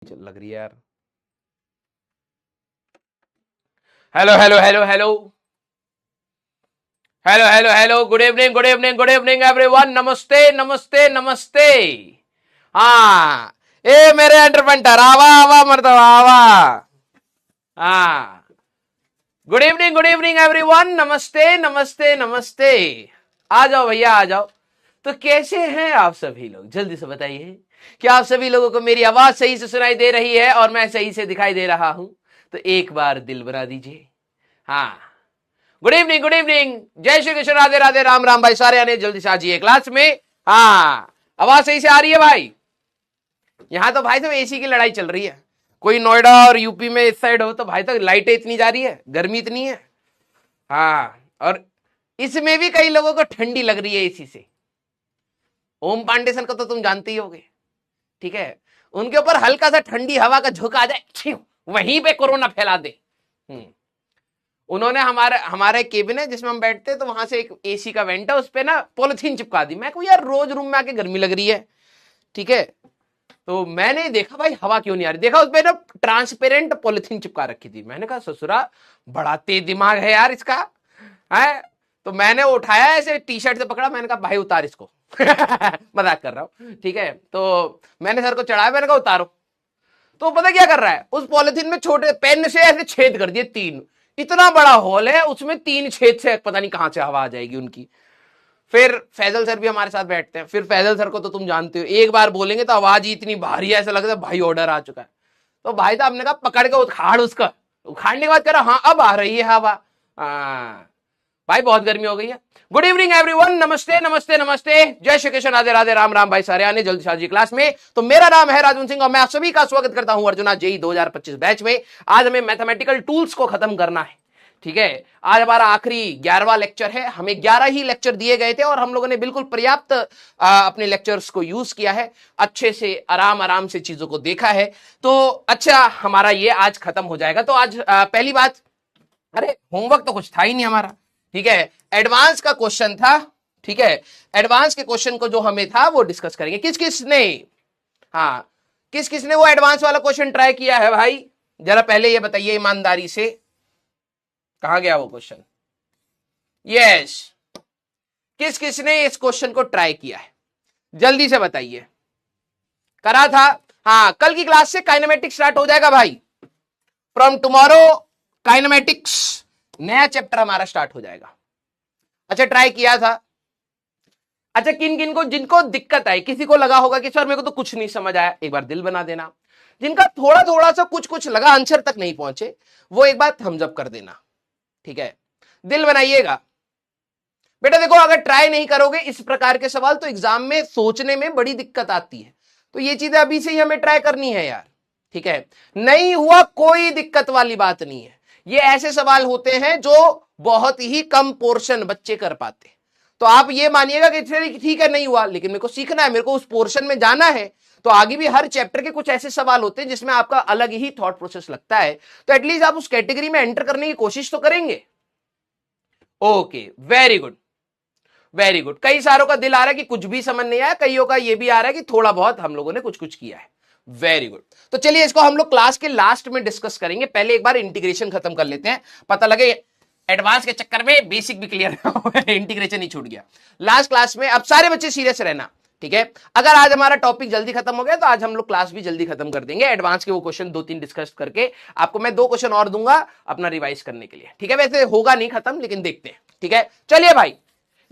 लग रही है यार। Hello hello hello hello hello hello hello good evening good evening good evening everyone. नमस्ते नमस्ते नमस्ते। हाँ, ए मेरे एंटरपेंटर आवा आवा मर्दवा आवा। हाँ, गुड इवनिंग एवरीवन। नमस्ते नमस्ते नमस्ते। आ जाओ भैया आ जाओ। तो कैसे हैं आप सभी लोग, जल्दी से बताइए। क्या आप सभी लोगों को मेरी आवाज सही से सुनाई दे रही है और मैं सही से दिखाई दे रहा हूं? तो एक बार दिल बना दीजिए। हाँ, गुड इवनिंग गुड इवनिंग। जय श्री कृष्ण, राधे राधे, राम राम। भाई सारे आने जल्दी से आ जाइए क्लास में। हाँ, आवाज सही से आ रही है भाई? यहां तो भाई साहब एसी की लड़ाई चल रही है। कोई नोएडा और यूपी में इस साइड हो तो भाई तक लाइटें इतनी जा रही है, गर्मी इतनी है। हाँ, और इसमें भी कई लोगों को ठंडी लग रही है एसी से। ओम पांडे सर को तो तुम जानते ही होगे, ठीक है? उनके ऊपर हल्का सा ठंडी हवा का झोंका आ जाए, वहीं पे कोरोना फैला दे। उन्होंने हमारे हमारे केबिन है जिसमें हम बैठते हैं, तो वहां से एक एसी का वेंट है, उस पे ना पॉलिथीन चिपका दी। मैं को यार रोज रूम में आके गर्मी लग रही है, ठीक है? तो मैंने देखा भाई हवा क्यों नहीं आ रही, देखा उस पे ना ट्रांसपेरेंट पॉलिथीन चिपका रखी थी। मैंने कहा ससुरा बड़ा तेज दिमाग है यार इसका, है? तो मैंने उठाया ऐसे टी शर्ट से पकड़ा, मैंने कहा भाई उतार इसको। मजाक कर रहा हूं, ठीक है? तो मैंने सर को चढ़ाया, मैंने कहा उतारो। तो पता क्या कर रहा है, उस पॉलिथीन में छोटे पेन से ऐसे छेद कर दिए तीन। इतना बड़ा हॉल है, उसमें तीन छेद से पता नहीं कहां से हवा आ जाएगी उनकी। फिर फैजल सर भी हमारे साथ बैठते हैं। फिर फैजल सर को तो तुम जानते हो, एक बार बोलेंगे तो आवाज ही इतनी भारी है, ऐसा लगता है भाई ऑर्डर आ चुका है। तो भाई साहब ने कहा पकड़ के उखाड़ उसका। उखाड़ने के बाद कह रहा हाँ अब आ रही है हवा। भाई बहुत गर्मी हो गई है। गुड इवनिंग एवरीवन, नमस्ते नमस्ते नमस्ते, जय श्री कृष्ण, राधे राधे, राम राम। भाई सारे आने जल्दी शाजी क्लास में। तो मेरा नाम है राजन सिंह और मैं आप सभी का स्वागत करता हूं अर्जुना जेई 2025 बैच में। आज हमें मैथमेटिकल टूल्स को खत्म करना है, ठीक है? आज हमारा आखिरी 11वां लेक्चर है। हमें 11 ही लेक्चर दिए गए थे और हम लोगों ने बिल्कुल पर्याप्त अपने लेक्चर्स को यूज किया है, अच्छे से आराम आराम से चीजों को देखा है। तो अच्छा, हमारा ये आज खत्म हो जाएगा। तो आज पहली बात, अरे होमवर्क तो कुछ था ही नहीं हमारा, ठीक है? एडवांस का क्वेश्चन था, ठीक है? एडवांस के क्वेश्चन को जो हमें था वो डिस्कस करेंगे। किस किस ने, हाँ, किस किस ने वो एडवांस वाला क्वेश्चन ट्राई किया है भाई? जरा पहले ये बताइए ईमानदारी से, कहां गया वो क्वेश्चन? यस, किस किस ने इस क्वेश्चन को ट्राई किया है, जल्दी से बताइए। करा था? हाँ, कल की क्लास से काइनेमेटिक्स स्टार्ट हो जाएगा भाई। फ्रॉम टुमारो काइनेमेटिक्स नया चैप्टर हमारा स्टार्ट हो जाएगा। अच्छा, ट्राई किया था? अच्छा, किन किन को, जिनको दिक्कत आई, किसी को लगा होगा कि सर मेरे को तो कुछ नहीं समझ आया, एक बार दिल बना देना। जिनका थोड़ा थोड़ा सा कुछ कुछ लगा, आंसर तक नहीं पहुंचे, वो एक बार थम्स अप कर देना, ठीक है? दिल बनाइएगा बेटा। देखो, अगर ट्राई नहीं करोगे इस प्रकार के सवाल तो एग्जाम में सोचने में बड़ी दिक्कत आती है। तो ये चीजें अभी से ही हमें ट्राई करनी है यार, ठीक है? नहीं हुआ कोई दिक्कत वाली बात नहीं है। ये ऐसे सवाल होते हैं जो बहुत ही कम पोर्शन बच्चे कर पाते हैं। तो आप ये मानिएगा कि ठीक है नहीं हुआ, लेकिन मेरे को सीखना है, मेरे को उस पोर्शन में जाना है। तो आगे भी हर चैप्टर के कुछ ऐसे सवाल होते हैं जिसमें आपका अलग ही थॉट प्रोसेस लगता है, तो एटलीस्ट आप उस कैटेगरी में एंटर करने की कोशिश तो करेंगे। Okay, very good very good. कई सारों का दिल आ रहा है कि कुछ भी समझ नहीं आया, कईयों का ये भी आ रहा है कि थोड़ा बहुत हम लोगों ने कुछ कुछ किया है। Very good. तो चलिए इसको हम लोग क्लास के लास्ट में डिस्कस करेंगे। पहले एक बार इंटीग्रेशन खत्म कर लेते हैं, पता लगे एडवांस के चक्कर में बेसिक भी क्लियर इंटीग्रेशन ही छूट गया लास्ट क्लास में। अब सारे बच्चे सीरियस रहना, ठीक है? अगर आज हमारा टॉपिक जल्दी खत्म हो गया तो आज हम लोग क्लास भी जल्दी खत्म कर देंगे। एडवांस के वो क्वेश्चन 2-3 डिस्कस करके आपको मैं 2 क्वेश्चन और दूंगा अपना रिवाइज करने के लिए, ठीक है? वैसे होगा नहीं खत्म, लेकिन देखते हैं, ठीक है? चलिए भाई,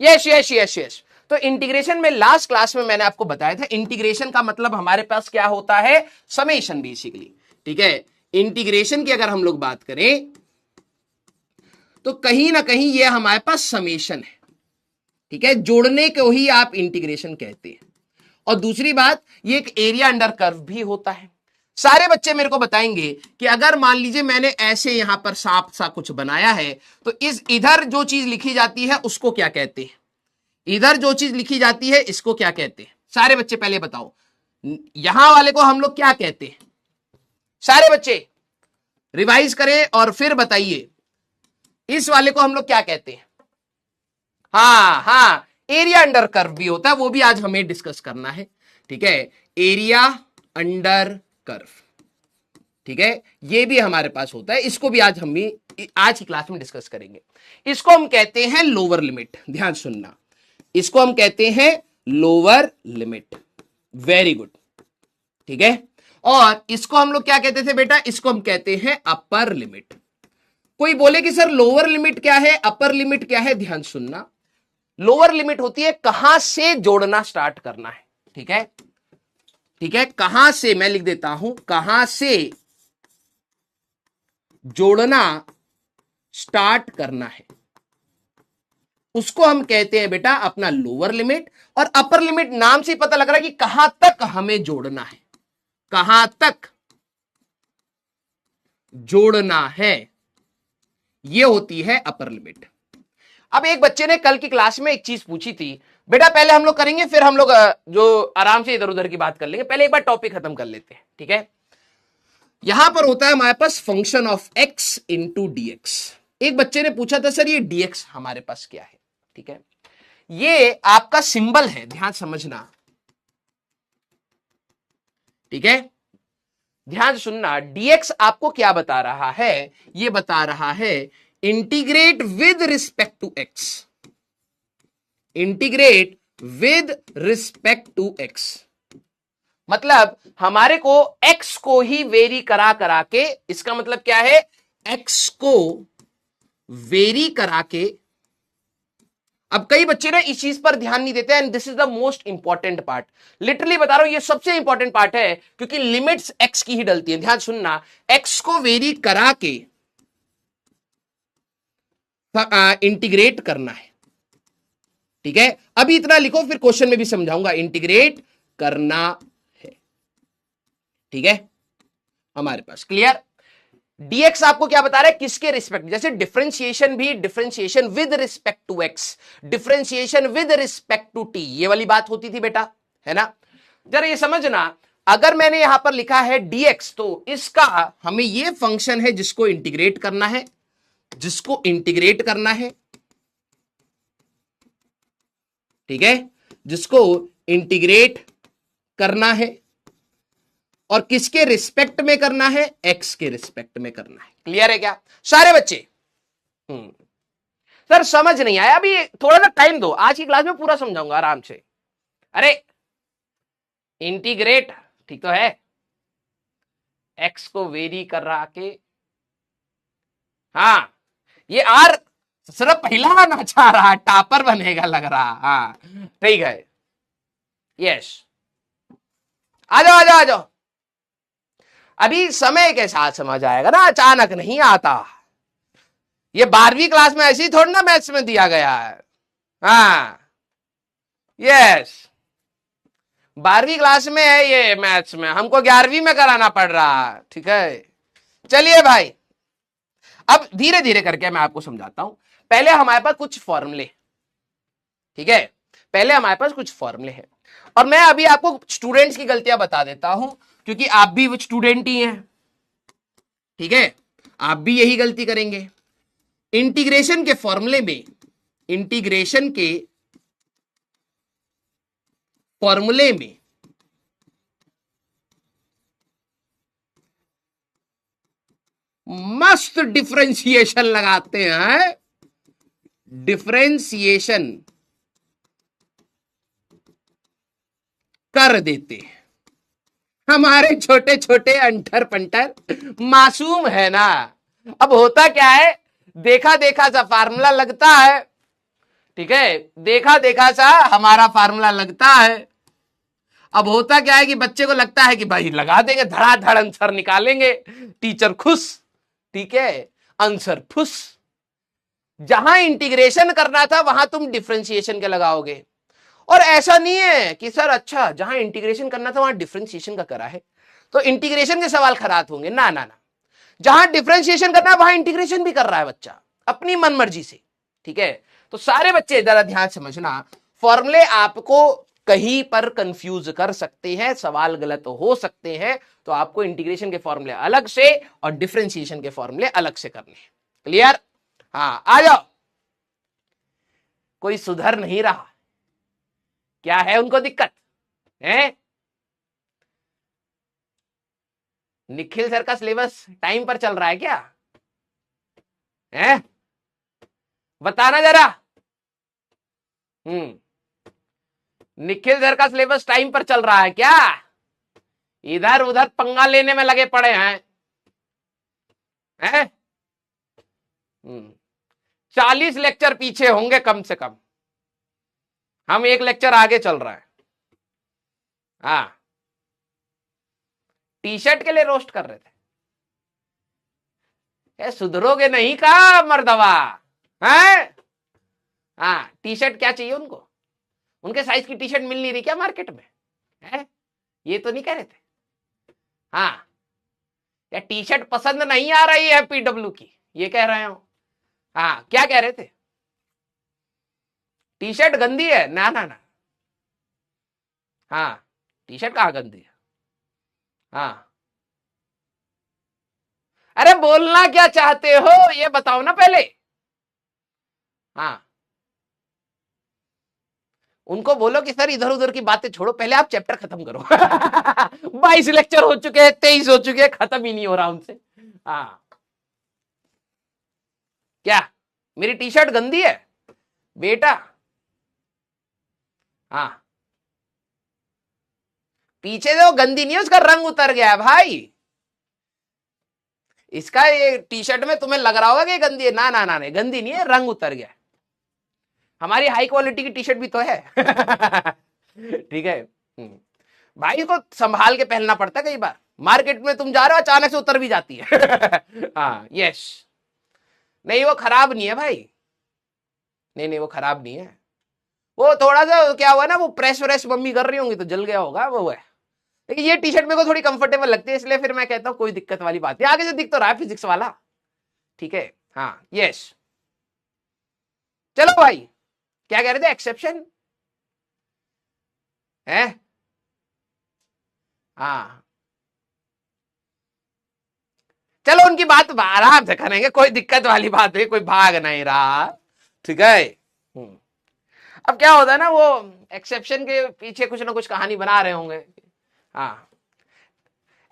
यस यस यस यस। तो इंटीग्रेशन में लास्ट क्लास में मैंने आपको बताया था, इंटीग्रेशन का मतलब हमारे पास क्या होता है? समेशन बेसिकली, ठीक है? इंटीग्रेशन की अगर हम लोग बात करें तो कहीं ना कहीं ये हमारे पास समेशन है, ठीक है? जोड़ने को ही आप इंटीग्रेशन कहते हैं। और दूसरी बात, ये एक एरिया अंडर कर्व भी होता है। सारे बच्चे मेरे को बताएंगे कि अगर मान लीजिए मैंने ऐसे यहां पर सांप सा कुछ बनाया है, तो इस इधर जो चीज लिखी जाती है उसको क्या कहते हैं? इधर जो चीज लिखी जाती है इसको क्या कहते हैं? सारे बच्चे पहले बताओ, यहां वाले को हम लोग क्या कहते हैं? सारे बच्चे रिवाइज करें और फिर बताइए, इस वाले को हम लोग क्या कहते हैं? हाँ हाँ, एरिया अंडर कर्व भी होता है, वो भी आज हमें डिस्कस करना है, ठीक है? एरिया अंडर कर्व, ठीक है, ये भी हमारे पास होता है, इसको भी आज आज की क्लास में डिस्कस करेंगे। इसको हम कहते हैं लोअर लिमिट, ध्यान सुनना, इसको हम कहते हैं लोअर लिमिट। वेरी गुड, ठीक है। और इसको हम लोग क्या कहते थे बेटा, इसको हम कहते हैं अपर लिमिट। कोई बोले कि सर लोअर लिमिट क्या है, अपर लिमिट क्या है, ध्यान सुनना। लोअर लिमिट होती है कहां से जोड़ना स्टार्ट करना है, ठीक है, ठीक है, कहां से, मैं लिख देता हूं, कहां से जोड़ना स्टार्ट करना है, उसको हम कहते हैं बेटा अपना लोअर लिमिट। और अपर लिमिट नाम से पता लग रहा है कि कहां तक हमें जोड़ना है, कहां तक जोड़ना है, ये होती है अपर लिमिट। अब एक बच्चे ने कल की क्लास में एक चीज पूछी थी, बेटा पहले हम लोग करेंगे, फिर हम लोग जो आराम से इधर उधर की बात कर लेंगे, पहले एक बार टॉपिक खत्म कर लेते हैं, ठीक है। यहां पर होता है हमारे पास function of x into dx. एक बच्चे ने पूछा था सर ये डीएक्स हमारे पास क्या है, ठीक है, ये आपका सिंबल है, ध्यान समझना, ठीक है, ध्यान सुनना। डीएक्स आपको क्या बता रहा है, ये बता रहा है integrate with respect to x, integrate with respect to x, मतलब हमारे को एक्स को ही वेरी करा करा के, इसका मतलब क्या है, एक्स को वेरी करा के। अब कई बच्चे ना इस चीज पर ध्यान नहीं देते, and this is the most important part, literally बता रहा हूं ये सबसे इंपॉर्टेंट पार्ट है, क्योंकि लिमिट्स एक्स की ही डलती है। ध्यान सुनना, एक्स को वेरी करा के इंटीग्रेट करना है, ठीक है। अभी इतना लिखो, फिर क्वेश्चन में भी समझाऊंगा, इंटीग्रेट करना है, ठीक है, हमारे पास क्लियर। dx आपको क्या बता रहा है, किसके रिस्पेक्ट, जैसे डिफरेंशिएशन भी, differentiation with respect to x, differentiation with respect to t, ये वाली बात होती थी बेटा, है ना। जरा ये समझना, अगर मैंने यहां पर लिखा है dx, तो इसका हमें ये फंक्शन है जिसको इंटीग्रेट करना है, जिसको इंटीग्रेट करना है, ठीक है, जिसको इंटीग्रेट करना है, और किसके रिस्पेक्ट में करना है, एक्स के रिस्पेक्ट में करना है। क्लियर है क्या सारे बच्चे? सर समझ नहीं आया, अभी थोड़ा ना टाइम दो, आज की क्लास में पूरा समझाऊंगा आराम से। अरे इंटीग्रेट, ठीक तो है, एक्स को वेरी कर रहा के, हाँ ये आर सिर्फ पहला ना चाह रहा, टॉपर बनेगा लग रहा, हाँ ठीक है, यस, आ जाओ आ जाओ आ जाओ। अभी समय के साथ समझ आएगा ना, अचानक नहीं आता, ये 12वीं क्लास में ऐसी थोड़ी ना मैथ्स में दिया गया है, हाँ यस, 12वीं क्लास में है ये मैथ्स में, हमको 11वीं में कराना पड़ रहा, ठीक है। चलिए भाई, अब धीरे धीरे करके मैं आपको समझाता हूं। पहले हमारे पास कुछ फॉर्मूले, ठीक है, पहले हमारे पास कुछ फॉर्मूले हैं, और मैं अभी आपको स्टूडेंट्स की गलतियां बता देता हूं, क्योंकि आप भी स्टूडेंट ही हैं, ठीक है, आप भी यही गलती करेंगे। इंटीग्रेशन के फॉर्मूले में, इंटीग्रेशन के फॉर्मूले में मस्त डिफरेंशिएशन लगाते हैं, डिफरेंशिएशन कर देते हैं। हमारे छोटे छोटे अंटर पंटर मासूम है ना। अब होता क्या है, देखा देखा सा फार्मूला लगता है, ठीक है, देखा देखा सा हमारा फार्मूला लगता है। अब होता क्या है कि बच्चे को लगता है कि भाई लगा देंगे, धड़ाधड़ आंसर निकालेंगे, टीचर खुश, ठीक है, आंसर फुस। जहां इंटीग्रेशन करना था वहां तुम डिफरेंशिएशन के लगाओगे, और ऐसा नहीं है कि सर अच्छा जहां इंटीग्रेशन करना था वहां डिफरेंशिएशन का करा है तो इंटीग्रेशन के सवाल खराब होंगे, ना ना ना, जहां डिफरेंशिएशन करना है वहां इंटीग्रेशन भी कर रहा है बच्चा अपनी मनमर्जी से, ठीक है। तो सारे बच्चे जरा ध्यान समझना, फॉर्मूले आपको कहीं पर कंफ्यूज कर सकते हैं, सवाल गलत हो सकते हैं, तो आपको इंटीग्रेशन के फॉर्मूले अलग से और डिफरेंशिएशन के फॉर्मूले अलग से करने हैं। क्लियर? हाँ आ जाओ, कोई सुधर नहीं रहा, क्या है उनको दिक्कत है? निखिल सर का सिलेबस टाइम पर चल रहा है क्या है? बताना जरा। निखिल सर का सिलेबस टाइम पर चल रहा है क्या? इधर उधर पंगा लेने में लगे पड़े हैं? 40 लेक्चर पीछे होंगे कम से कम, हम एक लेक्चर आगे चल रहा है। हाँ, टी शर्ट के लिए रोस्ट कर रहे थे। सुधरोगे नहीं का मर्दवा है? हाँ, टी शर्ट क्या चाहिए उनको? उनके साइज की टी शर्ट मिल नहीं रही क्या मार्केट में? है ये तो नहीं कह रहे थे? हाँ, या टी शर्ट पसंद नहीं आ रही है पीडब्ल्यू की, ये कह रहे हो? हाँ, क्या कह रहे थे? टी शर्ट गंदी है? ना ना ना, हाँ, टी शर्ट कहाँ गंदी है? हाँ, अरे बोलना क्या चाहते हो ये बताओ ना पहले। हाँ, उनको बोलो कि सर इधर उधर की बातें छोड़ो, पहले आप चैप्टर खत्म करो। 22 लेक्चर हो चुके हैं, 23 हो चुके हैं, खत्म ही नहीं हो रहा उनसे। हाँ, क्या मेरी टी शर्ट गंदी है बेटा? हाँ, पीछे से वो गंदी नहीं है, उसका रंग उतर गया है भाई। इसका ये टी शर्ट में तुम्हें लग रहा होगा कि गंदी है, ना ना ना नहीं, गंदी नहीं है, रंग उतर गया। हमारी हाई क्वालिटी की टी शर्ट भी तो है। ठीक है भाई, इसको संभाल के पहनना पड़ता है, कई बार मार्केट में तुम जा रहे हो अचानक से उतर भी जाती है। हाँ, यस, नहीं वो खराब नहीं है भाई, नहीं नहीं वो खराब नहीं है, वो थोड़ा सा क्या हुआ ना, वो प्रेस व्रेस मम्मी कर रही होंगी तो जल गया होगा वो है। लेकिन ये टी शर्ट मेरे को थोड़ी कंफर्टेबल लगती है, इसलिए फिर मैं कहता हूँ कोई दिक्कत वाली बात नहीं। आगे से दिख तो रहा है फिजिक्स वाला, ठीक है। हाँ, यस, चलो भाई, क्या कह रहे थे? एक्सेप्शन है? हाँ, चलो उनकी बात आराम से करेंगे, कोई दिक्कत वाली बात नहीं, कोई भाग नहीं रहा, ठीक है। अब क्या होता है ना, वो एक्सेप्शन के पीछे कुछ ना कुछ कहानी बना रहे होंगे। हाँ,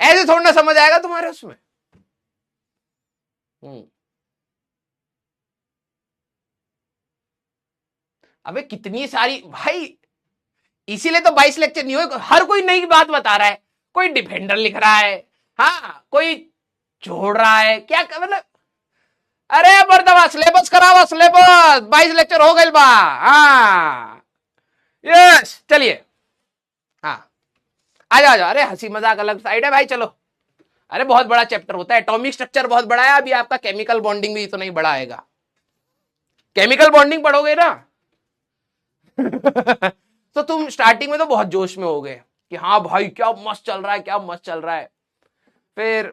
ऐसे थोड़ा ना समझ आएगा तुम्हारे उसमें। अबे कितनी सारी भाई, इसीलिए तो 22 लेक्चर नहीं हुए, हर कोई नई बात बता रहा है, कोई डिफेंडर लिख रहा है, हाँ कोई जोड़ रहा है, क्या मतलब, अरे बर्दवा सिलेबस करावा, सिलेबस 22 लेक्चर हो गए बा। हाँ, यस, चलिए, हाँ, आ जाओ आ जाओ, अरे हंसी मजाक अलग साइड है भाई, चलो। अरे बहुत बड़ा चैप्टर होता है, एटॉमिक स्ट्रक्चर बहुत बड़ा है, अभी आपका केमिकल बॉन्डिंग भी तो नहीं बड़ा आएगा, केमिकल बॉन्डिंग पढ़ोगे ना। तो तुम स्टार्टिंग में तो बहुत जोश में हो गए कि हाँ भाई क्या मस्त चल रहा है, क्या मस्त चल रहा है, फिर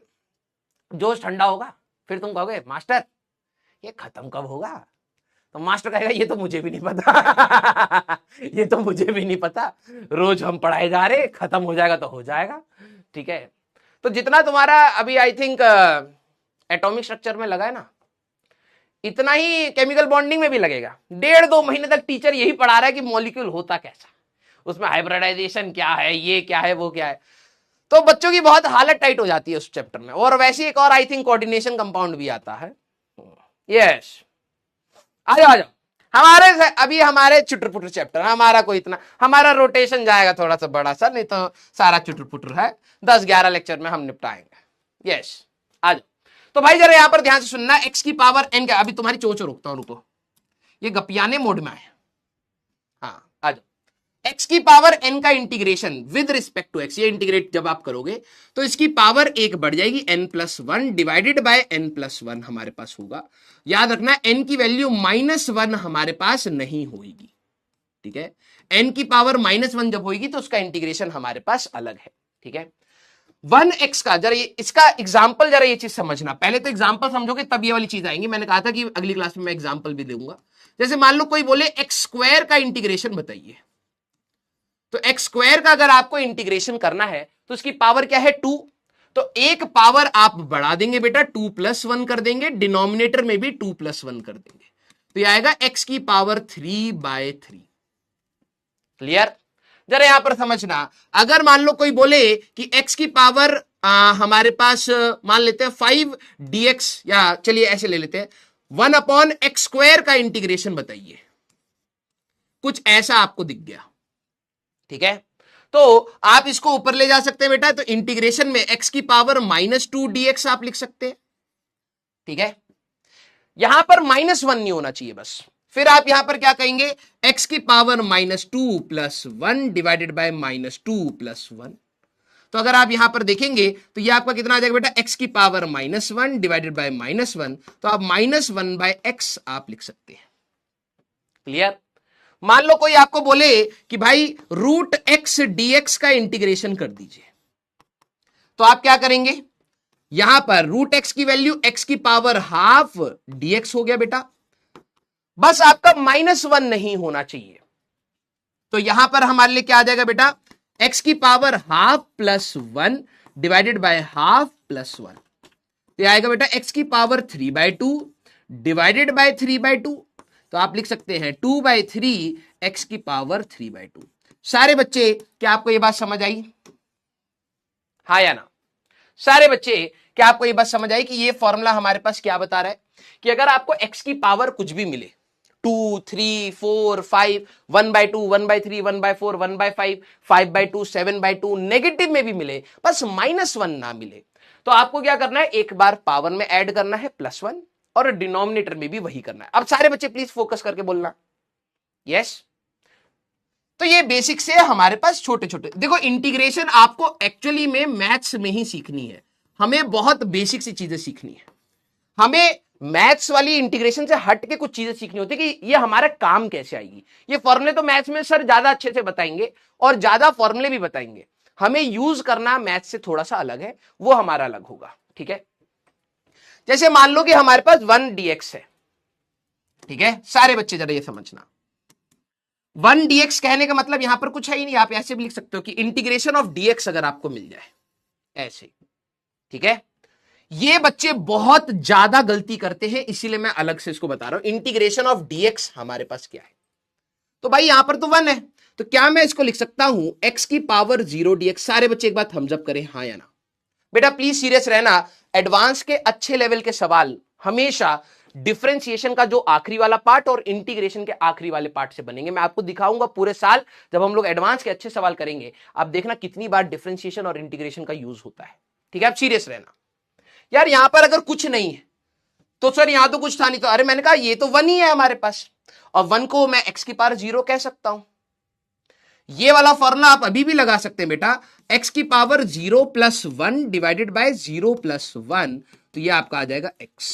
जोश ठंडा होगा, फिर तुम कहोगे मास्टर ये खत्म कब होगा? तो मास्टर कहेगा ये तो मुझे भी नहीं पता। ये तो मुझे भी नहीं पता, रोज हम पढ़ाए जा रहे, खत्म हो जाएगा तो हो जाएगा, ठीक है। तो जितना तुम्हारा अभी आई थिंक एटॉमिक स्ट्रक्चर में लगा है ना, इतना ही केमिकल बॉन्डिंग में भी लगेगा। 1.5-2 महीने तक टीचर यही पढ़ा रहा है कि मॉलिक्यूल होता कैसा, उसमें हाइब्रिडाइजेशन क्या है, ये क्या है, वो क्या है। तो बच्चों की बहुत हालत टाइट हो जाती है उस चैप्टर में। और वैसे एक और आई थिंक कोऑर्डिनेशन कंपाउंड भी आता है। यस, आ जाओ आ जाओ, हमारे अभी हमारे चुटर पुटर चैप्टर, हमारा कोई इतना, हमारा रोटेशन जाएगा थोड़ा सा बड़ा सा, नहीं तो सारा चुटर पुटर है, 10-11 लेक्चर में हम निपटाएंगे। यस, आ जाओ। तो भाई जरा यहां पर ध्यान से सुनना, एक्स की पावर एन का, अभी तुम्हारी चोचो रुकता हूं, रुको, ये गपियाने मोड में है। हाँ, आ जाओ। एक्स की पावर एन का integration with respect to x, ये इंटीग्रेट जब आप करोगे तो इसकी पावर 1 बढ़ जाएगी, n+1 डिवाइडेड बाय n+1 हमारे पास होगा। याद रखना n की वैल्यू -1 हमारे पास नहीं होगी, ठीक है। n की पावर -1 जब होगी तो उसका इंटीग्रेशन हमारे पास अलग है, ठीक है। 1x का जरा इसका एग्जाम्पल, जरा ये चीज समझना, पहले तो एग्जाम्पल समझोगे तब ये वाली चीज आएंगी। मैंने कहा था कि अगली क्लास में मैं एग्जाम्पल भी दूंगा। जैसे मान लो कोई बोले x² का इंटीग्रेशन बताइए, तो x² का अगर आपको इंटीग्रेशन करना है तो उसकी पावर क्या है 2, तो एक पावर आप बढ़ा देंगे बेटा, 2+1 कर देंगे, डिनोमिनेटर में भी 2+1 कर देंगे, तो ये आएगा x की पावर 3/3। क्लियर? जरा यहां पर समझना, अगर मान लो कोई बोले कि x की पावर हमारे पास मान लेते हैं 5 dx, या चलिए ऐसे ले लेते हैं 1/x² का इंटीग्रेशन बताइए। कुछ ऐसा आपको दिख गया, ठीक है, तो आप इसको ऊपर ले जा सकते हैं बेटा। तो इंटीग्रेशन में x की पावर -2 dx आप लिख सकते हैं, ठीक है। यहां पर -1 नहीं होना चाहिए बस। फिर आप यहां पर क्या कहेंगे, x की पावर -2 + 1 डिवाइडेड बाय -2 + 1। तो अगर आप यहां पर देखेंगे तो ये आपका कितना आ जाएगा बेटा, x की पावर -1 डिवाइडेड बाय -1, तो आप -1/x आप लिख सकते हैं। क्लियर। मान लो कोई आपको बोले कि भाई √x dx का इंटीग्रेशन कर दीजिए, तो आप क्या करेंगे, यहां पर √x की वैल्यू x की पावर हाफ dx हो गया बेटा, बस आपका -1 नहीं होना चाहिए। तो यहां पर हमारे लिए क्या आ जाएगा बेटा, x की power half +1 divided by half +1, तो आएगा बेटा x की पावर 3/2 डिवाइडेड बाय 3/2। तो आप लिख सकते हैं 2/3 x की पावर 3/2। सारे बच्चे क्या आपको ये बात समझ आई, हाँ या ना? सारे बच्चे क्या आपको ये बात समझ आई कि ये फॉर्मूला हमारे पास क्या बता रहा है कि अगर आपको x की पावर कुछ भी मिले, 2, 3, 4, 5, 1/2, 1/3, 1/4, 1/5, 5/2, 7/2, नेगेटिव में भी मिले, बस -1 ना मिले, तो आपको क्या करना है, एक बार पावर में ऐड करना है +1 और डिनोमिनेटर में भी वही करना है। अब सारे बच्चे प्लीज फोकस करके बोलना यस। तो ये बेसिक से हमारे पास छोटे छोटे, देखो इंटीग्रेशन आपको एक्चुअली में मैथ्स में ही सीखनी है, हमें बहुत बेसिक सी चीजें सीखनी है। हमें मैथ्स वाली इंटीग्रेशन से हट के कुछ चीजें सीखनी होती है कि ये हमारा काम कैसे आएगी। ये फॉर्मूले तो मैथ्स में सर ज्यादा अच्छे से बताएंगे और ज्यादा फॉर्मूले भी बताएंगे, हमें यूज करना मैथ्स से थोड़ा सा अलग है, वो हमारा अलग होगा, ठीक है। जैसे मान लो कि हमारे पास 1 dx है, ठीक है, सारे बच्चे जरा ये समझना, 1 dx कहने का मतलब यहां पर कुछ है ही नहीं, आप ऐसे भी लिख सकते हो कि इंटीग्रेशन ऑफ dx अगर आपको मिल जाए ऐसे, ठीक है। ये बच्चे बहुत ज्यादा गलती करते हैं, इसीलिए मैं अलग से इसको बता रहा हूं, इंटीग्रेशन ऑफ dx हमारे पास क्या है। तो भाई यहां पर तो 1 है, तो क्या मैं इसको लिख सकता हूं x की पावर 0 dx। सारे बच्चे एक बार थम्स अप करें, हाँ या ना। बेटा प्लीज सीरियस रहना, एडवांस के अच्छे लेवल के सवाल हमेशा डिफरेंशिएशन का जो आखिरी वाला पार्ट और इंटीग्रेशन के आखिरी वाले पार्ट से बनेंगे। मैं आपको दिखाऊंगा पूरे साल जब हम लोग एडवांस के अच्छे सवाल करेंगे, आप देखना कितनी बार डिफरेंशिएशन और इंटीग्रेशन का यूज होता है, ठीक है। आप सीरियस रहना यार, यहां पर अगर कुछ नहीं है तो सर यहां तो कुछ था नहीं, तो अरे मैंने कहा ये तो 1 ही है हमारे पास, और 1 को मैं x की पावर 0 कह सकता हूं। ये वाला फॉर्मूला आप अभी भी लगा सकते हैं बेटा, x की पावर 0 + 1 डिवाइडेड बाय 0 + 1, तो ये आपका आ जाएगा x।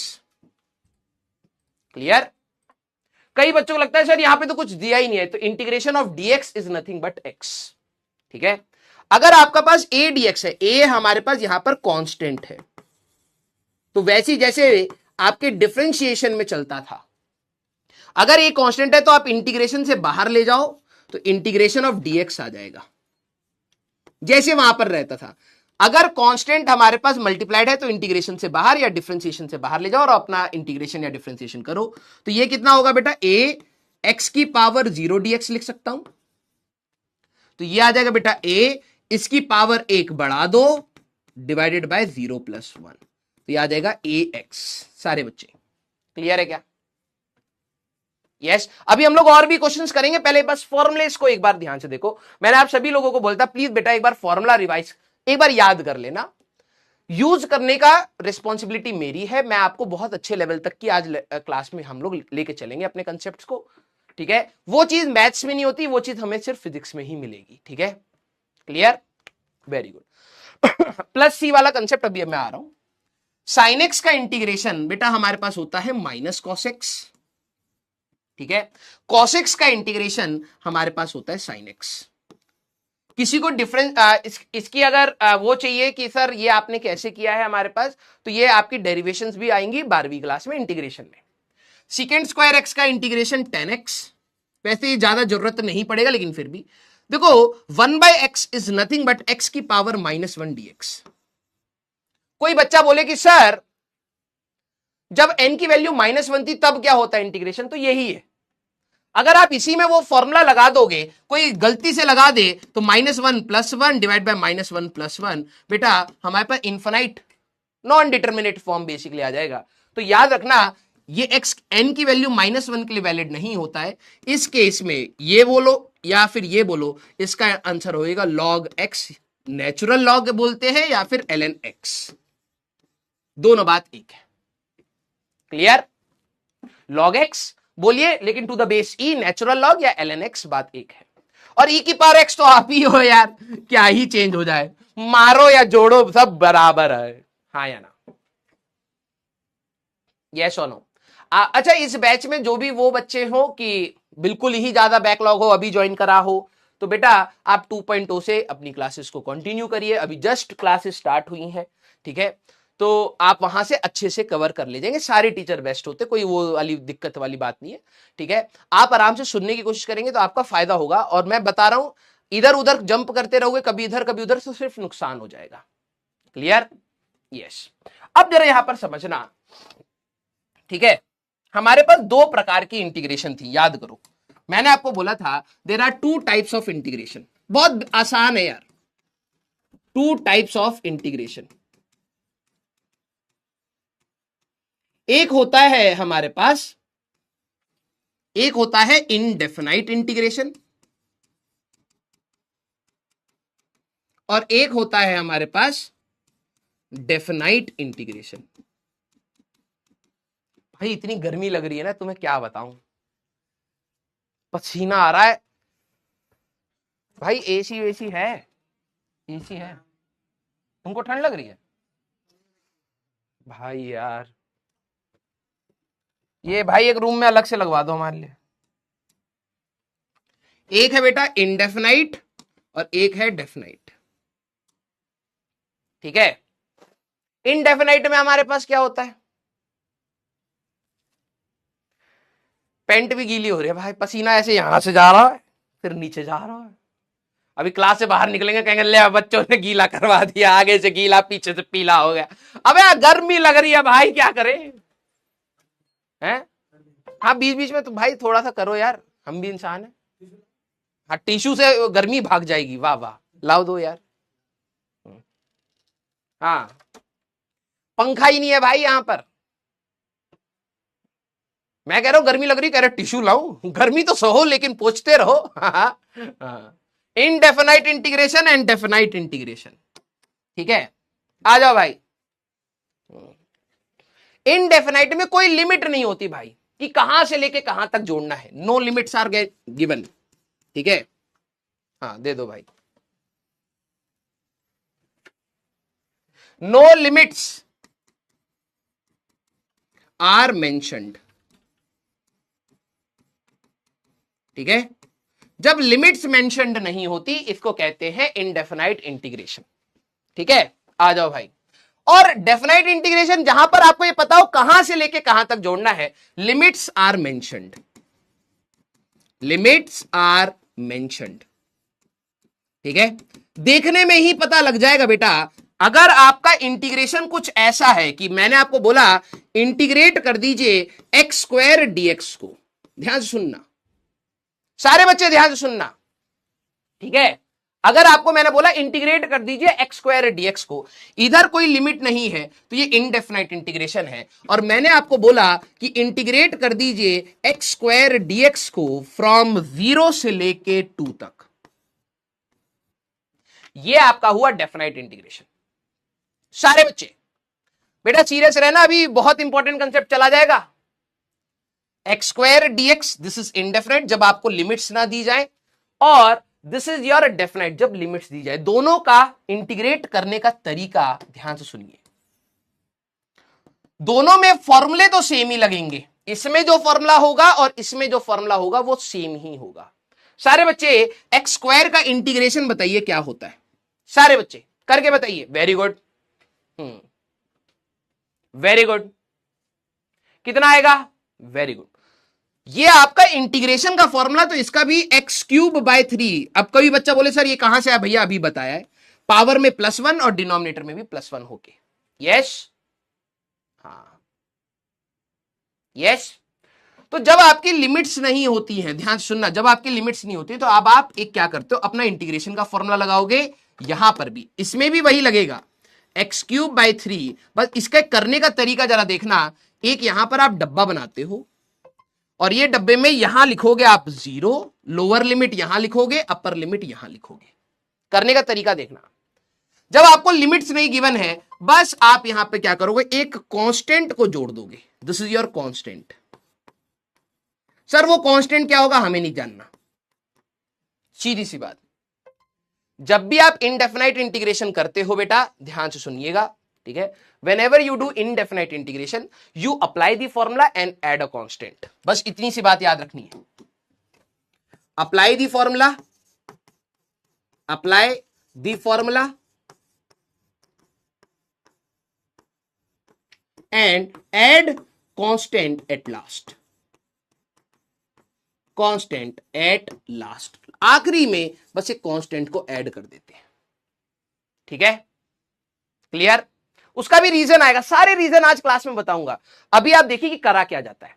क्लियर। कई बच्चों को लगता है सर यहां पे तो कुछ दिया ही नहीं है, तो integration of dx is nothing but x, ठीक है। अगर आपका पास a dx है, a हमारे पास यहां पर कांस्टेंट है, तो वैसे जैसे आपके डिफरेंशिएशन में चलता था, अगर a कांस्टेंट है तो आप इंटीग्रेशन से बाहर ले जाओ तो इंटीग्रेशन ऑफ dx आ जाएगा, जैसे वहां पर रहता था। अगर कांस्टेंट हमारे पास मल्टीप्लाइड है तो इंटीग्रेशन से बाहर या डिफरेंशिएशन से बाहर ले जाओ और अपना इंटीग्रेशन या डिफरेंशिएशन करो, तो ये कितना होगा बेटा, a x की पावर 0 dx लिख सकता हूं, तो ये आ जाएगा बेटा a इसकी पावर 1 बढ़ा दो डिवाइडेड बाय 0 + 1, तो ये आ जाएगा ax। सारे बच्चे क्लियर है क्या? यस अभी हम लोग और भी क्वेश्चंस करेंगे, पहले बस फॉर्मुलेस को एक बार ध्यान से देखो। मैंने आप सभी लोगों को बोलता प्लीज बेटा एक बार फॉर्मूला रिवाइज एक बार याद कर लेना, यूज करने का रिस्पॉन्सिबिलिटी मेरी है, मैं आपको बहुत अच्छे लेवल तक की आज क्लास में हम लोग लेके चलेंगे अपने कंसेप्ट को, ठीक है। वो चीज मैथ्स में नहीं होती, वो चीज हमें सिर्फ फिजिक्स में ही मिलेगी, ठीक है। Clear, very good. +c वाला कंसेप्ट अभी मैं आ रहा हूं। sin x का इंटीग्रेशन बेटा हमारे पास होता है -cos x, ठीक है। cos x का इंटीग्रेशन हमारे पास होता है sin x। किसी को डिफरेंस इसकी अगर वो चाहिए कि सर ये आपने कैसे किया है हमारे पास, तो ये आपकी डेरिवेशंस भी आएंगी 12वीं क्लास में इंटीग्रेशन में। sec² x का इंटीग्रेशन 10x, वैसे ज्यादा जरूरत नहीं पड़ेगा लेकिन फिर भी देखो 1/x is nothing but x की पावर -1 dx। कोई बच्चा बोले कि सर जब n की वैल्यू -1 थी तब क्या होता है इंटीग्रेशन, तो यही है, अगर आप इसी में वो फॉर्मूला लगा दोगे, कोई गलती से लगा दे तो -1 + 1 डिवाइड बाय -1 + 1, बेटा हमारे पास infinite non determinate form basically आ जाएगा। तो याद रखना ये x n की वैल्यू -1 के लिए वैलिड नहीं होता है। इस केस में ये बोलो या फिर ये बोलो, इसका आंसर होएगा log x, नेचुरल लॉग बोलते हैं या फिर ln x, दोनों बात एक है। क्लियर? log x बोलिए लेकिन to the base e, natural log या ln x, बात एक है। और e की पावर x तो आप ही हो यार, क्या ही चेंज हो जाए, मारो या जोड़ो सब बराबर है, हाँ या ना, यस और नो। अच्छा, इस बैच में जो भी वो बच्चे हो कि बिल्कुल ही ज्यादा बैकलॉग हो, अभी ज्वाइन करा हो, तो बेटा आप 2.0 से अपनी क्लासेस को कंटिन्यू करिए, अभी जस्ट क्लासेस स्टार्ट हुई हैं, ठीक है, तो आप वहां से अच्छे से कवर कर ले जाएंगे। सारे टीचर बेस्ट होते, कोई वो वाली दिक्कत वाली बात नहीं है, ठीक है। आप आराम से सुनने की कोशिश करेंगे तो आपका फायदा होगा, और मैं बता रहा हूं इधर उधर जंप करते रहोगे, कभी इधर कभी उधर, तो सिर्फ नुकसान हो जाएगा। क्लियर? यस। अब जरा यहां पर समझना, ठीक है, हमारे पास दो प्रकार की इंटीग्रेशन थी, याद करो मैंने आपको बोला था there are 2 types of integration. बहुत आसान है यार, 2 टाइप्स ऑफ इंटीग्रेशन। एक होता है हमारे पास, एक होता है इनडेफिनाइट इंटीग्रेशन, और एक होता है हमारे पास डेफिनाइट इंटीग्रेशन। भाई इतनी गर्मी लग रही है ना, तुम्हें क्या बताऊं, पसीना आ रहा है भाई। एसी वेसी है? एसी है? तुमको ठंड लग रही है? भाई यार ये भाई एक रूम में अलग से लगवा दो हमारे लिए। एक है बेटा इनडेफिनाइट और एक है डेफिनाइट, ठीक है। इनडेफिनाइट में हमारे पास क्या होता है, पेंट भी गीली हो रही है भाई, पसीना ऐसे यहां से जा रहा है फिर नीचे जा रहा है। अभी क्लास से बाहर निकलेंगे कहेंगे ले बच्चों ने गीला करवा दिया, आगे से गीला पीछे से पीला हो गया। अबे गर्मी लग रही है भाई, क्या करे हैं? हाँ बीच बीच में तो भाई थोड़ा सा करो यार, हम भी इंसान है। हाँ टिश्यू से गर्मी भाग जाएगी, वाह वाह, लाओ दो यार। हाँ पंखा ही नहीं है भाई यहां पर, मैं कह रहा हूं गर्मी लग रही, कह रहे टिश्यू लाऊं, गर्मी तो सहो लेकिन पोंछते रहो। Indefinite integration and definite integration, ठीक है। आ जाओ भाई, इनडेफिनाइट में कोई लिमिट नहीं होती भाई कि कहां से लेके कहां तक जोड़ना है, नो लिमिट्स आर गिवन, ठीक है। हाँ दे दो भाई, नो लिमिट्स आर मेंशन्ड, ठीक है। जब लिमिट्स मेंशन्ड नहीं होती इसको कहते हैं इनडेफिनाइट इंटीग्रेशन, ठीक है। आ जाओ भाई, और डेफिनाइट इंटीग्रेशन जहां पर आपको ये पता हो कहां से लेके कहां तक जोड़ना है, limits are mentioned, limits are mentioned, ठीक है। देखने में ही पता लग जाएगा बेटा, अगर आपका इंटीग्रेशन कुछ ऐसा है कि मैंने आपको बोला इंटीग्रेट कर दीजिए x² dx को, ध्यान से सुनना सारे बच्चे, ध्यान से सुनना, ठीक है। अगर आपको मैंने बोला इंटीग्रेट कर दीजिए x² dx को, इधर कोई लिमिट नहीं है तो ये इनडेफिनाइट इंटीग्रेशन है। और मैंने आपको बोला कि इंटीग्रेट कर दीजिए x² dx को फ्रॉम 0 से लेके 2 तक, ये आपका हुआ डेफिनाइट इंटीग्रेशन। सारे बच्चे बेटा सीरियस रहना, अभी बहुत इंपॉर्टेंट कंसेप्ट चला जाएगा। x² dx this is indefinite जब आपको लिमिट्स ना दी जाए, और दिस इज योर डेफिनाइट जब लिमिट्स दी जाए। दोनों का इंटीग्रेट करने का तरीका ध्यान से सुनिए, दोनों में फॉर्मूले तो सेम ही लगेंगे, इसमें जो फॉर्मूला होगा और इसमें जो फॉर्मूला होगा वो सेम ही होगा। सारे बच्चे x² का इंटीग्रेशन बताइए क्या होता है, सारे बच्चे करके बताइए। वेरी गुड, वेरी गुड, कितना आएगा? वेरी गुड, ये आपका इंटीग्रेशन का फॉर्मूला, तो इसका भी x³/3। अब कोई बच्चा बोले सर ये कहां से आया, भैया अभी बताया है, पावर में +1 और डिनोमिनेटर में भी +1 होके, यस हाँ यस। तो जब आपकी लिमिट्स नहीं होती हैं, ध्यान से सुनना, जब आपकी लिमिट्स नहीं होती तो अब आप एक क्या करते हो, अपना इंटीग्रेशन का फॉर्मूला लगाओगे, यहां पर भी, इसमें भी वही लगेगा, x³/3। बस इसका करने का तरीका जरा देखना, एक यहां पर आप डब्बा बनाते हो और ये डब्बे में यहां लिखोगे आप 0, लोअर लिमिट यहां लिखोगे, अपर लिमिट यहां लिखोगे। करने का तरीका देखना, जब आपको लिमिट्स नहीं गिवन है, बस आप यहां पे क्या करोगे, एक कांस्टेंट को जोड़ दोगे, this is your constant. Sir वो कांस्टेंट क्या होगा हमें नहीं जानना, सीधी सी बात। जब भी आप इनडेफिनाइट इंटीग्रेशन करते हो बेटा, ध्यान से सुनिएगा, ठीक है, whenever you do indefinite integration you apply the formula and add a constant, बस इतनी सी बात याद रखनी है। apply the formula and add constant at last, आखिरी में बस एक कांस्टेंट को ऐड कर देते हैं, ठीक है, क्लियर। उसका भी रीजन आएगा, सारे रीजन आज क्लास में बताऊंगा। अभी आप देखिए कि करा क्या जाता है,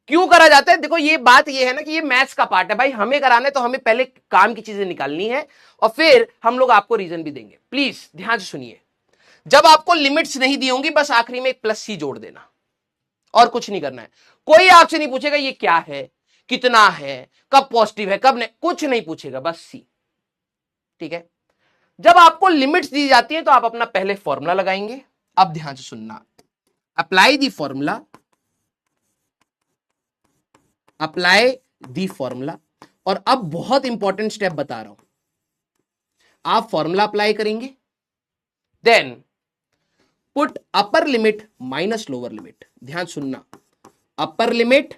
क्यों करा जाता है। देखो ये बात ये है ना कि ये मैथ्स का पार्ट है भाई, हमें कराना है तो हमें पहले काम की चीजें निकालनी है और फिर हम लोग आपको रीजन भी देंगे। प्लीज ध्यान से सुनिए, जब आपको लिमिट्स नहीं दी होंगी बस आखिरी में एक +c जोड़ देना और कुछ नहीं करना है। कोई आपसे नहीं पूछेगा ये क्या है, कितना है, कब पॉजिटिव है, कब नहीं, कुछ नहीं पूछेगा, बस c, ठीक है। जब आपको लिमिट्स दी जाती है तो आप अपना पहले फॉर्मूला लगाएंगे। अब ध्यान से सुनना, अप्लाई दी फॉर्मूला, और अब बहुत इंपॉर्टेंट स्टेप बता रहा हूं, आप फॉर्मूला अप्लाई करेंगे, then put upper limit minus lower limit. ध्यान सुनना, अपर लिमिट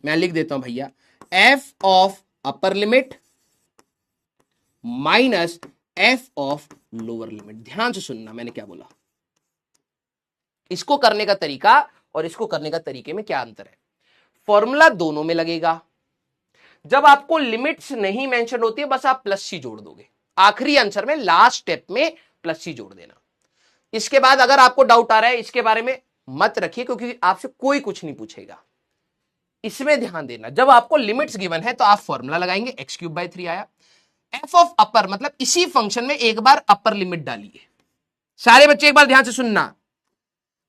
मैं लिख देता हूं भैया, f of upper limit minus f of lower limit. ध्यान से सुनना मैंने क्या बोला, इसको करने का तरीका और इसको करने का तरीके में क्या अंतर है। फॉर्मूला दोनों में लगेगा, जब आपको लिमिट्स नहीं मेंशन होती है बस आप +c जोड़ दोगे, आखिरी आंसर में लास्ट स्टेप में +c जोड़ देना। इसके बाद अगर आपको डाउट आ रहा है इसके बारे में मत रखिए, क्योंकि आपसे कोई कुछ नहीं पूछेगा, इसमें ध्यान देना। जब आपको लिमिट्स गिवन है तो आप फॉर्मूला लगाएंगे, x³/3 आया, f ऑफ अपर मतलब इसी फंक्शन में एक बार अपर लिमिट डालिए। सारे बच्चे एक बार ध्यान से सुनना,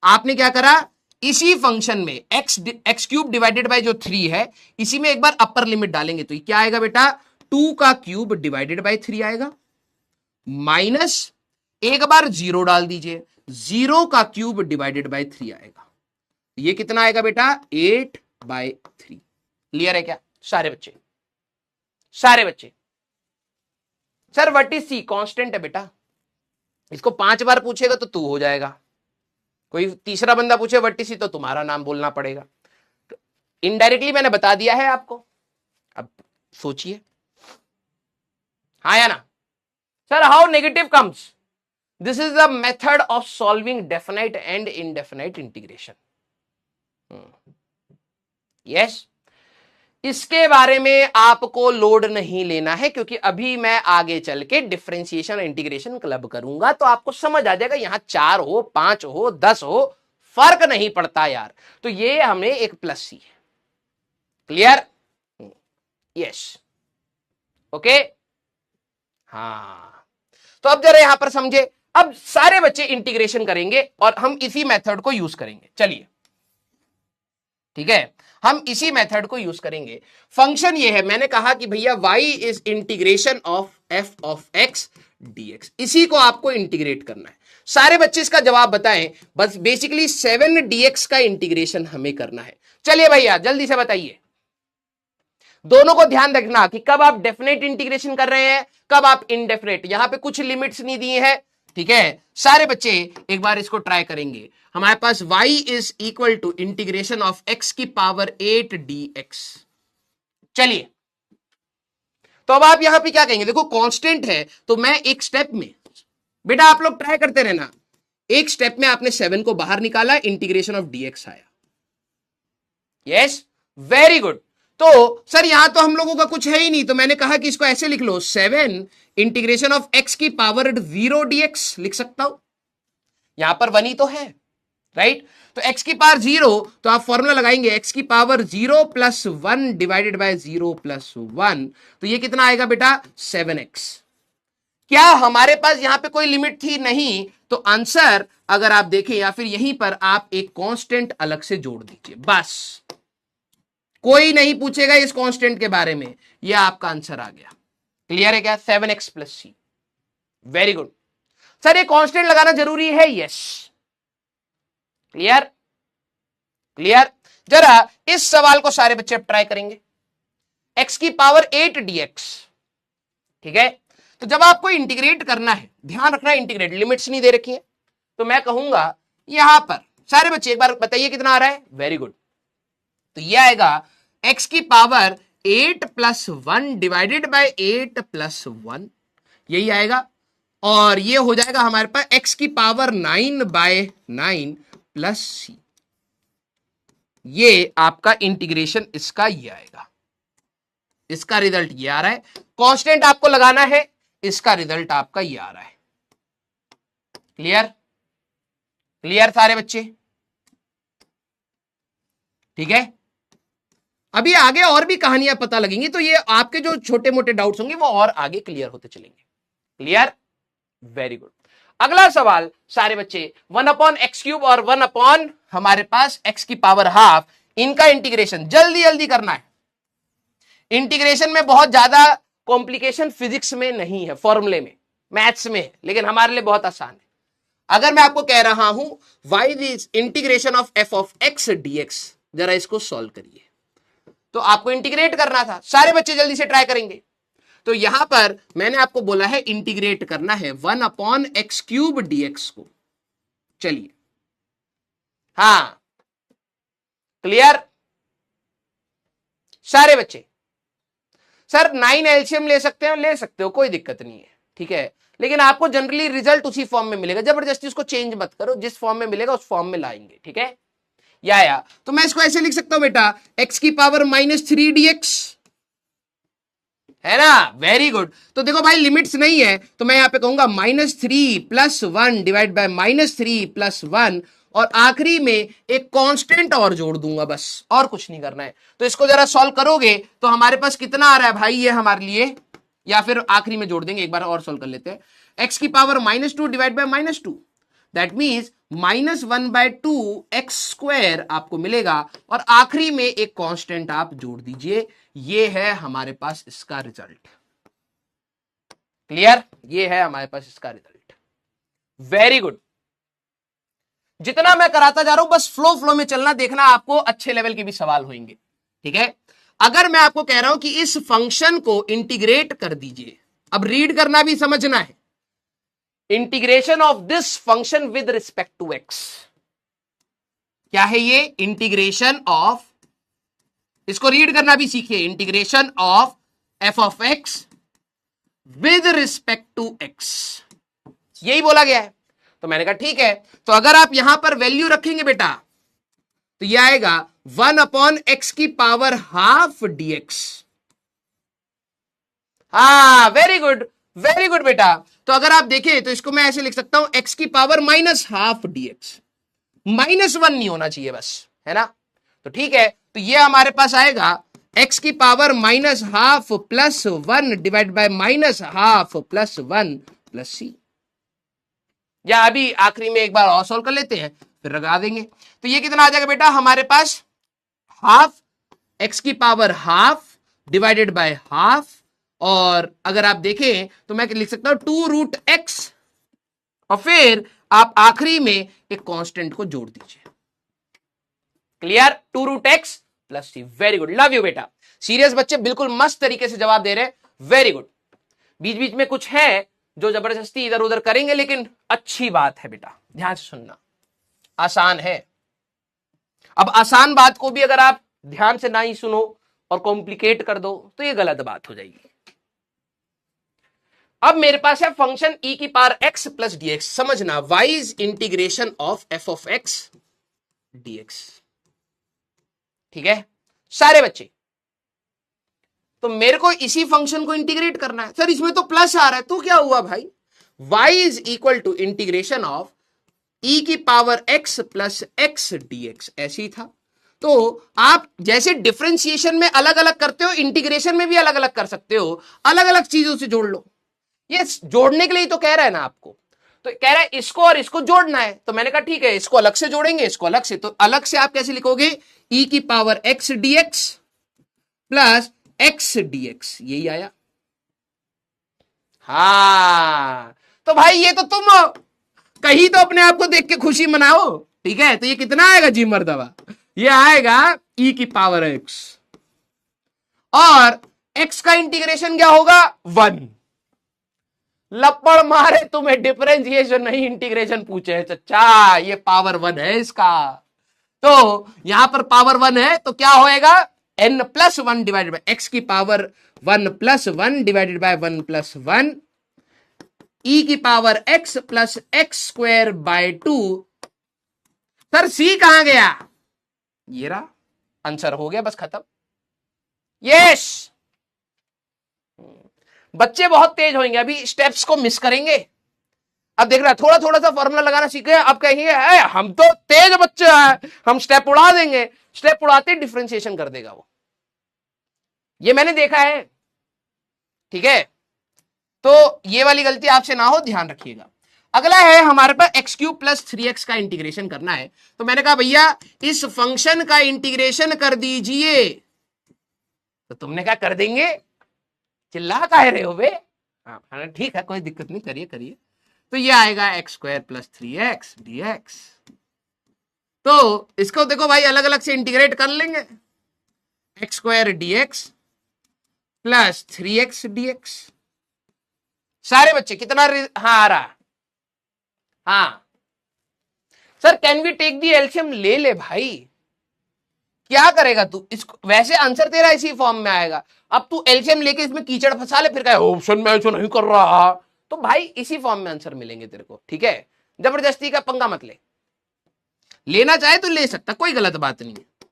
आपने क्या करा, इसी फंक्शन में x³ जो 3 है, इसी में एक बार अपर लिमिट डालेंगे तो ये क्या आएगा बेटा, 2/3 आएगा, माइनस एक बार 0 डाल दीजिए, 0/3 आएगा, ये कितना आएगा बेटा, 8/3। क्लियर है क्या सारे बच्चे? Sir what is c? Constant है बेटा, इसको 5 बार पूछेगा तो 2 हो जाएगा, कोई तीसरा बंदा पूछे व्हाट इज c तो तुम्हारा नाम बोलना पड़ेगा। तो इनडायरेक्टली मैंने बता दिया है आपको, अब सोचिए हाँ या ना। Sir how negative comes, this is the method of solving definite and indefinite integration. Yes, इसके बारे में आपको लोड नहीं लेना है, क्योंकि अभी मैं आगे चल के डिफरेंशिएशन इंटीग्रेशन क्लब करूंगा तो आपको समझ आ जाएगा, यहां 4 हो 5 हो 10 हो फर्क नहीं पड़ता यार। तो ये हमें एक +c है, क्लियर? यस, ओके, हाँ। तो अब जरा यहां पर समझे, अब सारे बच्चे इंटीग्रेशन करेंगे और हम इसी मेथड को यूज करेंगे। चलिए ठीक है, हम इसी मेथड को यूज करेंगे। फंक्शन ये है, मैंने कहा कि भैया y is integration of f of x dx, इसी को आपको इंटीग्रेट करना है। सारे बच्चे इसका जवाब बताएं, बस बेसिकली 7 dx का इंटीग्रेशन हमें करना है। चलिए भैया जल्दी से बताइए, दोनों को ध्यान रखना कि कब आप डेफिनेट इंटीग्रेशन कर रहे हैं, कब आप इनडेफिनेट। यहां पे कुछ लिमिट्स नहीं दी है, ठीक है। सारे बच्चे एक बार इसको ट्राई करेंगे। हमारे पास y is equal to integration of x की पावर 8 dx। चलिए, तो अब आप यहां पे क्या कहेंगे, देखो कांस्टेंट है तो मैं एक स्टेप में, बेटा आप लोग ट्राई करते रहना, एक स्टेप में आपने 7 को बाहर निकाला, इंटीग्रेशन ऑफ dx आया। Yes, very good. तो सर यहां तो हम लोगों का कुछ है ही नहीं, तो मैंने कहा कि इसको ऐसे लिख लो, 7 इंटीग्रेशन ऑफ x की पावर 0 dx लिख सकता हूं, यहां पर 1 ही तो है, राइट। तो x की पावर 0, तो आप फॉर्मूला लगाएंगे x की power 0 plus 1 divided bye 0 plus 1, तो ये कितना आएगा बेटा 7x। क्या हमारे पास यहां पे कोई लिमिट थी? नहीं। तो आंसर अगर आप देखें या फिर यहीं पर आप एक कांस्टेंट अलग से जोड़ दीजिए, बस कोई नहीं पूछेगा इस कांस्टेंट के बारे में, यह आपका आंसर आ गया। क्लियर है क्या? 7x plus c. Very good sir, ये कांस्टेंट लगाना जरूरी है? यस। क्लियर? क्लियर। जरा इस सवाल को सारे बच्चे अब ट्राई करेंगे। x की पावर 8 dx, ठीक है। तो जब आपको इंटीग्रेट करना है, ध्यान रखना इंटीग्रेट, लिमिट्स नहीं दे रखी है, तो मैं कहूंगा यहां पर सारे बच्चे एक बार बताइए कितना आ रहा है। Very good. तो ये आएगा x की power 8 plus 1 divided bye 8 plus 1, यही आएगा। और ये हो जाएगा हमारे पास x की पावर 9 बाय 9 प्लस सी। ये आपका इंटीग्रेशन इसका ये आएगा, इसका रिजल्ट ये आ रहा है। कांस्टेंट आपको लगाना है, इसका रिजल्ट आपका ये आ रहा है। क्लियर? क्लियर सारे बच्चे? ठीक है। अभी आगे और भी कहानियां पता लगेंगी, तो ये आपके जो छोटे मोटे डाउट्स होंगे वो और आगे क्लियर होते चलेंगे। क्लियर? Very good. अगला सवाल सारे बच्चे 1/x³ और 1 हमारे पास x की पावर हाफ, इनका इंटीग्रेशन जल्दी जल्दी करना है। इंटीग्रेशन में बहुत ज्यादा कॉम्प्लिकेशन फिजिक्स में नहीं है, फॉर्मूले में, मैथ्स में है, लेकिन हमारे लिए बहुत आसान है। अगर मैं आपको कह रहा हूं why this integration of f of x dx, जरा इसको सॉल्व करिए, तो आपको इंटीग्रेट करना था। सारे बच्चे जल्दी से ट्राई करेंगे। तो यहां पर मैंने आपको बोला है इंटीग्रेट करना है 1/x³ dx को। चलिए, हां क्लियर सारे बच्चे? सर 9 एलसीएम ले सकते हो, ले सकते हो, कोई दिक्कत नहीं है, ठीक है। लेकिन आपको जनरली रिजल्ट उसी फॉर्म में मिलेगा, जबरदस्ती उसको चेंज मत करो, जिस फॉर्म में मिलेगा उस फॉर्म में लाएंगे, ठीक है। या तो मैं इसको ऐसे लिख सकता हूं बेटा, x की पावर -3 dx, है ना। Very good. तो देखो भाई लिमिट्स नहीं है, तो मैं यहां पे कहूंगा -3 प्लस 1 डिवाइड बाय -3 प्लस 1, और आखिरी में एक कांस्टेंट और जोड़ दूंगा, बस और कुछ नहीं करना है। तो इसको जरा सॉल्व करोगे तो हमारे पास कितना आ रहा है भाई ये हमारे लिए, या फिर आखिरी में जोड़ देंगे, एक बार और सॉल्व कर लेते हैं। x की power -2 divide by -2, that means -1/2 x² आपको मिलेगा, और आखिरी में एक कांस्टेंट आप जोड़ दीजिए। ये है हमारे पास इसका रिजल्ट। क्लियर? ये है हमारे पास इसका रिजल्ट। Very good. जितना मैं कराता जा रहा हूं बस फ्लो में चलना, देखना आपको अच्छे लेवल के भी सवाल होंगे, ठीक है। अगर मैं आपको कह रहा हूं कि इस फंक्शन को इंटीग्रेट कर दीजिए, अब रीड करना भी समझना है, integration of this function with respect to x। क्या है ये? इंटीग्रेशन ऑफ, इसको रीड करना भी सीखिए, integration of f of x with respect to x, यही बोला गया है। तो मैंने कहा ठीक है, तो अगर आप यहां पर वैल्यू रखेंगे बेटा, तो यह आएगा 1/x की पावर हाफ dx। हाँ वेरी गुड, वेरी गुड बेटा। तो अगर आप देखें तो इसको मैं ऐसे लिख सकता हूं, x की पावर -12 dx, -1 नहीं होना चाहिए बस, है ना। तो ठीक है, तो ये हमारे पास आएगा x की power -12 plus 1 divide by -12 plus 1 plus c. या अभी आखिरी में एक बार और सॉल्व कर लेते हैं, फिर लगा देंगे। तो ये कितना आ जाएगा बेटा हमारे पास, हाफ x की power half divided by half, और अगर आप देखें तो मैं लिख सकता हूं 2√x, और फिर आप आखिरी में एक कांस्टेंट को जोड़ दीजिए। Clear? 2√x plus c. Very good, love you बेटा। सीरियस बच्चे बिल्कुल मस्त तरीके से जवाब दे रहे हैं, वेरी गुड। बीच बीच में कुछ है जो जबरदस्ती इधर उधर करेंगे, लेकिन अच्छी बात है बेटा, ध्यान से सुनना, आसान है। अब आसान बात को भी अगर आप ध्यान से ना ही सुनो और कॉम्प्लिकेट कर दो तो ये गलत बात हो जाएगी। अब मेरे पास है फंक्शन e की पावर x प्लस dx, समझना, wise integration of f of x dx, ठीक है सारे बच्चे। तो मेरे को इसी फंक्शन को इंटीग्रेट करना है। सर इसमें तो प्लस आ रहा है, तो क्या हुआ भाई, y is equal to integration of e की power x plus x dx, ऐसे ही था। तो आप जैसे डिफरेंशिएशन में अलग अलग करते हो, इंटीग्रेशन में भी अलग अलग कर सकते हो, अलग अलग चीजों से जोड़ लो। ये जोड़ने के लिए तो कह रहा है ना आपको, तो कह रहा है इसको और इसको जोड़ना है, तो मैंने कहा ठीक है, इसको अलग से जोड़ेंगे, इसको अलग से। तो अलग से आप कैसे लिखोगे, ई की power x dx plus x dx, यही आया। हाँ तो भाई ये तो तुम कहीं तो अपने आप को देख के खुशी मनाओ, ठीक है। तो ये कितना आएगा जी मर्दबा, ये आएगा ई की पावर एक्स, और एक्स का इंटीग्रेशन क्या होगा, 1। लपड़ मारे, तुम्हें डिफरेंशिएशन नहीं इंटीग्रेशन पूछे है चच्चा, ये पावर 1 है इसका। तो यहां पर पावर 1 है तो क्या होएगा, n plus 1 divided by x की power 1 plus 1 divided by 1 plus 1 e की power x plus x square by 2। Sir c कहां गया, ये रहा, आंसर हो गया, बस खत्म। यस, बच्चे बहुत तेज होंगे, अभी स्टेप्स को मिस करेंगे। अब देख रहा है, थोड़ा थोड़ा सा फॉर्मूला लगाना सीखे, अब कहेंगे हम तो तेज बच्चे हैं, हम स्टेप उड़ा देंगे। स्टेप उड़ाते डिफरेंशिएशन कर देगा वो, ये मैंने देखा है, ठीक है। तो ये वाली गलती आपसे ना हो, ध्यान रखिएगा। अगला है हमारे पास एक्स क्यूब प्लस 3x का इंटीग्रेशन करना है। तो मैंने कहा भैया इस फंक्शन का इंटीग्रेशन कर दीजिए, तो तुमने क्या कर देंगे, चिल्ला काहे रहे हो बे, हाँ ठीक है, कोई दिक्कत नहीं, करिए करिए। तो ये आएगा x square plus 3x dx। तो इसको देखो भाई अलग अलग से इंटीग्रेट कर लेंगे, x square dx plus 3x dx। सारे बच्चे कितना हाँ आ रहा, हाँ sir can we take the LCM, ले ले भाई, क्या करेगा तू इसको, वैसे आंसर तेरा इसी फॉर्म में आएगा। अब तू एलसीएम लेके इसमें कीचड़ फंसा ले, फिर कहे ऑप्शन में ऐसा नहीं कर रहा, तो भाई इसी फॉर्म में आंसर मिलेंगे तेरे को, ठीक है। जबरदस्ती का पंगा मत ले, लेना चाहे तो ले सकता, कोई गलत बात नहीं है।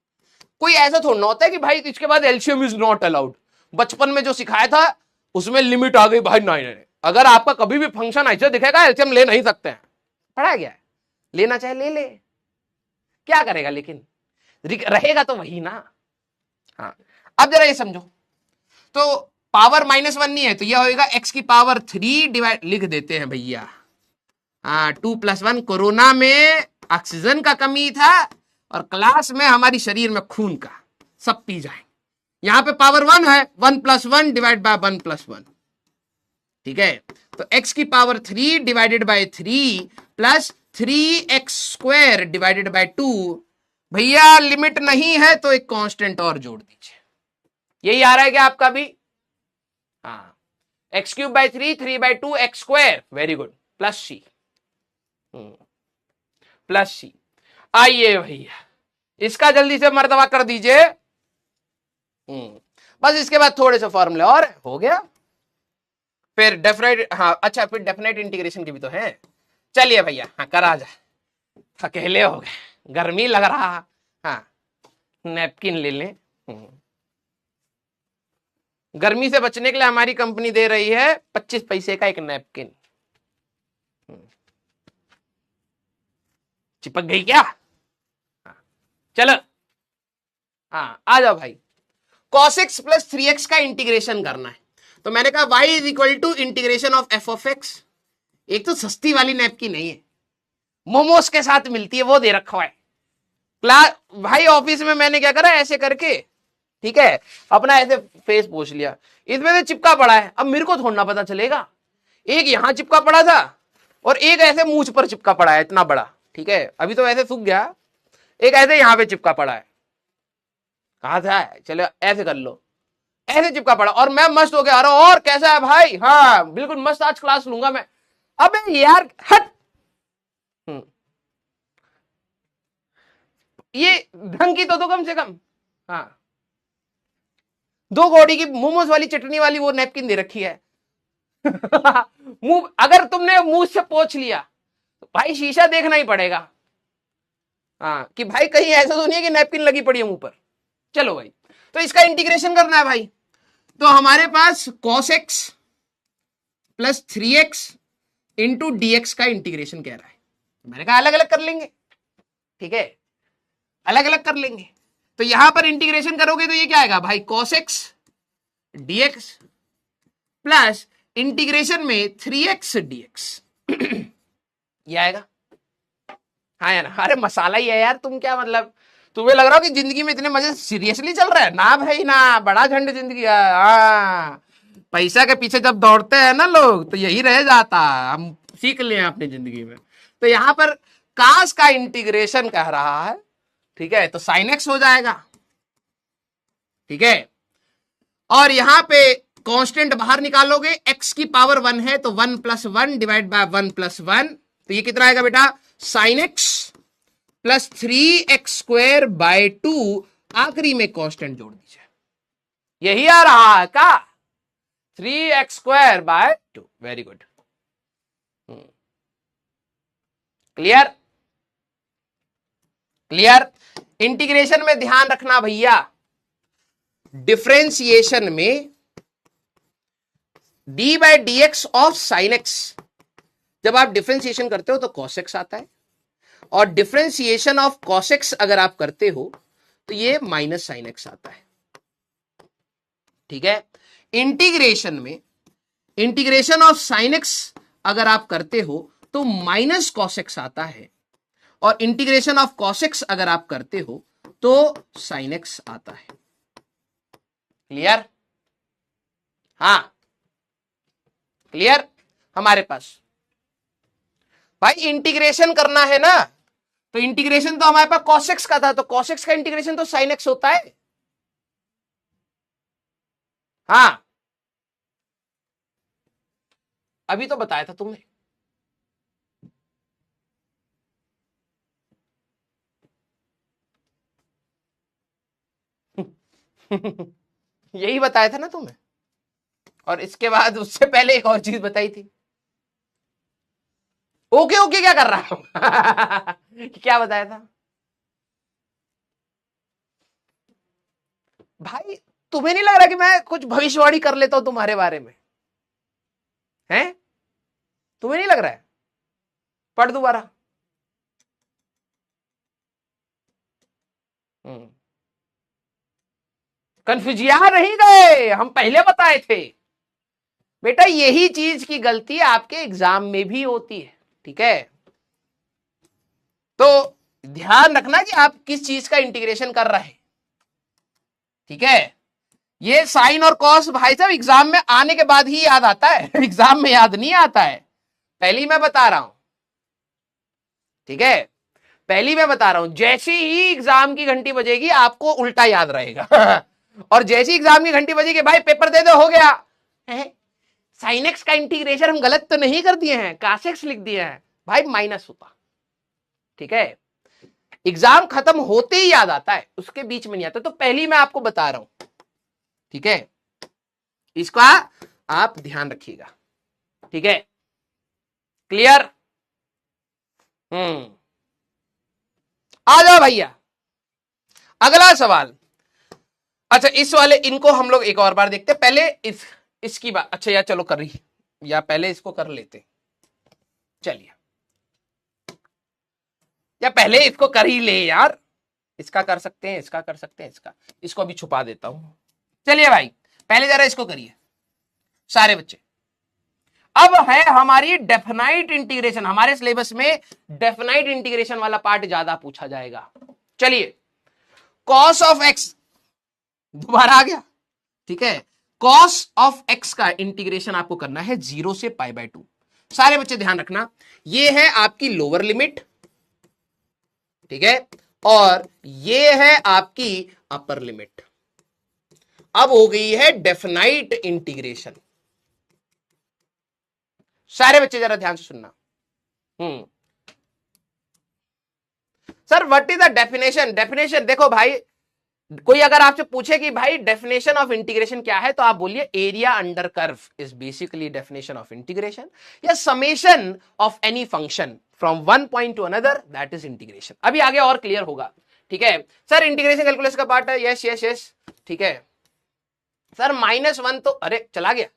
कोई ऐसा थोड़ा होता है कि भाई इसके बाद एलसीएम इज नॉट अलाउड, बचपन में जो सिखाया था उसमें लिमिट आ गई भाई, नहीं नहीं, अगर आपका कभी भी फंक्शन ऐसे दिखेगा एलसीएम ले नहीं सकते हैं, पढ़ा गया है, लेना चाहे ले ले, क्या करेगा, लेकिन रहेगा तो वही ना। हाँ अब जरा ये समझो, तो पावर -1 नहीं है, तो यह होगा x की पावर 3 डिवाइड, लिख देते हैं भैया, 2 + 1। कोरोना में ऑक्सीजन का कमी था और क्लास में हमारी शरीर में खून का, सब पी जाए। यहां पे पावर 1 है, 1 + 1 डिवाइड बाय 1 + 1, ठीक है। तो x की power 3 divided by 3 plus 3x² divided by 2। भैया लिमिट नहीं है तो एक कांस्टेंट और जोड़ दीजिए, यही आ रहा है क्या आपका भी, हाँ, x³ by 3, 3/2 x², very good, plus c, plus c। आइए भैया इसका जल्दी से मर्तबा कर दीजिए, बस इसके बाद थोड़े से फॉर्मूले और हो गया, फिर डेफिनेट, हाँ अच्छा, फिर डेफिनेट इंटीग्रेशन की भी तो है। चलिए भैया, हाँ करा जा, अकेले हो गए, गर्मी लग रहा, हाँ नैपकिन ले लें। गर्मी से बचने के लिए हमारी कंपनी दे रही है 25 पैसे का एक नैपकिन। चिपक गई क्या, चलो हाँ आ जाओ भाई। cos x प्लस 3x का इंटीग्रेशन करना है, तो मैंने कहा y is equal to integration of f of x। एक तो सस्ती वाली नैपकिन नहीं है, मोमोस के साथ मिलती है, वो दे रखा है क्लास भाई। ऑफिस में मैंने क्या करा, ऐसे करके, ठीक है, अपना ऐसे फेस पोंछ लिया, इसमें से चिपका पड़ा है। अब मेरे को थोड़ा पता चलेगा, एक यहां चिपका पड़ा था और एक ऐसे मूंछ पर चिपका पड़ा है, इतना बड़ा, ठीक है, अभी तो ऐसे सूख गया, एक ऐसे यहां पे चिपका पड़ा है, कहां से है, चलो ऐसे कर लो, ऐसे चिपका पड़ा, और मैं मस्त हो गया, अरे और कैसा है भाई, हाँ बिल्कुल मस्त, आज क्लास लूंगा मैं। अबे यार हट, ये ढंग की तो कम से कम, हाँ 2 कौड़ी की मोमोज वाली चटनी वाली वो नैपकिन दे रखी है। मुंह, अगर तुमने मुंह से पोंछ लिया तो भाई शीशा देखना ही पड़ेगा, हाँ कि भाई कहीं ऐसा तो नहीं है कि नैपकिन लगी पड़ी है मुंह पर। चलो भाई, तो इसका इंटीग्रेशन करना है भाई, तो हमारे पास cos x plus 3x into dx का इंटीग्रेशन कह रहा है, मैंने कहा अलग अलग कर लेंगे, ठीक है, अलग अलग कर लेंगे। तो यहां पर इंटीग्रेशन करोगे तो ये क्या आएगा भाई, cos x dx plus integration में 3x dx ये आएगा। हाँ यार, अरे मसाला ही है यार, तुम क्या मतलब, तुम्हें लग रहा हो कि जिंदगी में इतने मजे सीरियसली चल रहा है ना भाई, ना बड़ा झंड जिंदगी है। हाँ, पैसा के पीछे जब दौड़ते हैं ना लोग तो यही रह जाता, हम सीख लिए अपनी जिंदगी में। तो यहां पर कास का इंटीग्रेशन कह रहा है, ठीक है, तो साइन एक्स हो जाएगा, ठीक है, और यहां पे कांस्टेंट बाहर निकालोगे, x की पावर 1 है तो 1 + 1 डिवाइड बाय 1 + 1, तो ये कितना आएगा बेटा, साइन एक्स प्लस 3x² 2, आखिरी में कांस्टेंट जोड़ दीजिए, यही आ रहा है का 3x² 2। Very good, clear clear. Integration में ध्यान रखना भैया, डिफरेंशिएशन में d/dx ऑफ साइन एक्स, जब आप डिफरेंशिएशन करते हो तो cos x आता है, और डिफरेंशिएशन ऑफ cos x अगर आप करते हो तो ये माइनस साइन एक्स आता है, ठीक है। इंटीग्रेशन में इंटीग्रेशन ऑफ साइन एक्स अगर आप करते हो तो माइनस cos x आता है, और इंटीग्रेशन ऑफ cos x अगर आप करते हो तो साइन एक्स आता है। क्लियर, हाँ क्लियर। हमारे पास भाई इंटीग्रेशन करना है ना, तो इंटीग्रेशन तो हमारे पास cos x का था, तो cos x का इंटीग्रेशन तो sin x होता है। हाँ, अभी तो बताया था तुमने। यही बताया था ना तुम्हें, और इसके बाद उससे पहले एक और चीज बताई थी। ओके ओके क्या कर रहा हूं क्या बताया था भाई, तुम्हें नहीं लग रहा कि मैं कुछ भविष्यवाणी कर लेता हूं तुम्हारे बारे में, हैं? तुम्हें नहीं लग रहा है? पढ़ दोबारा। कंफ्यूजिया नहीं गए, हम पहले बताए थे बेटा, यही चीज की गलती आपके एग्जाम में भी होती है, ठीक है। तो ध्यान रखना कि आप किस चीज का इंटीग्रेशन कर रहे हैं, ठीक है। ये साइन और कॉस भाई साहब एग्जाम में आने के बाद ही याद आता है एग्जाम में याद नहीं आता है, पहली मैं बता रहा हूं, ठीक है, पहली मैं बता रहा हूं, जैसे ही एग्जाम की घंटी बजेगी आपको उल्टा याद रहेगा और जैसी एग्जाम की घंटी बजेगी भाई पेपर दे दो, हो गया है, साइन एक्स का इंटीग्रेशन हम गलत तो नहीं कर दिए हैं, कास एक्स लिख दिए हैं भाई, माइनस होता, ठीक है। एग्जाम खत्म होते ही याद आता है, उसके बीच में नहीं आता, तो पहली मैं आपको बता रहा हूं, ठीक है, इसका आप ध्यान रखिएगा, ठीक है, क्लियर। आ जाओ भैया, अगला सवाल। अच्छा, इस वाले इनको हम लोग एक और बार देखते, पहले इसकी बात, अच्छा या चलो कर रही, या पहले इसको कर लेते, चलिए, या पहले इसको कर ही ले यार, इसका कर सकते हैं, इसका कर सकते हैं, इसको अभी छुपा देता हूं। चलिए भाई, पहले जरा इसको करिए सारे बच्चे। अब है हमारी डेफिनाइट इंटीग्रेशन, हमारे सिलेबस में डेफिनाइट इंटीग्रेशन वाला पार्ट ज्यादा पूछा जाएगा। चलिए, cos ऑफ x दोबारा आ गया, ठीक है, cos ऑफ x का इंटीग्रेशन आपको करना है 0 से π/2। सारे बच्चे ध्यान रखना, ये है आपकी लोअर लिमिट, ठीक है, और ये है आपकी अपर लिमिट। अब हो गई है डेफिनाइट इंटीग्रेशन। सारे बच्चे जरा ध्यान से सुनना। Sir what is the definition? Definition देखो भाई, कोई अगर आपसे पूछे कि भाई डेफिनेशन ऑफ इंटीग्रेशन क्या है, तो आप बोलिए area under curve is basically definition of integration, या summation of any function from one point to another, that is integration. अभी आगे और क्लियर होगा, ठीक है। सर इंटीग्रेशन कैलकुलस का पार्ट है, यस यस यस, ठीक है। सर -1 तो अरे चला गया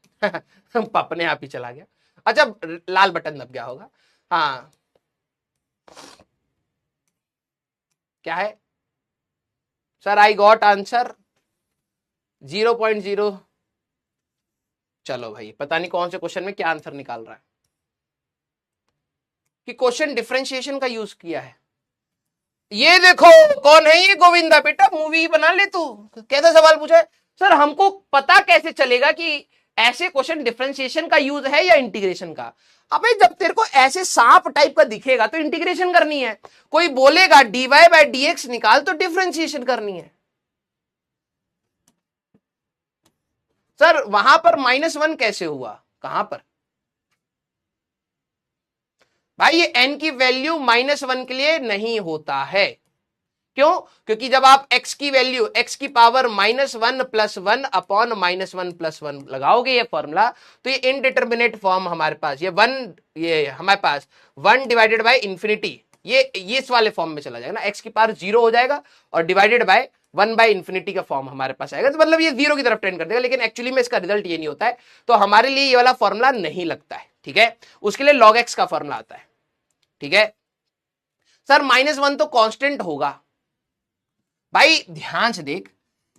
अपने आप ही चला गया। अच्छा, लाल बटन दब गया होगा, हाँ क्या है सर? I got answer 0.0। चलो भाई, पता नहीं कौन से क्वेश्चन में क्या आंसर निकाल रहा है कि क्वेश्चन डिफरेंशिएशन का यूज किया है। ये देखो कौन है ये गोविंदा, बेटा मूवी बना ले तू। कैसा सवाल पूछा है सर? हमको पता कैसे चलेगा कि ऐसे क्वेश्चन डिफरेंशिएशन का यूज है या इंटीग्रेशन का? अबे जब तेरे को ऐसे सांप टाइप का दिखेगा तो इंटीग्रेशन करनी है। कोई बोलेगा dy/dx निकाल तो डिफरेंशिएशन करनी है। सर वहां पर -1 कैसे हुआ? कहां पर भाई? ये n की वैल्यू -1 के लिए नहीं होता है। क्यों? क्योंकि जब आप x की वैल्यू x की पावर -1 + 1 अपॉन -1 + 1 लगाओगे ये फॉर्मूला, तो ये इनडिटर्मिनेट फॉर्म हमारे पास, ये हमारे पास 1 डिवाइडेड बाय इंफिनिटी, ये इस वाले फॉर्म में चला जाएगा ना। x की पावर 0 हो जाएगा और डिवाइडेड बाय 1/∞ का फॉर्म हमारे पास आएगा। तो मतलब ये 0 की तरफ टेंड कर देगा, लेकिन एक्चुअली में इसका रिजल्ट ये नहीं होता है। तो हमारे लिए ये वाला फॉर्मूला नहीं लगता है। ठीक है, उसके लिए log x का फॉर्मूला आता है। ठीक है सर, -1 तो कांस्टेंट होगा। भाई ध्यान से देख,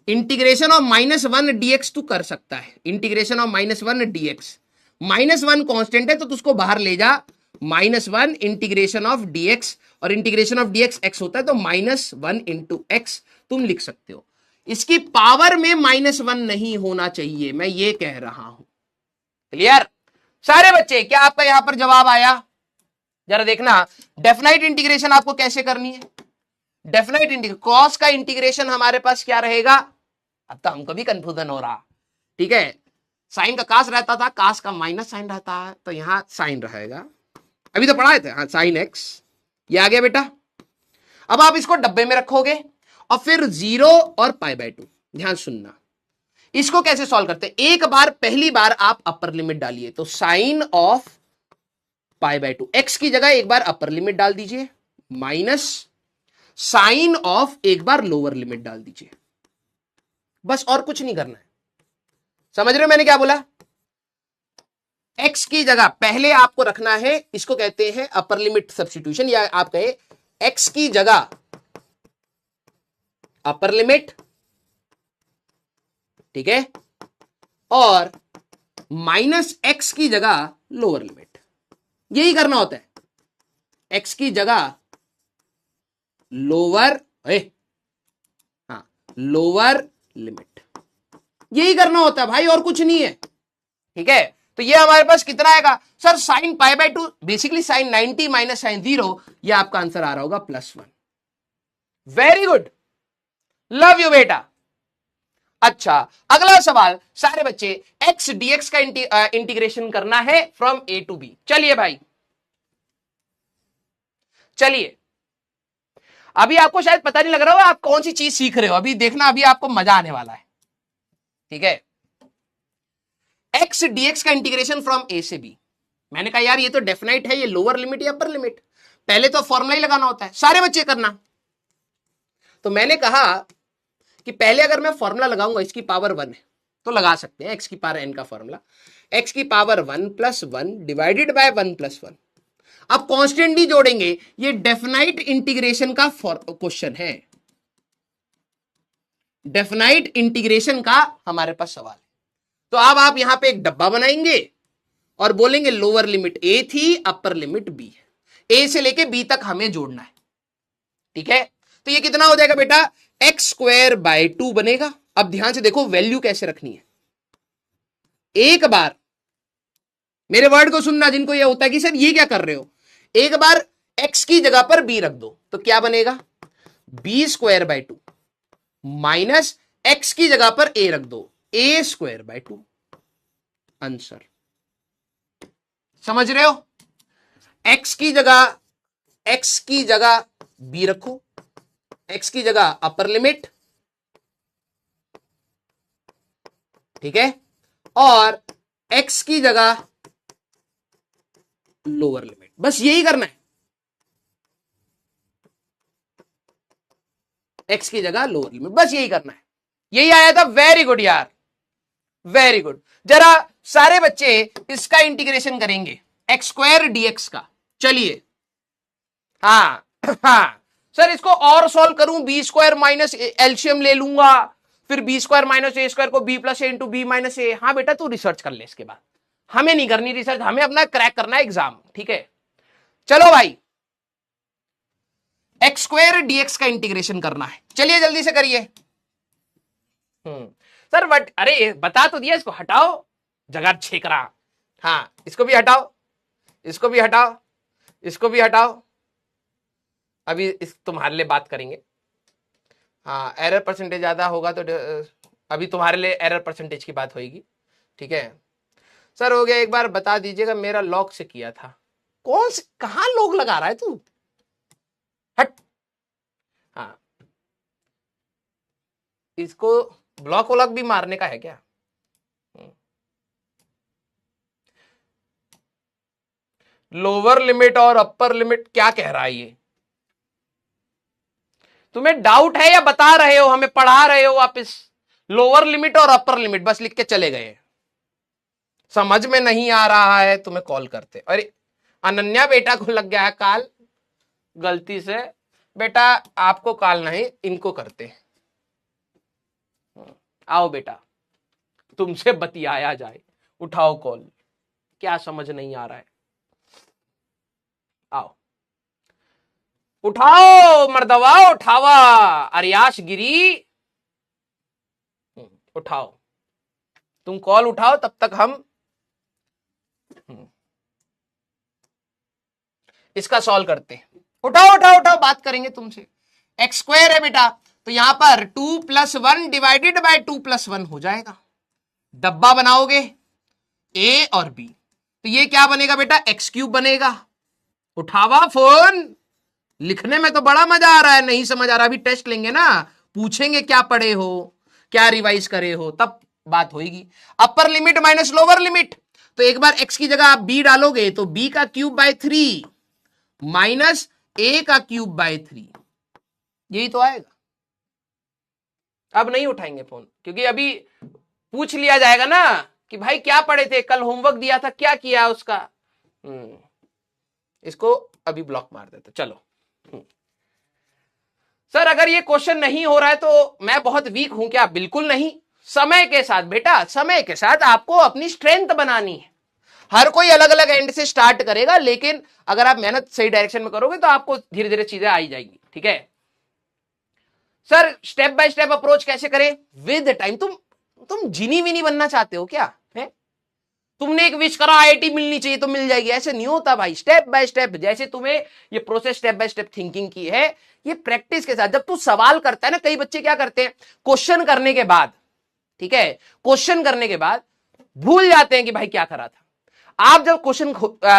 इंटीग्रेशन ऑफ -1 dx तू कर सकता है। इंटीग्रेशन ऑफ -1 dx, -1 कांस्टेंट है तो तू उसको बाहर ले जा, -1 इंटीग्रेशन ऑफ dx, और इंटीग्रेशन ऑफ dx x होता है तो -1 इंटू एक्स तुम लिख सकते हो। इसकी पावर में -1 नहीं होना चाहिए, मैं ये कह रहा हूं। क्लियर सारे बच्चे? क्या आपका यहां पर जवाब आया? जरा देखना, डेफिनाइट इंटीग्रेशन आपको कैसे करनी है। डेफिनाइट इंटीग्रेशन, कॉस का इंटीग्रेशन हमारे पास क्या रहेगा? अब तो हमको भी कंफ्यूजन हो रहा। ठीक है, साइन का कास रहता था, कास का माइनस साइन रहता है, तो यहां साइन रहेगा। अभी तो पढ़ाए थे, हाँ साइन एक्स, ये आ गया बेटा। अब आप इसको डब्बे में रखोगे और फिर 0 और π/2। ध्यान सुनना, इसको कैसे सॉल्व करते हैं? एक बार पहली बार आप अपर लिमिट डालिए, तो साइन ऑफ π/2, एक्स की जगह एक बार अपर लिमिट डाल दीजिए, माइनस साइन ऑफ एक बार लोअर लिमिट डाल दीजिए। बस और कुछ नहीं करना है। समझ रहे हो मैंने क्या बोला? एक्स की जगह पहले आपको रखना है, इसको कहते हैं अपर लिमिट सब्स्टिट्यूशन, या आप कहे एक्स की जगह अपर लिमिट, ठीक है, और माइनस एक्स की जगह लोअर लिमिट। यही करना होता है, एक्स की जगह लोअर, हाँ लोअर लिमिट, यही करना होता है भाई, और कुछ नहीं है। ठीक है, तो ये हमारे पास कितना आएगा sir? Sine π/2, basically sine 90 minus sine 0, ये आपका आंसर आ रहा होगा +1। वेरी गुड, लव यू बेटा। अच्छा, अगला सवाल सारे बच्चे, x dx का इंटीग्रेशन करना है फ्रॉम a to b। चलिए भाई, चलिए, अभी आपको शायद पता नहीं लग रहा हो आप कौन सी चीज सीख रहे हो। अभी देखना, अभी आपको मजा आने वाला है। ठीक है, x dx का इंटीग्रेशन फ्रॉम a से b। मैंने कहा यार ये तो डेफिनाइट है, ये लोअर लिमिट या अपर लिमिट, पहले तो फॉर्मूला ही लगाना होता है। सारे बच्चे करना। तो मैंने कहा कि पहले अगर मैं फॉर्मूला लगाऊंगा, इसकी पावर 1 है तो लगा सकते हैं, x की पावर n का फॉर्मूला, x की पावर 1 + 1 डिवाइडेड बाय 1 + 1। अब कांस्टेंट नहीं जोड़ेंगे, ये डेफिनाइट इंटीग्रेशन का क्वेश्चन है, डेफिनाइट इंटीग्रेशन का हमारे पास सवाल है। तो अब आप यहां पे एक डब्बा बनाएंगे और बोलेंगे लोअर लिमिट a थी, अपर लिमिट b है, a से लेके b तक हमें जोड़ना है। ठीक है, तो ये कितना हो जाएगा बेटा? x²/2 बनेगा। अब ध्यान से देखो वैल्यू कैसे रखनी है। एक बार मेरे वर्ड को सुनना, जिनको ये होता है कि सर ये क्या कर रहे हो, एक बार x की जगह पर b रख दो, तो क्या बनेगा? b²/2 माइनस x की जगह पर a रख दो, a²/2 आंसर। समझ रहे हो? x की जगह b रखो, x की जगह अपर लिमिट, ठीक है, और x की जगह लोअर लिमिट। बस यही करना है, x की जगह लोअर लिमिट, बस यही करना है। यही आया था। वेरी गुड यार, वेरी गुड। जरा सारे बच्चे इसका इंटीग्रेशन करेंगे, x² dx का। चलिए हाँ हाँ सर, इसको और सॉल्व करूं, बी स्क्वायर माइनस एलसीएम ले लूंगा, फिर बी स्क्वायर माइनस ए स्क्वायर को बी प्लस ए इंटू बी माइनस ए। हाँ बेटा तू रिसर्च कर ले, इसके बाद हमें नहीं करनी रिसर्च, हमें अपना क्रैक करना है एग्जाम, ठीक है। चलो भाई, एक्स स्क्वायर डीएक्स का इंटीग्रेशन करना है, चलिए जल्दी से करिए। सर बट अरे बता तो दिया, इसको हटाओ, जगह छेक रहा। हाँ इसको भी हटाओ, इसको भी हटाओ, इसको भी हटाओ, अभी इस तुम्हारे लिए बात करेंगे। हाँ एरर परसेंटेज ज्यादा होगा तो अभी तुम्हारे लिए एरर परसेंटेज की बात होगी, ठीक है। सर हो गया, एक बार बता दीजिएगा, मेरा लॉक से किया था। कौन से कहां लॉक लगा रहा है तू, हट। हाँ इसको ब्लॉक व्लॉक भी मारने का है क्या? लोअर लिमिट और अपर लिमिट क्या कह रहा है ये? तुम्हें डाउट है या बता रहे हो, हमें पढ़ा रहे हो वापस? लोअर लिमिट और अपर लिमिट बस लिख के चले गए, समझ में नहीं आ रहा है तुम्हें कॉल करते। अरे अनन्या बेटा को लग गया है कॉल गलती से, बेटा आपको कॉल नहीं इनको करते। आओ बेटा तुमसे बतियाया जाए, उठाओ कॉल, क्या समझ नहीं आ रहा है? आओ उठाओ मर्दवा, उठावा अरियाश गिरी, उठाओ, तुम कॉल उठाओ, तब तक हम इसका सॉल्व करते हैं। उठाओ उठाओ उठाओ, बात करेंगे तुमसे। एक्स स्क्वायर है बेटा, तो यहां पर 2 + 1 डिवाइडेड बाय 2 + 1 हो जाएगा। डब्बा बनाओगे ए और बी, तो ये क्या बनेगा बेटा, x³ बनेगा। उठावा फोन, लिखने में तो बड़ा मजा आ रहा है, नहीं समझ आ रहा, अभी टेस्ट लेंगे ना, पूछेंगे क्या पढ़े हो, क्या रिवाइज करे हो, तब बात होगी। अपर लिमिट माइनस लोअर लिमिट, तो एक बार x की जगह आप b डालोगे तो b³/3 माइनस a³/3, यही तो आएगा। अब नहीं उठाएंगे फोन, क्योंकि अभी पूछ लिया जाएगा ना कि भाई क्या पढ़े थे कल, होमवर्क दिया था क्या किया उसका। इसको अभी ब्लॉक मार देते। चलो सर अगर ये क्वेश्चन नहीं हो रहा है तो मैं बहुत वीक हूं क्या? बिल्कुल नहीं, समय के साथ बेटा, समय के साथ आपको अपनी स्ट्रेंथ बनानी है। हर कोई अलग अलग एंड से स्टार्ट करेगा, लेकिन अगर आप मेहनत सही डायरेक्शन में करोगे तो आपको धीरे धीरे चीजें आई जाएगी, ठीक है। Sir step by step approach कैसे करें? With time. तुम जिनी विनी बनना चाहते हो क्या है? तुमने एक विश करा आईआईटी मिलनी चाहिए तो मिल जाएगी, ऐसे नहीं होता भाई। स्टेप बाय स्टेप, जैसे तुम्हें ये process step by step thinking की है, ये प्रैक्टिस के साथ। जब तू सवाल करता है ना, कई बच्चे क्या करते हैं, क्वेश्चन करने के बाद, ठीक है, क्वेश्चन करने के बाद भूल जाते हैं कि भाई क्या करा था। आप जब क्वेश्चन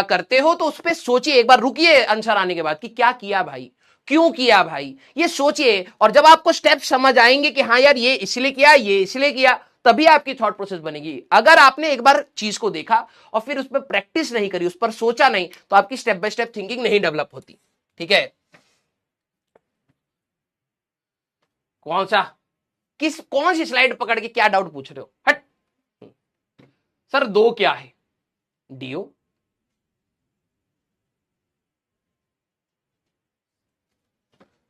करते हो तो उस पर सोचिए, एक बार रुकिए आंसर आने के बाद कि क्या किया भाई, क्यों किया भाई, ये सोचिए। और जब आपको स्टेप समझ आएंगे कि हाँ यार ये इसलिए किया, ये इसलिए किया, तभी आपकी थॉट प्रोसेस बनेगी। अगर आपने एक बार चीज को देखा और फिर उस पर प्रैक्टिस नहीं करी, उस पर सोचा नहीं, तो आपकी स्टेप बाय स्टेप थिंकिंग नहीं डेवलप होती, ठीक है। कौन सी स्लाइड पकड़ के क्या डाउट पूछ रहे हो? हट। सर 2 क्या है? डीओ।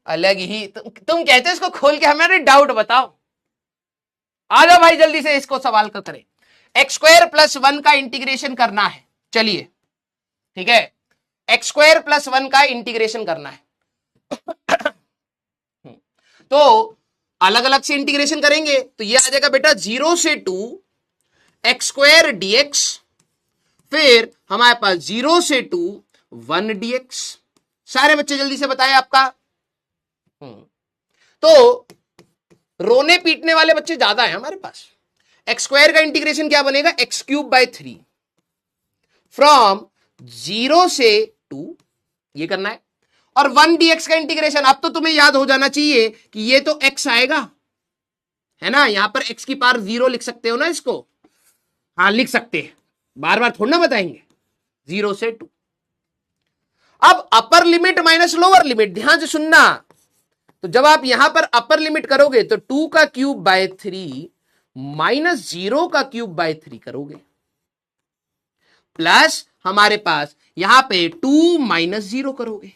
अलग ही तुम कहते हो, इसको खोल के हमारे डाउट बताओ। आ जाओ भाई जल्दी से, इसको सवाल का करें। x² + 1 का इंटीग्रेशन करना है, चलिए ठीक है। x² + 1 का इंटीग्रेशन करना है तो अलग अलग से इंटीग्रेशन करेंगे, तो ये आ जाएगा बेटा 0 से 2 x² dx, फिर हमारे पास 0 से 2 1 dx। सारे बच्चे जल्दी से बताएं आपका। तो रोने पीटने वाले बच्चे ज्यादा हैं हमारे पास। x² का इंटीग्रेशन क्या बनेगा, x³/3 फ्रॉम 0 से 2, ये करना है। और 1 dx का इंटीग्रेशन, अब तो तुम्हें याद हो जाना चाहिए कि ये तो x आएगा, है ना, यहां पर x की पावर 0 लिख सकते हो ना इसको। हाँ लिख सकते हैं, बार बार थोड़ा ना बताएंगे। 0 से 2। अब अपर लिमिट माइनस लोअर लिमिट, ध्यान से सुनना। तो जब आप यहां पर अपर लिमिट करोगे तो 2³/3 माइनस 0³/3 करोगे, प्लस हमारे पास यहां पे 2 - 0 करोगे।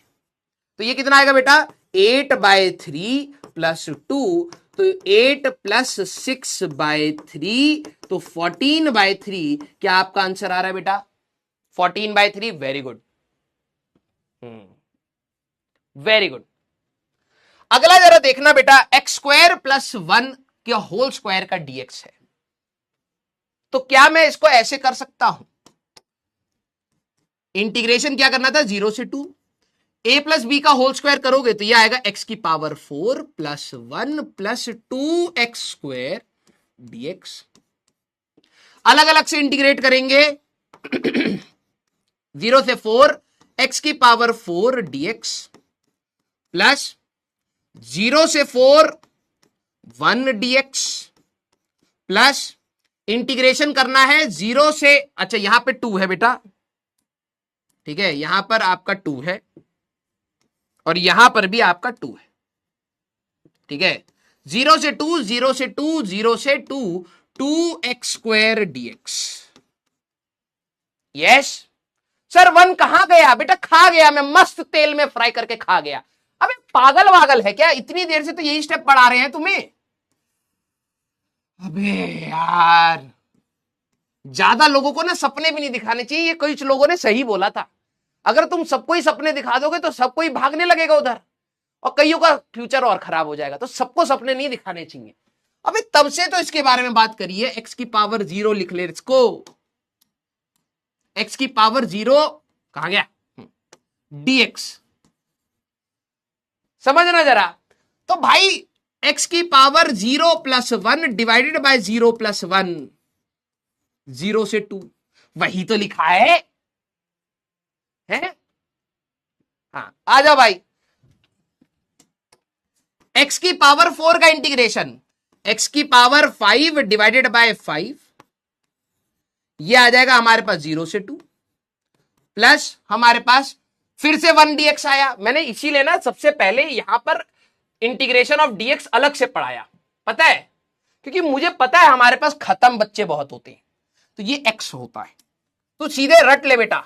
तो ये कितना आएगा बेटा 8/3 प्लस 2, तो 8 प्लस 6/3 तो 14/3। क्या आपका आंसर आ रहा है बेटा 14/3? Very good, very good. अगला जरा देखना बेटा, x² प्लस 1 के होल स्क्वायर का dx है, तो क्या मैं इसको ऐसे कर सकता हूं? इंटीग्रेशन क्या करना था 0 से 2, a प्लस बी का होल स्क्वायर करोगे तो यह आएगा x की power 4 plus 1 plus 2x² dx। अलग अलग से इंटीग्रेट करेंगे 0 से 4 x की पावर 4 dx प्लस 0 से 4 1 dx प्लस इंटीग्रेशन करना है 0 से, अच्छा यहां पे 2 है बेटा, ठीक है, यहां पर आपका 2 है और यहां पर भी आपका 2 है, ठीक है। 0 से 2 0 से 2 0 से 2 2x² dx। यस सर 1 कहां गया बेटा? खा गया, मैं मस्त तेल में फ्राई करके खा गया। अबे पागल वागल है क्या? इतनी देर से तो यही स्टेप पढ़ा रहे हैं तुम्हें। अबे यार ज्यादा लोगों को ना सपने भी नहीं दिखाने चाहिए, ये कुछ लोगों ने सही बोला था, अगर तुम सबको ही सपने दिखा दोगे तो सबको ही भागने लगेगा उधर और कईयों का फ्यूचर और खराब हो जाएगा, तो सबको सपने नहीं दिखाने चाहिए। अबे तब से तो इसके बारे में बात करिए, x की पावर 0 लिख ले इसको, x की पावर 0 कहां गया dx, समझना जरा। तो भाई x की power 0 plus 1 divided bye 0 plus 1, 0 से 2, वही तो लिखा है? हाँ आ जाओ भाई। x की पावर 4 का इंटीग्रेशन, x की पावर 5 डिवाइडेड बाय 5, ये आ जाएगा हमारे पास 0 से 2 प्लस हमारे पास फिर से 1 dx आया। मैंने इसीलिए ना सबसे पहले यहां पर इंटीग्रेशन ऑफ dx अलग से पढ़ाया, पता है, क्योंकि मुझे पता है हमारे पास खत्म बच्चे बहुत होते हैं, तो ये x होता है, तो सीधे रट ले बेटा,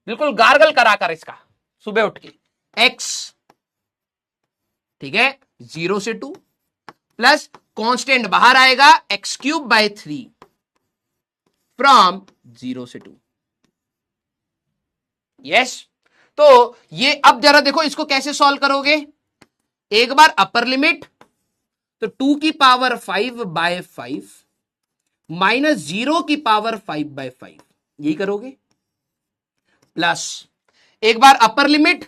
बिल्कुल गार्गल करा कर इसका सुबह उठ के, x, ठीक है, 0 से 2 प्लस कांस्टेंट बाहर आएगा x³/3 फ्रॉम 0 से 2। यस तो ये अब जरा देखो इसको कैसे सॉल्व करोगे। एक बार अपर लिमिट, तो 2 की पावर 5/5 माइनस 0 की पावर 5/5, यही करोगे, प्लस एक बार अपर लिमिट,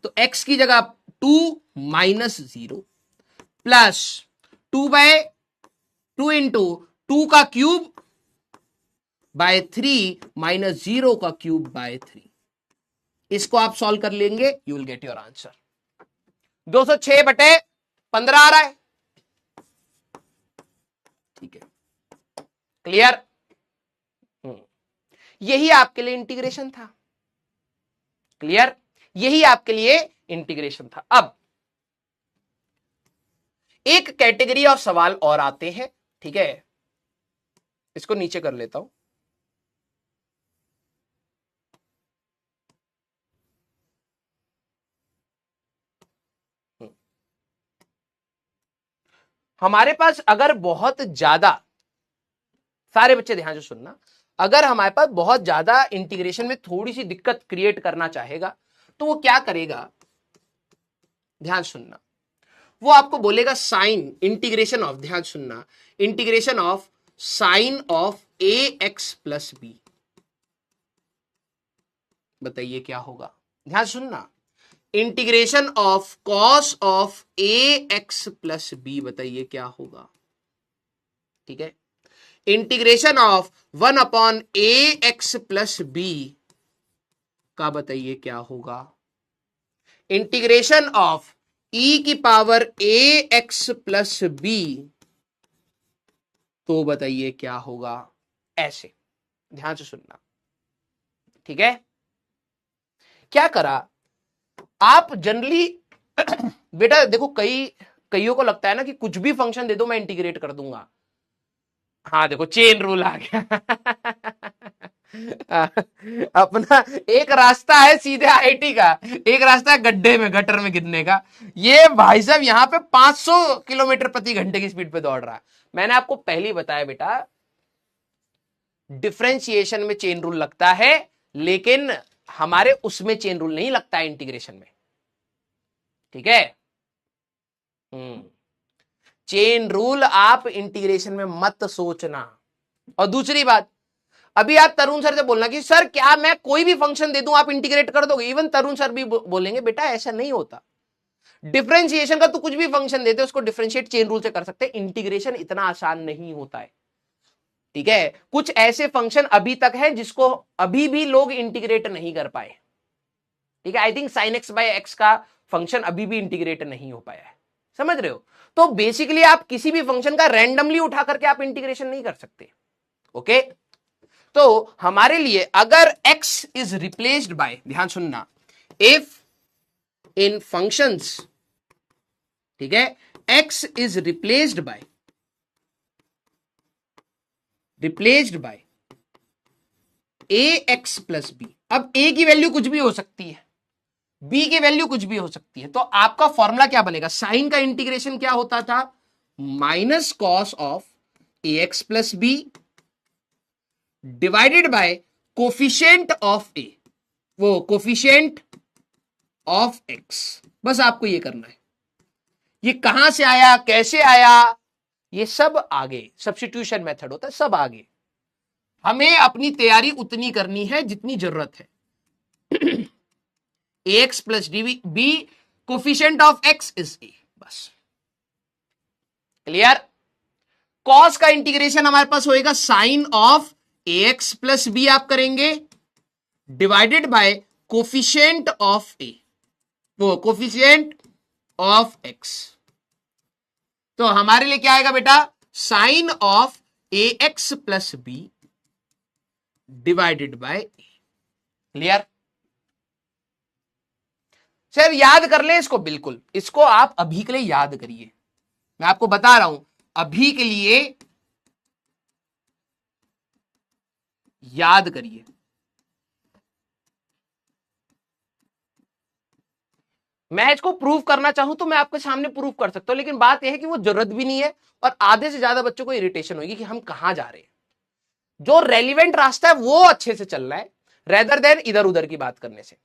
तो x की जगह 2 माइनस 0 प्लस 2/2 इंटू 2 का क्यूब बाय 3 माइनस 0 का क्यूब बाय 3। इसको आप सॉल्व कर लेंगे, you will get your answer. 206/15 आ रहा है, ठीक है, क्लियर। यही आपके लिए इंटीग्रेशन था, क्लियर, यही आपके लिए इंटीग्रेशन था। अब एक कैटेगरी ऑफ सवाल और आते हैं, ठीक है, इसको नीचे कर लेता हूं। हमारे पास अगर बहुत ज्यादा, सारे बच्चे ध्यान से सुनना, अगर हमारे पास बहुत ज्यादा इंटीग्रेशन में थोड़ी सी दिक्कत क्रिएट करना चाहेगा तो वो क्या करेगा, ध्यान सुनना, वो आपको बोलेगा साइन इंटीग्रेशन ऑफ, ध्यान सुनना, integration of sine of ax plus b. बताइए क्या होगा, ध्यान सुनना, integration of cos of ax plus b, बताइए क्या होगा, ठीक है, integration of 1/ax plus B का बताइए क्या होगा, इंटीग्रेशन ऑफ e की पावर ax प्लस बी, तो बताइए क्या होगा, ऐसे ध्यान से सुनना, ठीक है। क्या करा आप जनरली बेटा देखो, कईयों को लगता है ना कि कुछ भी फंक्शन दे दो मैं इंटीग्रेट कर दूंगा। हाँ देखो चेन रूल आ गया अपना एक रास्ता है सीधे आईआईटी का, एक रास्ता है गड्ढे में गटर में गिरने का। ये भाई साहब यहाँ पे 500 किलोमीटर प्रति घंटे की स्पीड पे दौड़ रहा है। मैंने आपको पहले ही बताया बेटा, डिफरेंशिएशन में चेन रूल लगता है, लेकिन हमारे उसमें चेन रूल नहीं लगता है इंटीग्रेशन में। ठीक है, चेन रूल आप इंटीग्रेशन में मत सोचना। और दूसरी बात, अभी आप तरुण सर से बोलना कि सर क्या मैं कोई भी फंक्शन दे दूं आप इंटीग्रेट कर दोगे, इवन तरुण सर भी बोलेंगे बेटा ऐसा नहीं होता। डिफरेंशिएशन का तो कुछ भी फंक्शन देते उसको डिफरेंशिएट चेन रूल से कर सकते हैं, इंटीग्रेशन इतना आसान नहीं होता है। ठीक है, कुछ ऐसे फंक्शन अभी तक है जिसको अभी भी लोग इंटीग्रेट नहीं कर पाए। ठीक है, I think sin x by x का फंक्शन अभी भी इंटीग्रेट नहीं हो पाया है, समझ रहे हो। तो बेसिकली आप किसी भी फंक्शन का रैंडमली उठा करके आप इंटीग्रेशन नहीं कर सकते। ओके, तो हमारे लिए अगर x इज रिप्लेस्ड बाय, ध्यान सुनना, इफ इन फंक्शंस, ठीक है, x is replaced by ax plus b. अब a की वैल्यू कुछ भी हो सकती है, b की वैल्यू कुछ भी हो सकती है, तो आपका फॉर्मूला क्या बनेगा, साइन का इंटीग्रेशन क्या होता था, minus cos of ax plus b divided by coefficient of a, वो कोफिशिएंट ऑफ x। बस आपको ये करना है। ये कहां से आया, कैसे आया, ये सब आगे सब्स्टिट्यूशन मेथड होता है, सब आगे। हमें अपनी तैयारी उतनी करनी है जितनी जरूरत है। ax plus b coefficient of x is a, बस क्लियर। कॉस का इंटीग्रेशन हमारे पास होएगा sine of ax plus b आप करेंगे divided by coefficient of a, वो कोफिशिएंट ऑफ x। तो हमारे लिए क्या आएगा बेटा, sine of ax plus b divided by a। Clear. Sir याद कर ले इसको, बिल्कुल इसको आप अभी के लिए याद करिए, मैं आपको बता रहा हूं अभी के लिए याद करिए। मैं इसको प्रूव करना चाहूं तो मैं आपके सामने प्रूव कर सकता हूं, लेकिन बात यह है कि वो जरूरत भी नहीं है और आधे से ज्यादा बच्चों को इरिटेशन होगी कि हम कहां जा रहे हैं। जो रेलिवेंट रास्ता है वो अच्छे से चल रहा है रेदर देन इधर उधर की बात करने से।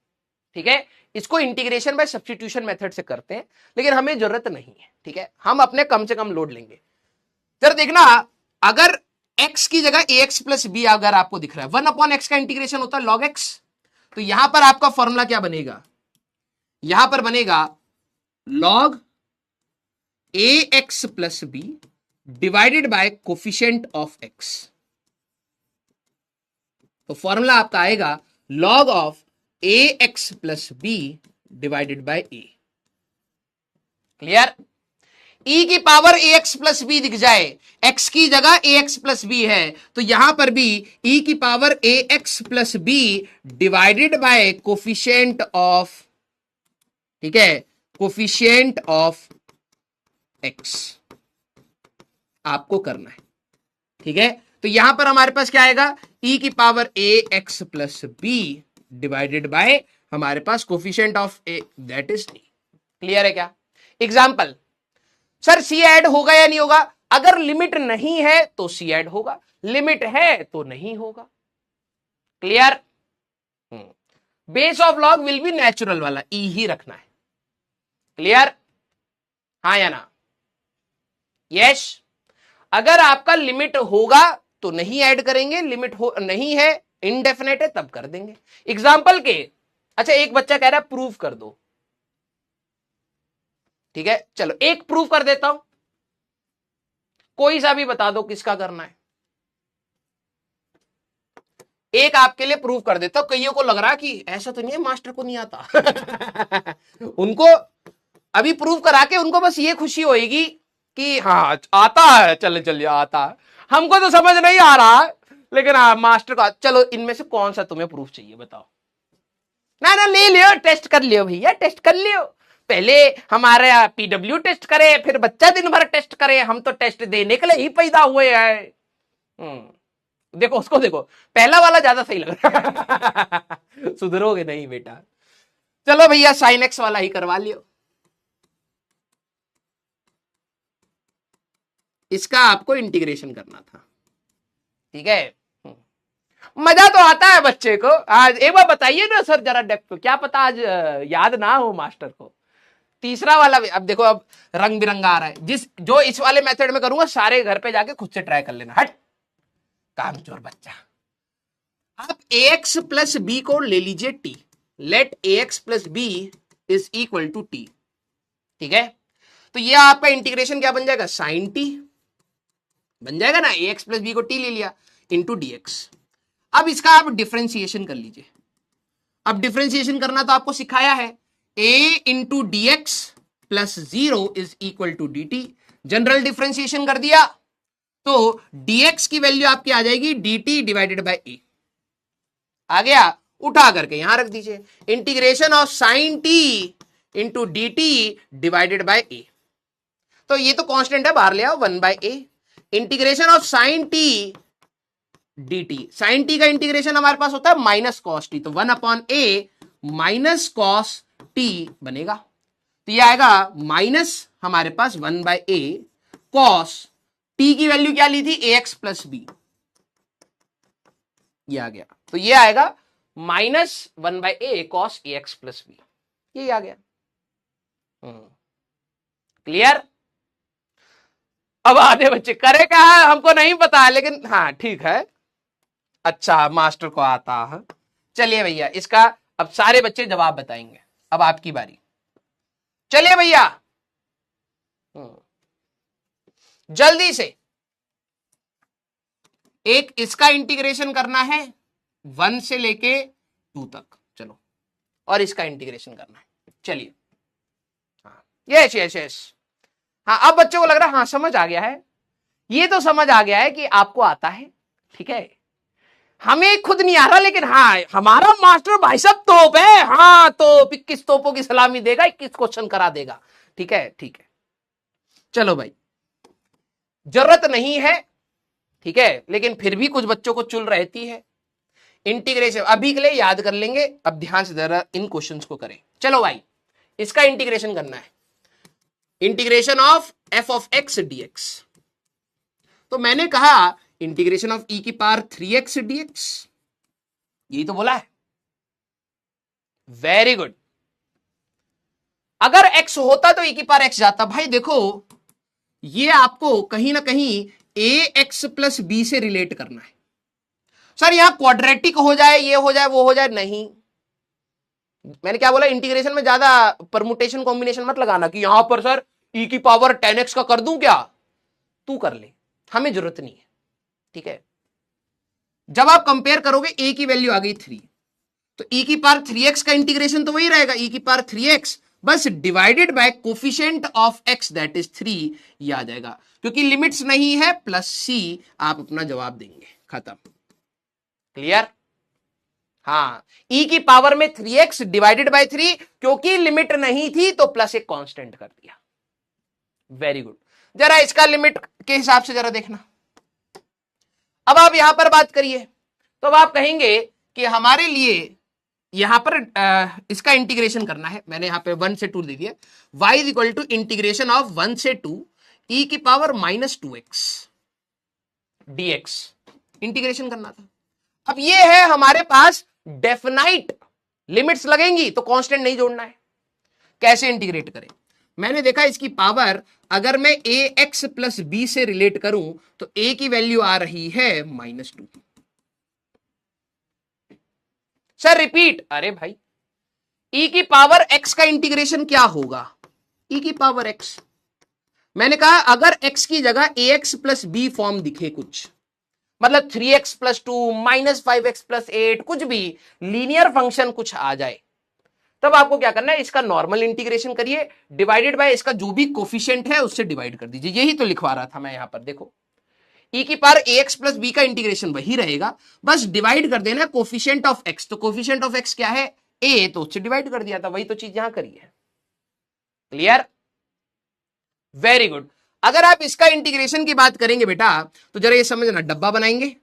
ठीक है, इसको इंटीग्रेशन बाय सब्स्टिट्यूशन मेथड से करते हैं, लेकिन हमें जरूरत नहीं है। ठीक है, हम अपने कम से कम लोड लेंगे। सर देखना, अगर x की जगह ax प्लस बी अगर आपको दिख रहा है, 1/x का इंटीग्रेशन होता है log x, तो यहां पर आपका फॉर्मूला क्या बनेगा, यहां पर बनेगा log ax plus b divided by coefficient of x। तो फॉर्मूला आपका आएगा log of ax plus b divided by a। Clear. e की पावर ax प्लस बी दिख जाए, x की जगह ax प्लस बी है, तो यहां पर भी e की power ax plus b divided by coefficient of, ठीक है, कोफिशिएंट ऑफ x आपको करना है। ठीक है, तो यहां पर हमारे पास क्या आएगा, e की power ax plus b divided by हमारे पास coefficient of a, that is e। Clear है क्या। एग्जाम्पल, सर सी ऐड होगा या नहीं होगा, अगर लिमिट नहीं है तो सी ऐड होगा, लिमिट है तो नहीं होगा। Clear. Base of log will be natural वाला ई ही रखना है। क्लियर, हाँ या ना, यस। अगर आपका लिमिट होगा तो नहीं ऐड करेंगे, लिमिट हो नहीं है, इनडेफिनेट है, तब कर देंगे। एग्जाम्पल के, अच्छा एक बच्चा कह रहा है प्रूफ कर दो, ठीक है चलो एक प्रूफ कर देता हूं, कोई सा भी बता दो किसका करना है, एक आपके लिए प्रूफ कर देता हूं। कईयों को लग रहा कि ऐसा तो नहीं है मास्टर को नहीं आता उनको अभी प्रूफ करा के उनको बस ये खुशी होगी कि हाँ आता है, चले चलिए आता है, हमको तो समझ नहीं आ रहा है लेकिन हाँ मास्टर का। चलो इनमें से कौन सा तुम्हें प्रूफ चाहिए बताओ। ना ना ले लियो, टेस्ट कर लियो भैया, टेस्ट कर लियो, पहले हमारे पीडब्ल्यू टेस्ट करे, फिर बच्चा दिन भर टेस्ट करे, हम तो टेस्ट देने के लिए ही पैदा हुए हैं। देखो उसको देखो, पहला वाला ज्यादा सही लग रहा है। सुधरोगे नहीं बेटा। चलो भैया साइन एक्स वाला ही करवा लियो। इसका आपको इंटीग्रेशन करना था, ठीक है। मजा तो आता है बच्चे को। आज एक बार बताइए ना सर जरा डेप्थ को, क्या पता आज याद ना हो मास्टर को। तीसरा वाला भी अब देखो, अब रंग बिरंगा आ रहा है। जो इस वाले मेथड में करूंगा सारे घर पे जाके खुद से ट्राई कर लेना। हट कामचोर बच्चा। आप ax प्लस बी को ले लीजिए t, let ax plus b is equal to t, ठीक है। तो ये आपका इंटीग्रेशन क्या बन जाएगा, साइन t बन जाएगा ना। ax प्लस बी को t ले लिया इंटू dx। अब इसका आप डिफरेंशिएशन कर लीजिए। अब डिफरेंशिएशन करना तो आपको सिखाया है, a into d x plus 0 is equal to d t. General differentiation कर दिया तो dx की वैल्यू आपकी आ जाएगी dt डिवाइडेड बाय a। आ गया, उठा करके यहां रख दीजिए। Integration of sine t into D T divided by a। तो ये तो कांस्टेंट है, बाहर ले आओ, 1 by a। Integration of sine t dt, sine t का इंटीग्रेशन हमारे पास होता है माइनस कॉस t, तो 1 upon a minus cos t बनेगा। तो ये आएगा माइनस हमारे पास 1 बाय a कॉस t की वैल्यू क्या ली थी, ax प्लस बी, ये आ गया। तो ये आएगा minus 1 by a cos ax plus b, ये आ गया। क्लियर। अब आधे बच्चे करे क्या है हमको नहीं पता, लेकिन हाँ ठीक है, अच्छा मास्टर को आता है। चलिए भैया इसका अब सारे बच्चे जवाब बताएंगे। अब आपकी बारी, चलिए भैया जल्दी से। एक इसका इंटीग्रेशन करना है 1 से लेके 2 तक, चलो, और इसका इंटीग्रेशन करना है। चलिए हाँ, यस यस यस। हाँ अब बच्चों को लग रहा है हाँ समझ आ गया है। ये तो समझ आ गया है कि आपको आता है, ठीक है। हमें खुद नहीं आ रहा, लेकिन हाँ हमारा मास्टर भाई साहब तोप है। हाँ तो 21 तोपों की सलामी देगा, 21 क्वेश्चन करा देगा, ठीक है ठीक है। चलो भाई जरूरत नहीं है, ठीक है, लेकिन फिर भी कुछ बच्चों को चुल रहती है। इंटीग्रेशन अभी के लिए याद कर लेंगे, अब ध्यान से जरा इन क्वेश्चंस को करें। चलो भाई इसका इंटीग्रेशन करना है, integration of f of x dx. तो मैंने कहा इंटीग्रेशन ऑफ ई की पावर 3x dx, यही तो बोला है। Very good. अगर x होता तो e की पावर x जाता। भाई देखो ये आपको कहीं ना कहीं ax प्लस बी से रिलेट करना है। सर यहां क्वाड्रेटिक हो जाए, ये हो जाए, वो हो जाए, नहीं। मैंने क्या बोला, इंटीग्रेशन में ज्यादा परमुटेशन कॉम्बिनेशन मत लगाना कि यहां पर सर e की पावर 10x का कर दूं क्या, तू कर ले, हमें जरूरत नहीं है, ठीक है। जब आप कंपेयर करोगे a की वैल्यू आ गई 3, तो e की पावर 3x का इंटीग्रेशन तो वही रहेगा, e की पावर 3x बस divided by coefficient of x that is 3, ये आ जाएगा। क्योंकि लिमिट्स नहीं है, प्लस c आप अपना जवाब देंगे, खत्म। क्लियर। हाँ e की पावर में 3x डिवाइडेड बाय 3, क्योंकि लिमिट नहीं थी तो प्लस एक कांस्टेंट कर दिया। Very good. जरा इसका लिमिट के हिसाब से जरा देखना। अब आप यहां पर बात करिए तो अब आप कहेंगे कि हमारे लिए यहां पर इसका इंटीग्रेशन करना है। मैंने यहां पे 1 से 2 दे दिया। y is equal to integration of 1 से 2 e की power minus 2x dx integration करना था। अब ये है हमारे पास डेफिनाइट लिमिट्स लगेंगी तो कांस्टेंट नहीं जोड़ना है। कैसे इंटीग्रेट करें, मैंने देखा इसकी पावर अगर मैं ax प्लस बी से रिलेट करूं तो a की वैल्यू आ रही है -2। सर रिपीट, अरे भाई e की पावर x का इंटीग्रेशन क्या होगा, e की पावर x। मैंने कहा अगर x की जगह ax प्लस बी फॉर्म दिखे कुछ, मतलब 3x प्लस 2 -5x प्लस 8, कुछ भी लीनियर फंक्शन कुछ आ जाए, तब आपको क्या करना है, इसका नॉर्मल इंटीग्रेशन करिए, डिवाइडेड बाय इसका जो भी कोफिशिएंट है उससे डिवाइड कर दीजिए। यही तो लिखवा रहा था मैं यहां पर। देखो e की पावर ax प्लस बी का इंटीग्रेशन वही रहेगा, बस डिवाइड कर देना कोफिशिएंट ऑफ x। तो कोफिशिएंट ऑफ x क्या है, a, तो उससे डिवाइड कर दिया था, वही तो चीज यहां करी है। Clear, very good. अगर आप इसका इंटीग्रेशन की बात करेंगे बेटा तो जरा ये समझना, डब्बा बनाएंगे,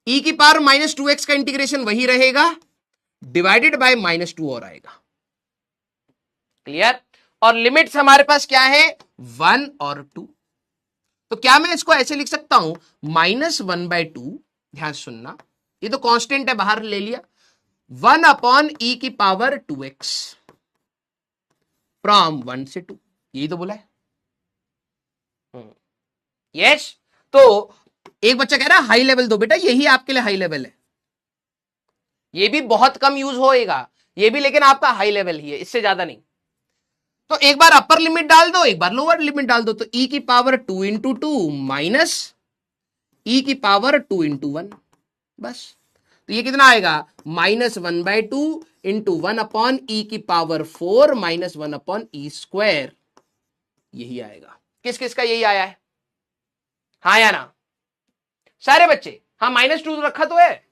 ई की पावर -2x का इंटीग्रेशन वही रहेगा, डिवाइडेड बाय -2 और आएगा। क्लियर? और लिमिट्स हमारे पास क्या है, 1 और 2। तो क्या मैं इसको ऐसे लिख सकता हूं, -1/2, ध्यान सुनना, ये तो कांस्टेंट है बाहर ले लिया, 1/e की पावर 2x फ्रॉम 1 से 2, यही तो बोला है। यस तो एक बच्चा कह रहा है हाई लेवल दो, बेटा यही आपके लिए हाई लेवल है, ये भी बहुत कम यूज होएगा ये भी, लेकिन आपका हाई लेवल ही है, इससे ज्यादा नहीं। तो एक बार अपर लिमिट डाल दो, एक बार लोअर लिमिट डाल दो, तो e की पावर 2 इंटू 2 माइनस e की पावर 2 इंटू 1, बस। तो ये कितना आएगा, -1/2 इंटू 1/e की पावर 4 माइनस 1/e स्क्वायर, यही आएगा। किस किस का यही आया है, हाँ या ना सारे बच्चे? हाँ -2 रखा तो है,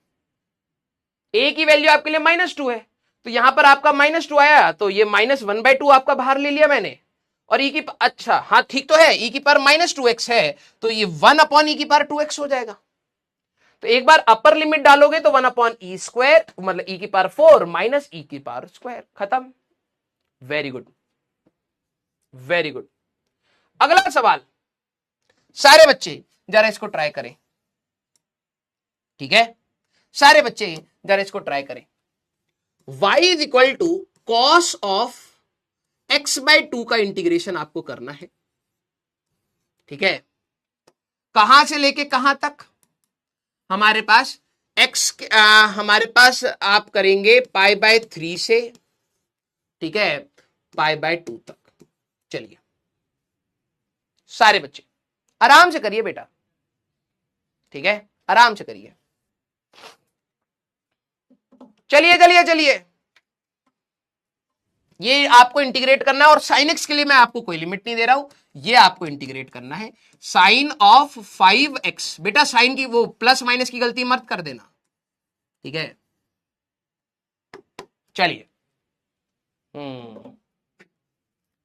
a की वैल्यू आपके लिए -2 है, तो यहां पर आपका -2 आया, तो ये -1/2 आपका बाहर ले लिया मैंने, और e की, अच्छा हाँ ठीक तो है, e की पावर -2x है, तो ये 1/e की पावर 2x हो जाएगा। तो एक बार अपर लिमिट डालोगे तो 1/e स्क्वायर, मतलब e की पावर 4 माइनस e की पावर स्क्वायर, खत्म। Very good, very good. अगला सवाल, सारे बच्चे जरा इसको ट्राई करें, ठीक है, सारे बच्चे जरा इसको ट्राई करें। y is equal to cos of x/2 का इंटीग्रेशन आपको करना है, ठीक है, कहां से लेके कहां तक, हमारे पास हमारे पास आप करेंगे π/3 से, ठीक है, π/2 तक। चलिए सारे बच्चे आराम से करिए बेटा, ठीक है, आराम से करिए, चलिए चलिए चलिए, ये आपको इंटीग्रेट करना है, और sin x के लिए मैं आपको कोई लिमिट नहीं दे रहा हूं, ये आपको इंटीग्रेट करना है। साइन ऑफ 5x, बेटा साइन की वो प्लस माइनस की गलती मत कर देना, ठीक है, चलिए,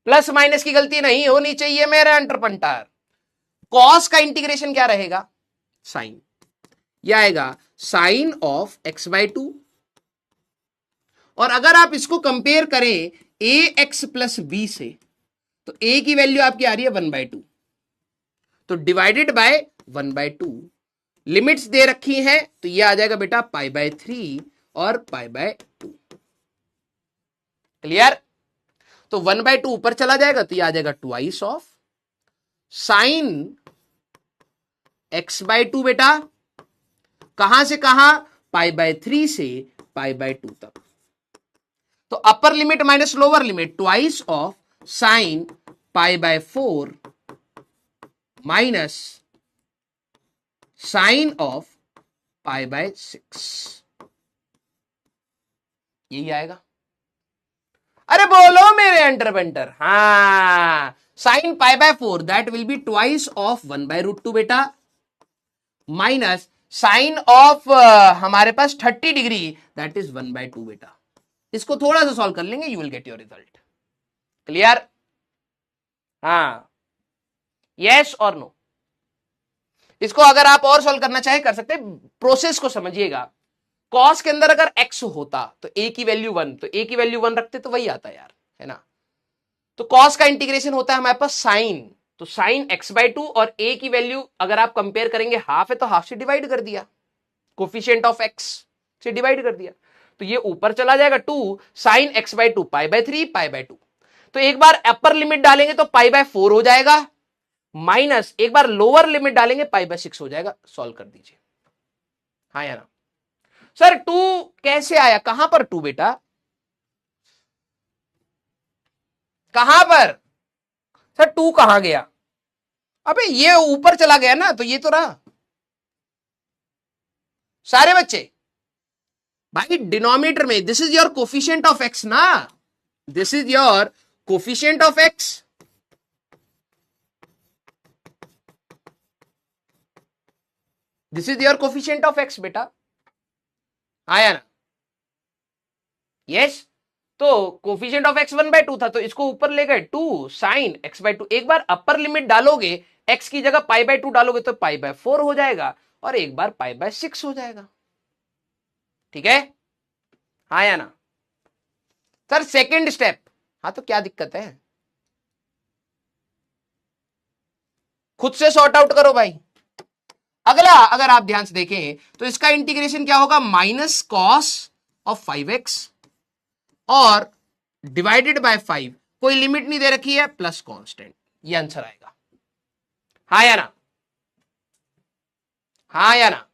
प्लस माइनस की गलती नहीं होनी चाहिए मेरे अंटरपंटर। कॉस का इंटीग्रेशन क्या रहेगा, साइन, यह आएगा साइन ऑफ x/2, और अगर आप इसको कंपेयर करें ax प्लस b से, तो a की वैल्यू आपकी आ रही है 1/2, तो डिवाइडेड बाय 1/2, लिमिट्स दे रखी हैं, तो ये आ जाएगा बेटा π/3 और π/2। क्लियर? तो 1/2 ऊपर चला जाएगा, तो ये आ जाएगा ट्वाइस ऑफ साइन x/2, बेटा कहां से कहां, π/3 से π/2 तक। तो upper limit minus lower limit, twice of sine π/4 minus sine of π/6, यही आएगा। अरे बोलो मेरे अंटरपेंटर, हाँ, sine π/4 that will be twice of 1/√2 बेटा, माइनस साइन ऑफ हमारे पास 30 डिग्री दैट इज 1/2 बेटा। इसको थोड़ा सा सॉल्व कर लेंगे, you will get your result. Clear? हाँ, यस और नो। इसको अगर आप और सॉल्व करना चाहे कर सकते हैं, प्रोसेस को समझिएगा। कॉस के अंदर अगर x होता तो a की वैल्यू 1, तो a की वैल्यू 1 रखते तो वही आता यार, है ना। तो कॉस का इंटीग्रेशन होता है हमारे पास साइन, तो साइन x/2, और a की वैल्यू अगर आप कंपेयर करेंगे हाफ है, तो हाफ से डिवाइड कर दिया, कोफिशिएंट ऑफ x से डिवाइड कर दिया, तो ये ऊपर चला जाएगा 2 साइन x/2 π/3 π/2। तो एक बार अपर लिमिट डालेंगे तो π/4 हो जाएगा, माइनस एक बार लोअर लिमिट डालेंगे π/6 हो जाएगा। सॉल्व कर दीजिए, हाँ या ना। सर 2 कैसे आया, कहां पर 2 बेटा, कहां पर सर 2 कहां गया, अबे ये ऊपर चला गया ना, तो ये तो रहा। सारे बच्चे भाई डिनोमिनेटर में this is your coefficient of x ना, this is your coefficient of x, this is your coefficient of x बेटा, आया ना। यस, तो कोफिशिएंट ऑफ एक्स 1/2 था, तो इसको ऊपर ले गए 2 साइन x/2। एक बार अपर लिमिट डालोगे, x की जगह π/2 डालोगे तो π/4 हो जाएगा, और एक बार पाई बाय 6 हो जाएगा। ठीक है, हाँ या ना सर? सेकेंड स्टेप, हाँ तो क्या दिक्कत है, खुद से सॉर्ट आउट करो भाई। अगला अगर आप ध्यान से देखें तो इसका इंटीग्रेशन क्या होगा, माइनस कॉस ऑफ 5x और डिवाइडेड बाय 5, कोई लिमिट नहीं दे रखी है, प्लस कांस्टेंट, ये आंसर आएगा। हाँ या ना, हाँ या ना?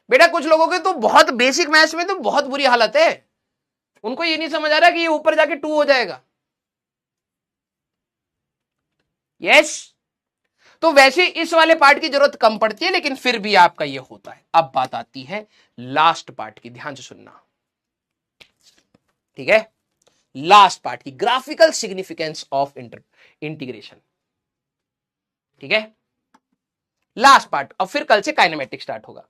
बेटा कुछ लोगों के तो बहुत बेसिक मैथ्स में तो बहुत बुरी हालत है, उनको ये नहीं समझ आ रहा कि ये ऊपर जाके 2 हो जाएगा। यस, तो वैसे इस वाले पार्ट की जरूरत कम पड़ती है, लेकिन फिर भी आपका ये होता है। अब बात आती है लास्ट पार्ट की, ध्यान से सुनना। ठीक है, लास्ट पार्ट की, ग्राफिकल सिग्निफिकेंस ऑफ इंटीग्रेशन। ठीक है, लास्ट पार्ट। अब फिर कल से काइनेमेटिक स्टार्ट होगा।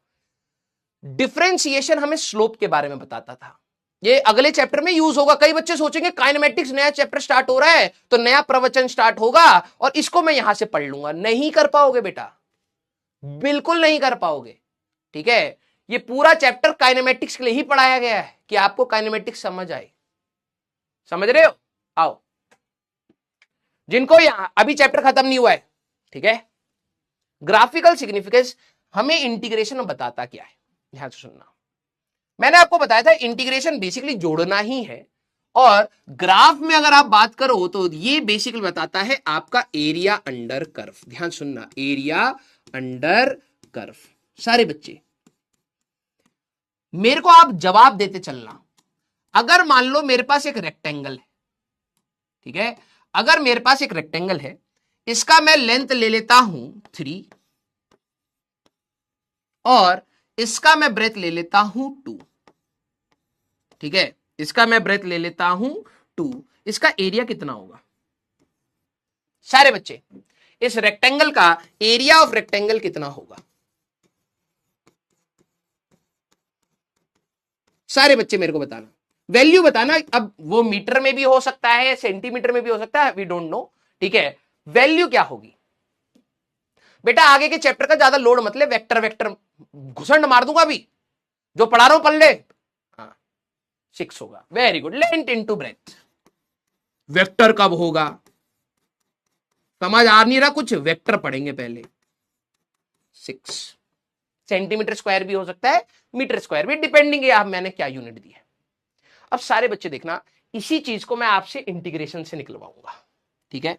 डिफरेंशिएशन हमें स्लोप के बारे में बताता था, ये अगले चैप्टर में यूज होगा। कई बच्चे सोचेंगे काइनेमेटिक्स नया चैप्टर स्टार्ट हो रहा है तो नया प्रवचन स्टार्ट होगा और इसको मैं यहां से पढ़ लूंगा। नहीं कर पाओगे बेटा, बिल्कुल नहीं कर पाओगे। ठीक है, ये पूरा चैप्टर काइनेमेटिक्स के लिए ही पढ़ाया गया है कि आपको काइनेमेटिक्स समझ आए। समझ रहे हो? आओ, जिनको यहां अभी चैप्टर खत्म नहीं हुआ है, ठीक है, ग्राफिकल सिग्निफिकेंस हमें इंटीग्रेशन में बताता क्या है, ध्यान से सुनना। मैंने आपको बताया था इंटीग्रेशन बेसिकली जोड़ना ही है, और ग्राफ में अगर आप बात करो तो ये बेसिकली बताता है आपका एरिया अंडर कर्व। ध्यान सुनना, एरिया अंडर कर्व। सारे बच्चे मेरे को आप जवाब देते चलना। अगर मान लो मेरे पास एक रेक्टेंगल है, ठीक है, अगर मेरे पास एक रेक्टेंगल है, इसका मैं लेंथ ले लेता हूं 3 और इसका मैं ब्रेथ ले लेता हूं 2। ठीक है, इसका मैं ब्रेथ ले लेता हूं 2, इसका एरिया कितना होगा? सारे बच्चे, इस रेक्टेंगल का एरिया ऑफ रेक्टेंगल कितना होगा? सारे बच्चे मेरे को बताना, वैल्यू बताना। अब वो मीटर में भी हो सकता है, सेंटीमीटर में भी हो सकता है, वी डोंट नो। ठीक है, वैल्यू क्या होगी? बेटा आगे के चैप्टर का ज्यादा लोड मतलब, वेक्टर वेक्टर घुसंड मार दूंगा अभी, जो पढ़ा रहा हूं पढ़ ले। हाँ, 6 होगा। Very good, length into breadth. Vector कब होगा? समझ आ नहीं रहा कुछ? वेक्टर पढ़ेंगे पहले। 6 सेंटीमीटर स्क्वायर भी हो सकता है, मीटर स्क्वायर भी, डिपेंडिंग है आप मैंने क्या यूनिट दी है। अब सारे बच्चे देखना, इसी चीज को मैं आपसे इंटीग्रेशन से निकलवाऊंगा। ठीक है,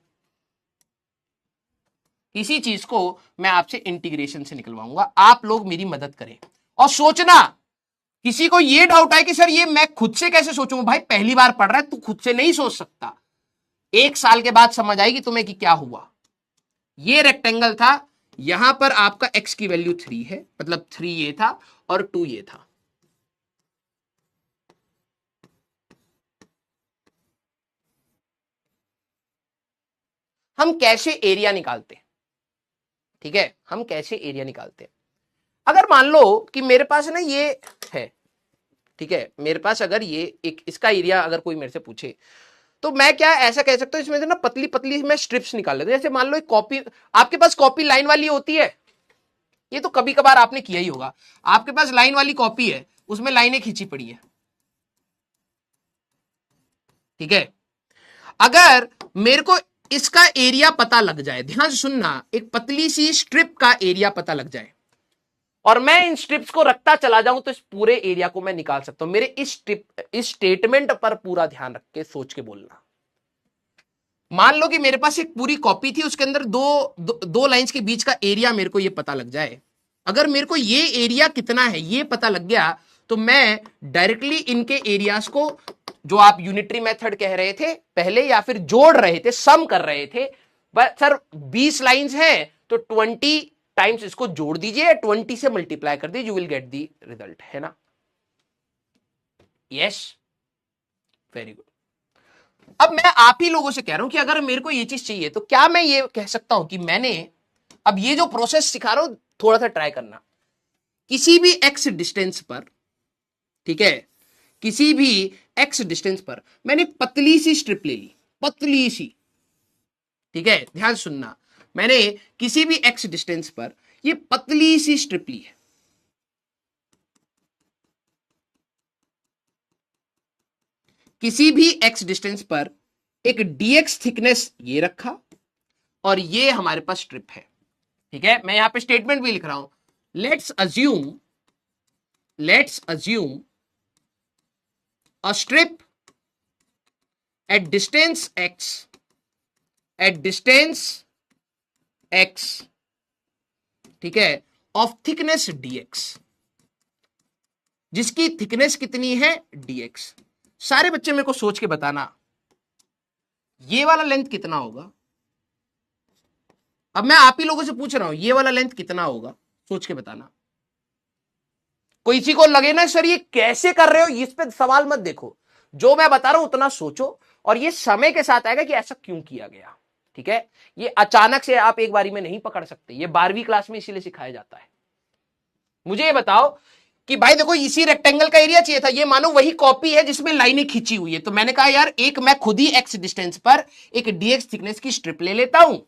इसी चीज को मैं आपसे इंटीग्रेशन से निकलवाऊंगा। आप लोग मेरी मदद करें और सोचना। किसी को यह डाउट है कि सर ये मैं खुद से कैसे सोचूंगा? भाई पहली बार पढ़ रहा है, तू खुद से नहीं सोच सकता। 1 साल के बाद समझ आएगी तुम्हें कि क्या हुआ। ये रेक्टेंगल था, यहां पर आपका x की वैल्यू 3 है, मतलब 3 ये था और 2 ये था। हम कैसे एरिया निकालते हैं? ठीक है, हम कैसे एरिया निकालते हैं? अगर मान लो कि मेरे पास ना ये है, ठीक है, मेरे पास अगर ये एक इसका एरिया अगर कोई मेरे से पूछे तो मैं क्या ऐसा कह सकता हूं, इसमें से ना पतली पतली मैं स्ट्रिप्स निकाल लेता हूं। जैसे मान लो एक कॉपी, आपके पास कॉपी लाइन वाली होती है, ये तो कभी कभार आपने किया ही होगा। आपके पास लाइन वाली कॉपी है, उसमें लाइनें खींची पड़ी है। ठीक है, अगर मेरे को इसका एरिया पता लग जाए, ध्यान से सुनना, एक पतली सी स्ट्रिप का एरिया पता लग जाए और मैं इन स्ट्रिप्स को रखता चला जाऊं तो इस पूरे एरिया को मैं निकाल सकता हूं। मेरे इस स्टेटमेंट पर पूरा ध्यान रख के सोच के बोलना। मान लो कि मेरे पास एक पूरी कॉपी थी, उसके अंदर दो लाइंस के बीच का एरिया मेरे को ये पता लग जाए। अगर मेरे को ये एरिया कितना है ये पता लग गया तो मैं डायरेक्टली इनके एरियाज को, जो आप यूनिटरी मेथड कह रहे थे पहले या फिर जोड़ रहे थे, सम कर रहे थे, बस सर 20 लाइंस हैं तो 20 टाइम्स इसको जोड़ दीजिए, 20 से मल्टीप्लाई कर दीजिए, you will get the result, है ना? Yes, very good. अब मैं आप ही लोगों से कह रहा हूं कि अगर मेरे को ये चीज चाहिए तो क्या मैं ये कह सकता हूं कि मैंने अब ये जो प्रोसेस सिखा रहा हूं थोड़ा सा ट्राई करना। किसी भी एक्स डिस्टेंस पर, ठीक है, किसी भी एक्स डिस्टेंस पर मैंने पतली सी स्ट्रिप ले ली, पतली सी। ठीक है, ध्यान सुनना, मैंने किसी भी x डिस्टेंस पर ये पतली सी स्ट्रिप ली है, किसी भी x डिस्टेंस पर एक dx थिकनेस ये रखा और ये हमारे पास स्ट्रिप है, ठीक है। मैं यहां पे स्टेटमेंट भी लिख रहा हूं, let's assume a strip at distance x, ठीक है, ऑफ थिकनेस dx, जिसकी थिकनेस कितनी है dx। सारे बच्चे मेरे को सोच के बताना ये वाला लेंथ कितना होगा। अब मैं आप ही लोगों से पूछ रहा हूं ये वाला लेंथ कितना होगा, सोच के बताना। कोई किसी को लगे ना सर ये कैसे कर रहे हो, इस पे सवाल मत देखो, जो मैं बता रहा हूं उतना सोचो, और ये समय के साथ आएगा कि ऐसा क्यों किया गया, ठीक है। ये अचानक से आप एक बारी में नहीं पकड़ सकते, ये 12वीं क्लास में इसीलिए सिखाया जाता है। मुझे ये बताओ कि भाई देखो इसी रेक्टेंगल का एरिया चाहिए था, ये मानो वही कॉपी है जिसमें लाइनें खींची हुई है, तो मैंने कहा यार एक मैं खुद ही x डिस्टेंस पर एक dx थिकनेस की स्ट्रिप ले लेता हूं,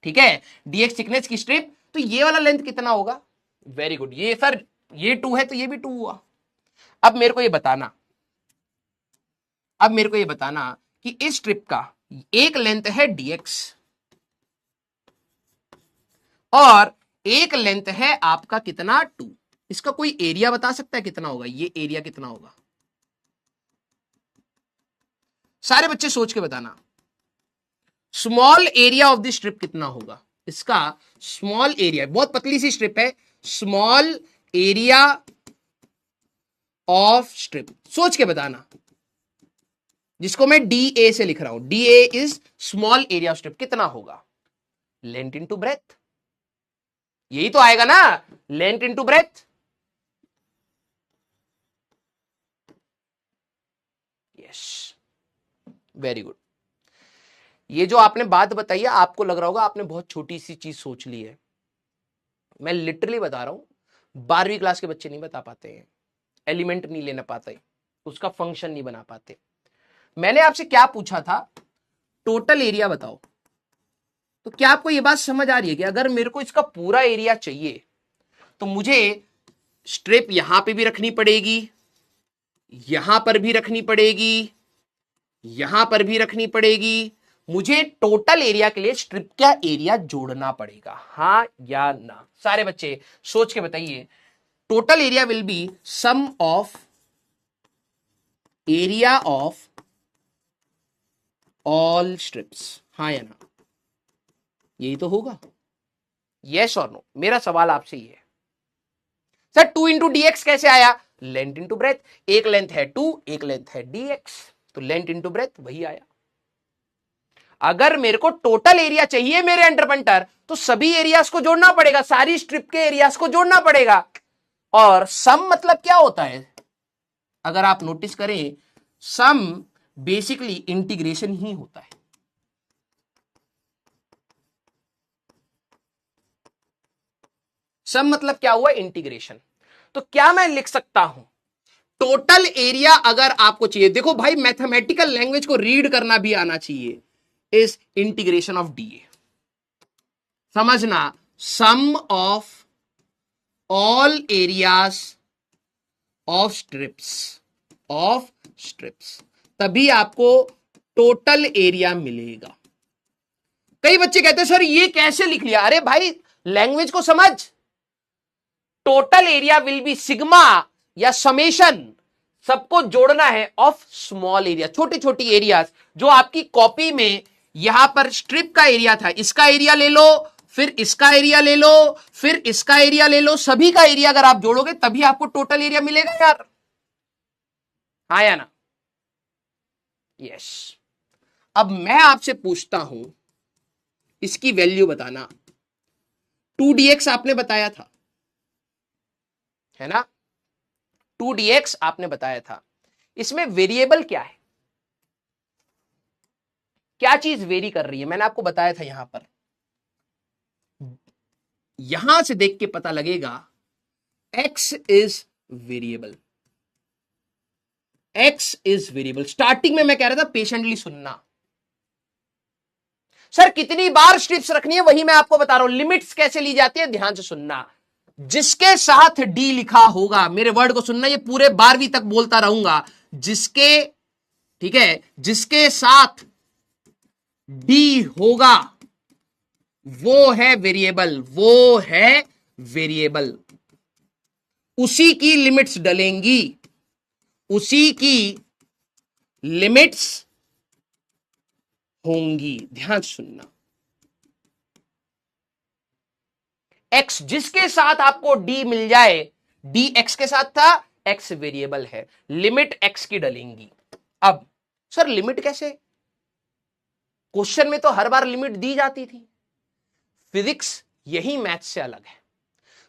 ठीक है, dx थिकनेस की स्ट्रिप। तो ये वाला लेंथ कितना होगा, वेरी गुड, ये सर ये 2 है तो ये भी 2 हुआ। अब मेरे को ये बताना कि इस स्ट्रिप का एक लेंथ है dx और एक लेंथ है आपका कितना 2, इसका कोई एरिया बता सकता है कितना होगा, ये एरिया कितना होगा, सारे बच्चे सोच के बताना। Small area of the strip कितना होगा, इसका स्मॉल एरिया, बहुत पतली सी स्ट्रिप है, स्मॉल एरिया ऑफ स्ट्रिप, सोच के बताना, जिसको मैं DA से लिख रहा हूं, DA is small area of strip, कितना होगा, लेंथ इनटू ब्रेथ, यही तो आएगा ना, length into breadth. Yes, very good. ये जो आपने बात बताई है आपको लग रहा होगा आपने बहुत छोटी सी चीज सोच ली है, मैं लिटरली बता रहा हूं 12वीं क्लास के बच्चे नहीं बता पाते हैं, एलिमेंट नहीं लेना पाते, उसका फंक्शन नहीं बना पाते। मैंने आपसे क्या पूछा था, टोटल एरिया बताओ, तो क्या आपको यह बात समझ आ रही है कि अगर मेरे को इसका पूरा एरिया चाहिए तो मुझे स्ट्रिप यहां पे भी रखनी पड़ेगी, यहां पर भी रखनी पड़ेगी, यहां पर भी रखनी पड़ेगी, मुझे टोटल एरिया के लिए स्ट्रिप का एरिया जोड़ना पड़ेगा, हां या ना। सारे बच्चे सोच के बताइए, total area will be sum of area of all strips, हाँ या ना, यही तो होगा, यस और नो। मेरा सवाल आपसे ये है सर 2 इंटू dx कैसे आया, लेंथ इंटू ब्रेथ, एक लेंथ है 2 एक लेंथ है dx, तो लेंथ इंटू ब्रेथ वही आया। अगर मेरे को टोटल एरिया चाहिए मेरे अंडरपंटर तो सभी एरियाज को जोड़ना पड़ेगा, सारी स्ट्रिप के एरियाज को जोड़ना पड़ेगा, और सम मतलब क्या होता है, अगर आप नोटिस करें सम बेसिकली इंटीग्रेशन ही होता है। सम मतलब क्या हुआ, इंटीग्रेशन। तो क्या मैं लिख सकता हूं टोटल एरिया अगर आपको चाहिए, देखो भाई मैथमेटिकल लैंग्वेज को रीड करना भी आना चाहिए, इज इंटीग्रेशन ऑफ डीए, समझना, sum of all areas of strips, तभी आपको टोटल एरिया मिलेगा। कई बच्चे कहते हैं सर ये कैसे लिख लिया, अरे भाई लैंग्वेज को समझ, total area will B sigma या समेशन, सबको जोड़ना है ऑफ स्मॉल एरिया, छोटी छोटी एरियाज, जो आपकी कॉपी में यहां पर स्ट्रिप का एरिया था, इसका एरिया ले लो, फिर इसका एरिया ले लो, फिर इसका एरिया ले लो, सभी का एरिया अगर आप जोड़ोगे तभी आपको टोटल एरिया मिलेगा यार, हाँ या ना, यस। अब मैं आपसे पूछता हूं इसकी वैल्यू बताना, 2dx आपने बताया था, है ना, 2dx आपने बताया था, इसमें वेरिएबल क्या है, क्या चीज वेरी कर रही है, मैंने आपको बताया था यहां पर, यहां से देख के पता लगेगा x is variable, x is variable. Starting में मैं कह रहा था पेशेंटली सुनना, सर कितनी बार स्ट्रिप्स रखनी है, वही मैं आपको बता रहा हूं। लिमिट्स कैसे ली जाती है, ध्यान से सुनना। जिसके साथ डी लिखा होगा, मेरे वर्ड को सुनना, ये पूरे 12वीं तक बोलता रहूंगा। जिसके, ठीक है, जिसके साथ डी होगा वो है वेरिएबल, वो है वेरिएबल। उसी की लिमिट्स डलेंगी, उसी की लिमिट्स होंगी। ध्यान सुनना। एक्स जिसके साथ आपको डी मिल जाए, डी एक्स के साथ था, एक्स वेरिएबल है, लिमिट एक्स की डलेंगी। अब सर लिमिट कैसे, क्वेश्चन में तो हर बार लिमिट दी जाती थी। फिजिक्स यही मैथ्स से अलग है।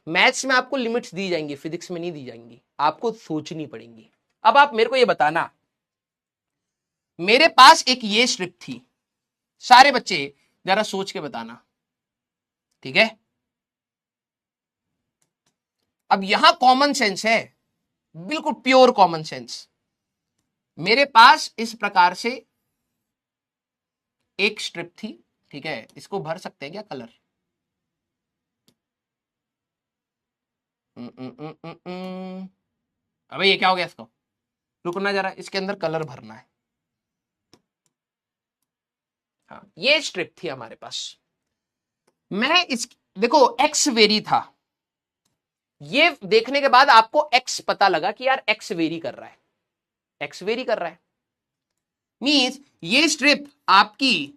मैथ्स में आपको लिमिट्स दी जाएंगी, फिजिक्स में नहीं दी जाएंगी, आपको सोचनी पड़ेंगी। अब आप मेरे को ये बताना, मेरे पास एक ये स्ट्रिप थी, सारे बच्चे जरा सोच के बताना, ठीक है। अब यहां कॉमन सेंस है, बिल्कुल प्योर कॉमन सेंस। मेरे पास इस प्रकार से एक स्ट्रिप थी, ठीक है, इसको भर सकते हैं क्या कलर? अबे ये क्या हो गया, इसको रुकना जरा, इसके अंदर कलर भरना है। हाँ, ये स्ट्रिप थी हमारे पास। मैं इस, देखो एक्स वेरी था, ये देखने के बाद आपको एक्स पता लगा कि यार एक्स वेरी कर रहा है, एक्स वेरी कर रहा है, मींस ये स्ट्रिप आपकी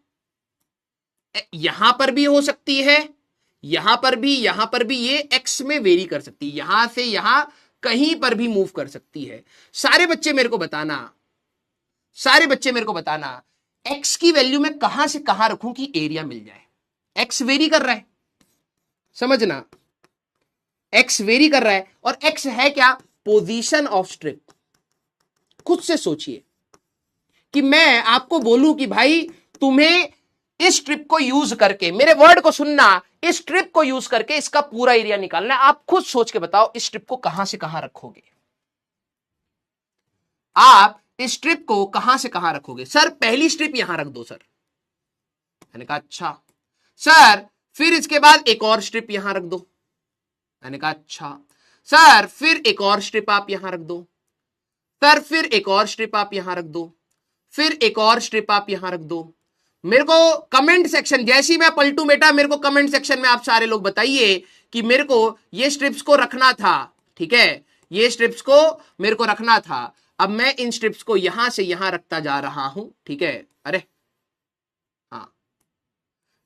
यहां पर भी हो सकती है, यहां पर भी, यहां पर भी, ये एक्स में वेरी कर सकती है, यहां से यहां कहीं पर भी मूव कर सकती है। सारे बच्चे मेरे को बताना, सारे बच्चे मेरे को बताना, एक्स की वैल्यू में कहां से कहां रखूं कि एरिया मिल जाए। एक्स वेरी कर रहा है, समझना, एक्स वेरी कर रहा है, और एक्स है क्या, पोजीशन ऑफ स्ट्रिप। खुद से सोचिए कि मैं आपको बोलूं कि भाई तुम्हें इस स्ट्रिप को यूज करके, मेरे वर्ड को सुनना, इस स्ट्रिप को यूज करके इसका पूरा एरिया निकालना है। आप खुद सोच के बताओ इस स्ट्रिप को कहां से कहां रखोगे, आप इस स्ट्रिप को कहां से कहां रखोगे? सर पहली स्ट्रिप यहां रख दो सर। मैंने कहा अच्छा। सर फिर इसके बाद एक और स्ट्रिप यहां रख दो। मैंने कहा अच्छा। सर फिर एक और स्ट्रिप आप यहां रख दो। सर फिर एक और स्ट्रिप आप यहां रख दो। फिर एक और स्ट्रिप आप यहां रख दो। मेरे को कमेंट सेक्शन, जैसे ही मैं पलटू बेटा, मेरे को कमेंट सेक्शन में आप सारे लोग बताइए कि मेरे को ये स्ट्रिप्स को रखना था, ठीक है, ये स्ट्रिप्स को मेरे को रखना था। अब मैं इन स्ट्रिप्स को यहां से यहां रखता जा रहा हूं, ठीक है, अरे हाँ,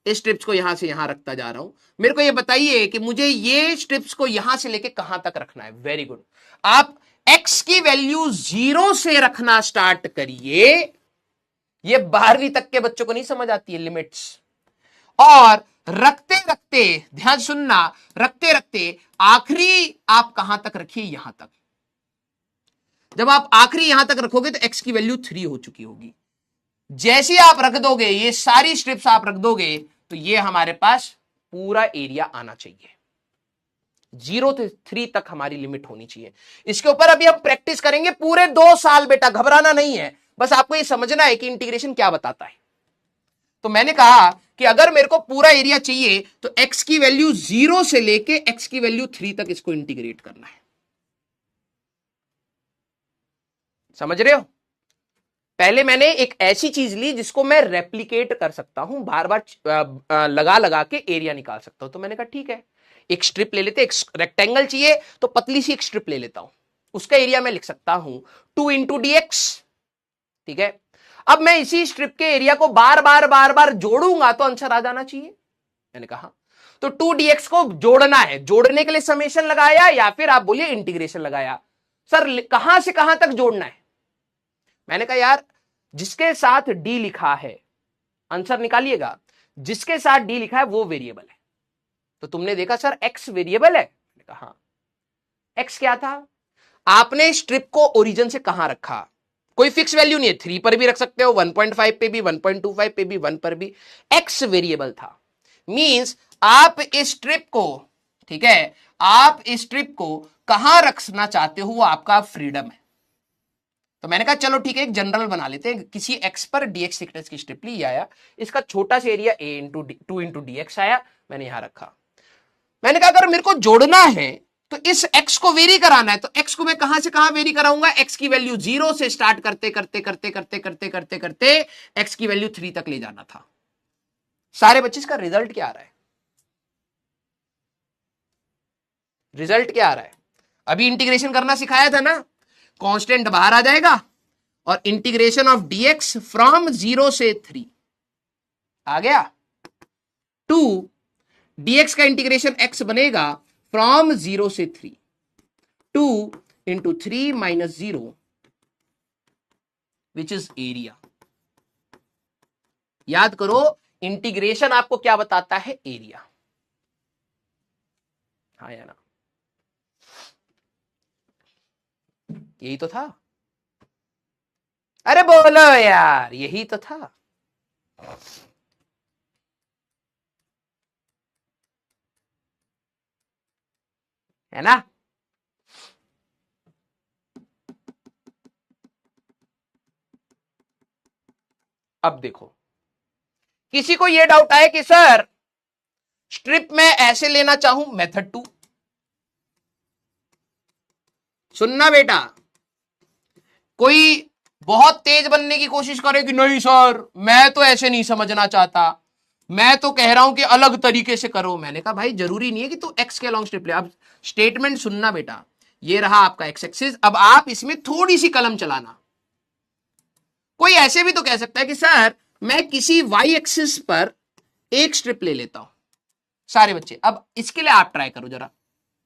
इस स्ट्रिप्स को यहां से यहां रखता जा रहा हूं। मेरे को ये बताइए कि मुझे ये स्ट्रिप्स को यहां से लेके कहां तक रखना है। Very good. आप एक्स की वैल्यू 0 से रखना स्टार्ट करिए। ये 12वीं तक के बच्चों को नहीं समझ आती है लिमिट्स। और रखते रखते, ध्यान सुनना, रखते रखते आखिरी आप कहां तक रखिए, यहां तक। जब आप आखिरी यहां तक रखोगे तो एक्स की वैल्यू 3 हो चुकी होगी। जैसे आप रख दोगे, ये सारी स्ट्रिप्स आप रख दोगे, तो ये हमारे पास पूरा एरिया आना चाहिए। 0 से 3 तक हमारी लिमिट होनी चाहिए। इसके ऊपर अभी हम प्रैक्टिस करेंगे पूरे 2 साल बेटा, घबराना नहीं है, बस आपको ये समझना है कि इंटीग्रेशन क्या बताता है। तो मैंने कहा कि अगर मेरे को पूरा एरिया चाहिए तो एक्स की वैल्यू 0 से लेके एक्स की वैल्यू 3 तक इसको इंटीग्रेट करना है। समझ रहे हो? पहले मैंने एक ऐसी चीज ली जिसको मैं रेप्लिकेट कर सकता हूं, बार बार लगा लगा के एरिया निकाल सकता हूं। तो मैंने कहा ठीक है, एक स्ट्रिप ले लेते, एक रेक्टेंगल चाहिए तो पतली सी एक स्ट्रिप ले लेता हूं, उसका एरिया मैं लिख सकता हूं 2 इंटू dx, ठीक है। अब मैं इसी स्ट्रिप के एरिया को बार बार जोड़ूंगा तो आंसर आ जाना चाहिए। मैंने कहा तो 2dx को जोड़ना है, जोड़ने के लिए समेशन लगाया या फिर आप बोलिए इंटीग्रेशन लगाया। सर कहां से कहां तक जोड़ना है? मैंने कहा यार जिसके साथ d लिखा है, आंसर निकालिएगा, जिसके साथ d लिखा है वो वेरिएबल है। तो तुमने देखा सर x वेरिएबल है? मैंने कहा हाँ। x क्या था? आपने स्ट्रिप को ओरिजिन से कहां रखा, कोई फिक्स वैल्यू नहीं है, 3 पर भी रख सकते हो, 1.5 पे भी, 1.25 पे भी, 1 पर भी, x वेरिएबल था। मींस आप इस स्ट्रिप को, ठीक है, आप इस स्ट्रिप को कहां रखना चाहते हो वो आपका फ्रीडम है। तो मैंने कहा चलो ठीक है, एक जनरल बना लेते हैं। किसी एक्स पर डीएक्स थिकनेस की स्ट्रिप ली आया, इसका छोटा सा area a into two into dx आया, मैंने यहां रखा। मैंने कहा अगर मेरे को जोड़ना है तो इस x को वेरी कराना है, तो x को मैं कहां से कहां वेरी कराऊंगा, x की वैल्यू 0 से स्टार्ट करते करते करते करते करते करते करते x की वैल्यू 3 तक ले जाना था। सारे बच्चे इसका रिजल्ट क्या आ रहा है? रिजल्ट क्या आ रहा है? अभी इंटीग्रेशन करना सिखाया था ना, कांस्टेंट बाहर आ जाएगा और इंटीग्रेशन ऑफ dx फ्रॉम 0 से 3 आ गया, टू dx का इंटीग्रेशन x बनेगा फ्रॉम 0 से 3, 2 into 3 minus 0 which is area. याद करो, इंटीग्रेशन आपको क्या बताता है? एरिया। हाँ या ना? यही तो था। अरे बोलो यार, यही तो था। है ना? अब देखो, किसी को यह डाउट आए कि सर स्ट्रिप में ऐसे लेना चाहूं, मेथड 2। सुनना बेटा, कोई बहुत तेज बनने की कोशिश करे कि नहीं सर मैं तो ऐसे नहीं समझना चाहता, मैं तो कह रहा हूं कि अलग तरीके से करो। मैंने कहा भाई जरूरी नहीं है कि तू एक्स के लॉन्ग स्ट्रिप ले। अब स्टेटमेंट सुनना बेटा, ये रहा आपका एक्स एक्सिस, अब आप इसमें थोड़ी सी कलम चलाना। कोई ऐसे भी तो कह सकता है कि सर मैं किसी वाई एक्सिस पर एक स्ट्रिप ले लेता हूं। सारे बच्चे अब इसके लिए आप ट्राई करो जरा,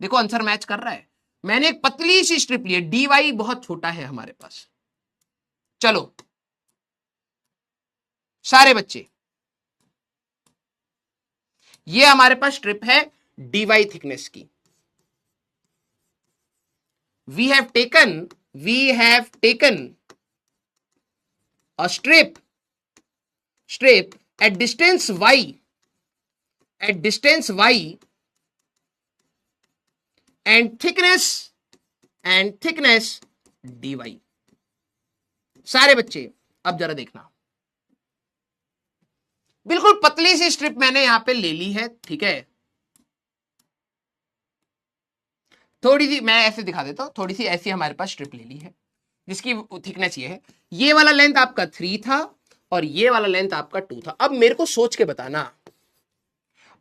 देखो आंसर मैच कर रहा है। मैंने एक पतली सी स्ट्रिप ली है, डी वाई बहुत छोटा है हमारे पास। चलो सारे बच्चे, ये हमारे पास स्ट्रिप है डी वाई थिकनेस की। We have taken a strip at distance y and thickness dy। सारे बच्चे अब जरा देखना, बिल्कुल पतली सी स्ट्रिप मैंने यहां पे ले ली है, ठीक है। थोड़ी सी मैं ऐसे दिखा देता हूं, थोड़ी सी ऐसी हमारे पास स्ट्रिप ले ली है जिसकी थिकनेस ये है। ये वाला लेंथ आपका 3 था और ये वाला लेंथ आपका 2 था। अब मेरे को सोच के बताना,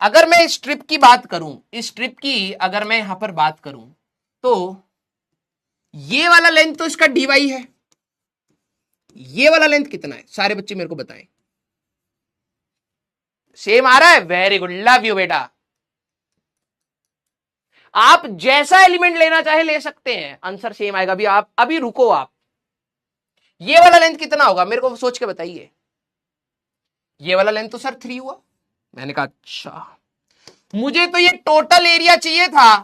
अगर मैं इस स्ट्रिप की बात करूं, इस स्ट्रिप की अगर मैं यहां पर बात करूं, तो ये वाला लेंथ तो इसका dy है, ये वाला लेंथ कितना है? सारे बच्चे मेरे को बताएं। सेम आ रहा है? वेरी गुड, लव यू बेटा। आप जैसा एलिमेंट लेना चाहे ले सकते हैं, आंसर सेम आएगा। अभी आप अभी रुको, आप ये वाला लेंथ कितना होगा मेरे को सोच के बताइए। ये वाला लेंथ तो सर 3 हुआ। मैंने कहा अच्छा, मुझे तो ये टोटल एरिया चाहिए था,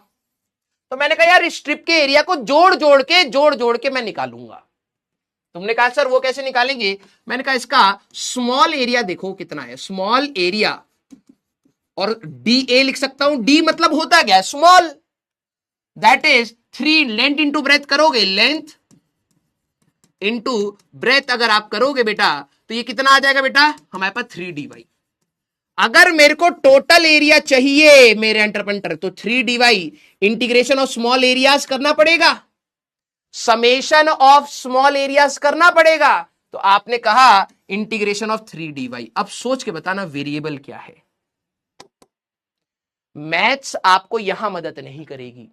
तो मैंने कहा यार इस स्ट्रिप के एरिया को जोड़ जोड़ के मैं निकालूंगा। तुमने कहा सर वो कैसे निकालेंगे? मैंने कहा इसका स्मॉल एरिया देखो कितना है, स्मॉल एरिया, और डी ए लिख सकता हूं। डी मतलब होता क्या है? Small, that is 3 length into breadth करोगे, लेंथ इंटू ब्रेथ अगर आप करोगे बेटा, तो ये कितना आ जाएगा बेटा हमारे पास 3dy। अगर मेरे को टोटल एरिया चाहिए मेरे एंटरपेंटर, तो 3dy integration of small areas करना पड़ेगा, समेशन ऑफ स्मॉल एरियाज करना पड़ेगा। तो आपने कहा इंटीग्रेशन ऑफ 3dy। अब सोच के बताना वेरिएबल क्या है। मैथ्स आपको यहां मदद नहीं करेगी,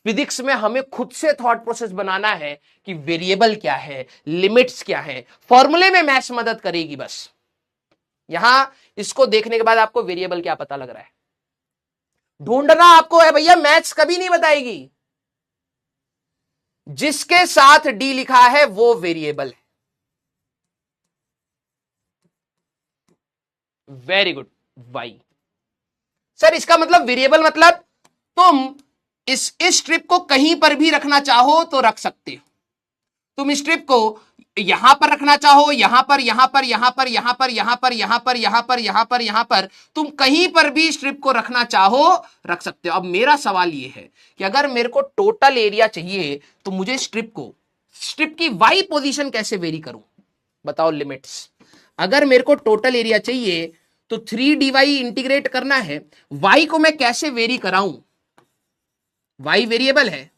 फिजिक्स में हमें खुद से थॉट प्रोसेस बनाना है कि वेरिएबल क्या है, लिमिट्स क्या है। फॉर्मूले में मैथ्स मदद करेगी बस। यहां इसको देखने के बाद आपको वेरिएबल क्या पता लग रहा है ढूंढना आपको है भैया, मैथ्स कभी नहीं बताएगी। जिसके साथ डी लिखा है वो वेरिएबल है। Very good, Y. सर इसका मतलब वेरिएबल मतलब तुम इस स्ट्रिप को कहीं पर भी रखना चाहो तो रख सकते हो। तुम स्ट्रिप को यहां पर रखना चाहो, यहां पर, यहां पर, यहां पर, यहां पर, यहां पर, यहां पर, यहां पर, यहां पर, यहां पर, तुम कहीं पर भी स्ट्रिप को रखना चाहो रख सकते हो। अब मेरा सवाल यह है कि अगर मेरे को टोटल एरिया चाहिए तो मुझे स्ट्रिप को स्ट्रिप की वाई पोजीशन कैसे वेरी करूं, बताओ लिमिट्स। अगर मेरे को टोटल एरिया चाहिए तो 3 dy इंटीग्रेट करना है, y को मैं कैसे वेरी कराऊं, y वेरिएबल है,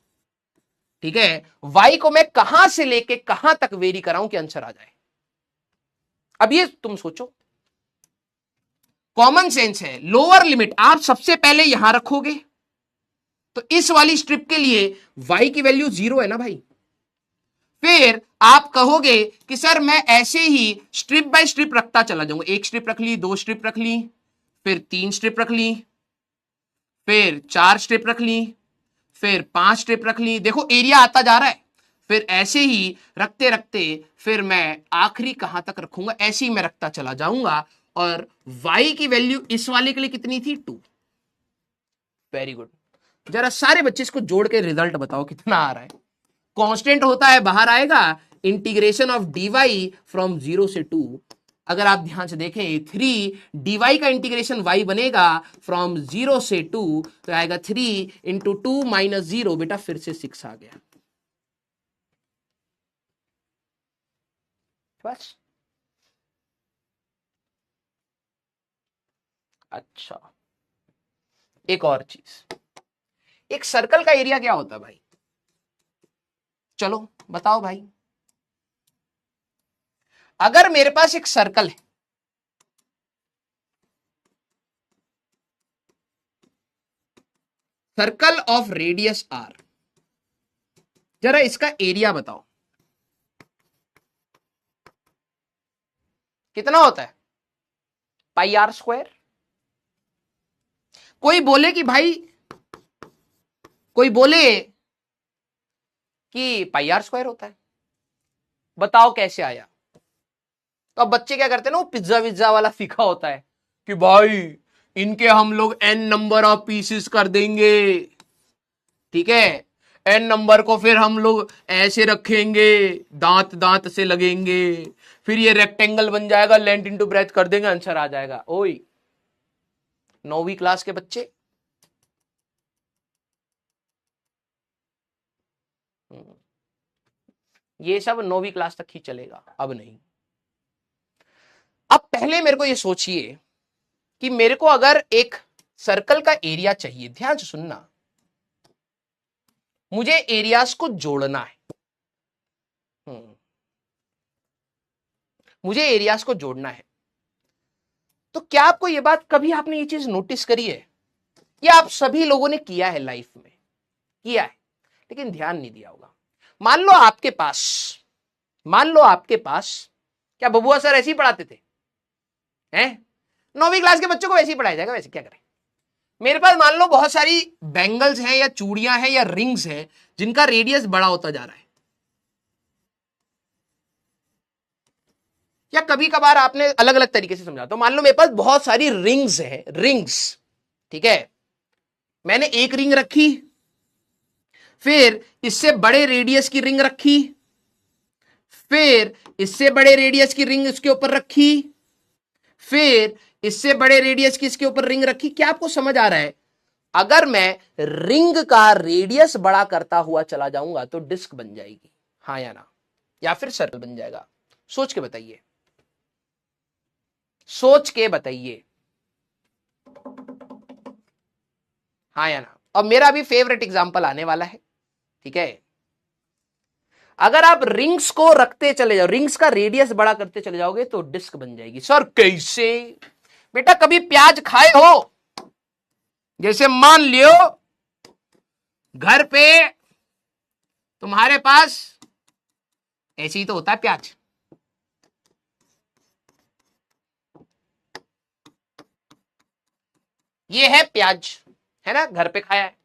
ठीक है, y को मैं कहां से लेके कहां तक वेरी कराऊं कि आंसर आ जाए। अब ये तुम सोचो, कॉमन सेंस है। लोअर लिमिट आप सबसे पहले यहां रखोगे तो इस वाली स्ट्रिप के लिए y की वैल्यू 0 है ना भाई। फिर आप कहोगे कि सर मैं ऐसे ही स्ट्रिप बाय स्ट्रिप रखता चला जाऊंगा, एक स्ट्रिप रख ली, 2 स्ट्रिप रख ली, फिर 3 स्ट्रिप रख ली, फिर 4 स्ट्रिप रख ली, फिर 5 स्ट्रिप रख ली, देखो एरिया आता जा रहा है। फिर ऐसे ही रखते रखते फिर मैं आखिरी कहां तक रखूंगा, ऐसे ही मैं रखता चला जाऊंगा। और y की वैल्यू इस वाले के लिए कितनी थी, 2। Very good. जरा सारे बच्चे इसको जोड़ के रिजल्ट बताओ कितना आ रहा है। कांस्टेंट होता है बाहर आएगा, इंटीग्रेशन ऑफ dy फ्रॉम 0 से 2। अगर आप ध्यान से देखें 3 dy का इंटीग्रेशन y बनेगा फ्रॉम 0 से 2, तो आएगा 3 इंटू 2 माइनस 0, बेटा फिर से 6 आ गया। बस। अच्छा, एक और चीज, एक सर्कल का एरिया क्या होता है भाई, चलो बताओ भाई। अगर मेरे पास एक सर्कल है, सर्कल ऑफ रेडियस r, जरा इसका एरिया बताओ कितना होता है, पाई आर स्क्वायर। कोई बोले कि भाई, कोई बोले कि पाई आर स्क्वायर होता है, बताओ कैसे आया। तो अब बच्चे क्या करते हैं ना, वो पिज्जा विज्जा वाला सीखा होता है कि भाई इनके हम लोग n नंबर ऑफ पीसेस कर देंगे, ठीक है, n नंबर को फिर हम लोग ऐसे रखेंगे, दांत दांत से लगेंगे, फिर ये रेक्टेंगल बन जाएगा, लेंथ इंटू ब्रेथ कर देंगे, आंसर आ जाएगा। ओए 9वीं क्लास के बच्चे, ये सब 9वीं क्लास तक ही चलेगा, अब नहीं। अब पहले मेरे को ये सोचिए कि मेरे को अगर एक सर्कल का एरिया चाहिए, ध्यान से सुनना, मुझे एरियाज को जोड़ना है, मुझे एरियाज को जोड़ना है। तो क्या आपको ये बात, कभी आपने ये चीज नोटिस करी है, या आप सभी लोगों ने किया है लाइफ में, किया है लेकिन ध्यान नहीं दिया होगा। मान लो आपके पास क्या बबुआ सर ऐसे ही पढ़ाते थे, हैं 9वीं क्लास के बच्चों को वैसे ही पढ़ाया जाएगा, वैसे क्या करें। मेरे पास मान लो बहुत सारी बैंगल्स हैं या चूड़ियां हैं या रिंग्स हैं जिनका रेडियस बड़ा होता जा रहा है, या कभी कभार आपने अलग अलग तरीके से समझा। तो मान लो मेरे पास बहुत सारी रिंग्स हैं, रिंग्स, ठीक है, मैंने एक रिंग रखी, फिर इससे बड़े रेडियस की रिंग रखी, फिर इससे बड़े रेडियस की रिंग इसके ऊपर रखी, फिर इससे बड़े रेडियस की इसके ऊपर रिंग रखी। क्या आपको समझ आ रहा है, अगर मैं रिंग का रेडियस बड़ा करता हुआ चला जाऊंगा तो डिस्क बन जाएगी, हाँ या ना, या फिर सर्कल बन जाएगा। सोच के बताइए, सोच के बताइए, हाँ या ना। अब मेरा भी फेवरेट एग्जांपल आने वाला है, ठीक है। अगर आप रिंग्स को रखते चले जाओ, रिंग्स का रेडियस बड़ा करते चले जाओगे तो डिस्क बन जाएगी। सर कैसे, बेटा कभी प्याज खाए हो, जैसे मान लियो घर पे तुम्हारे पास ऐसे ही तो होता है प्याज, ये है प्याज, है ना, घर पे खाया है।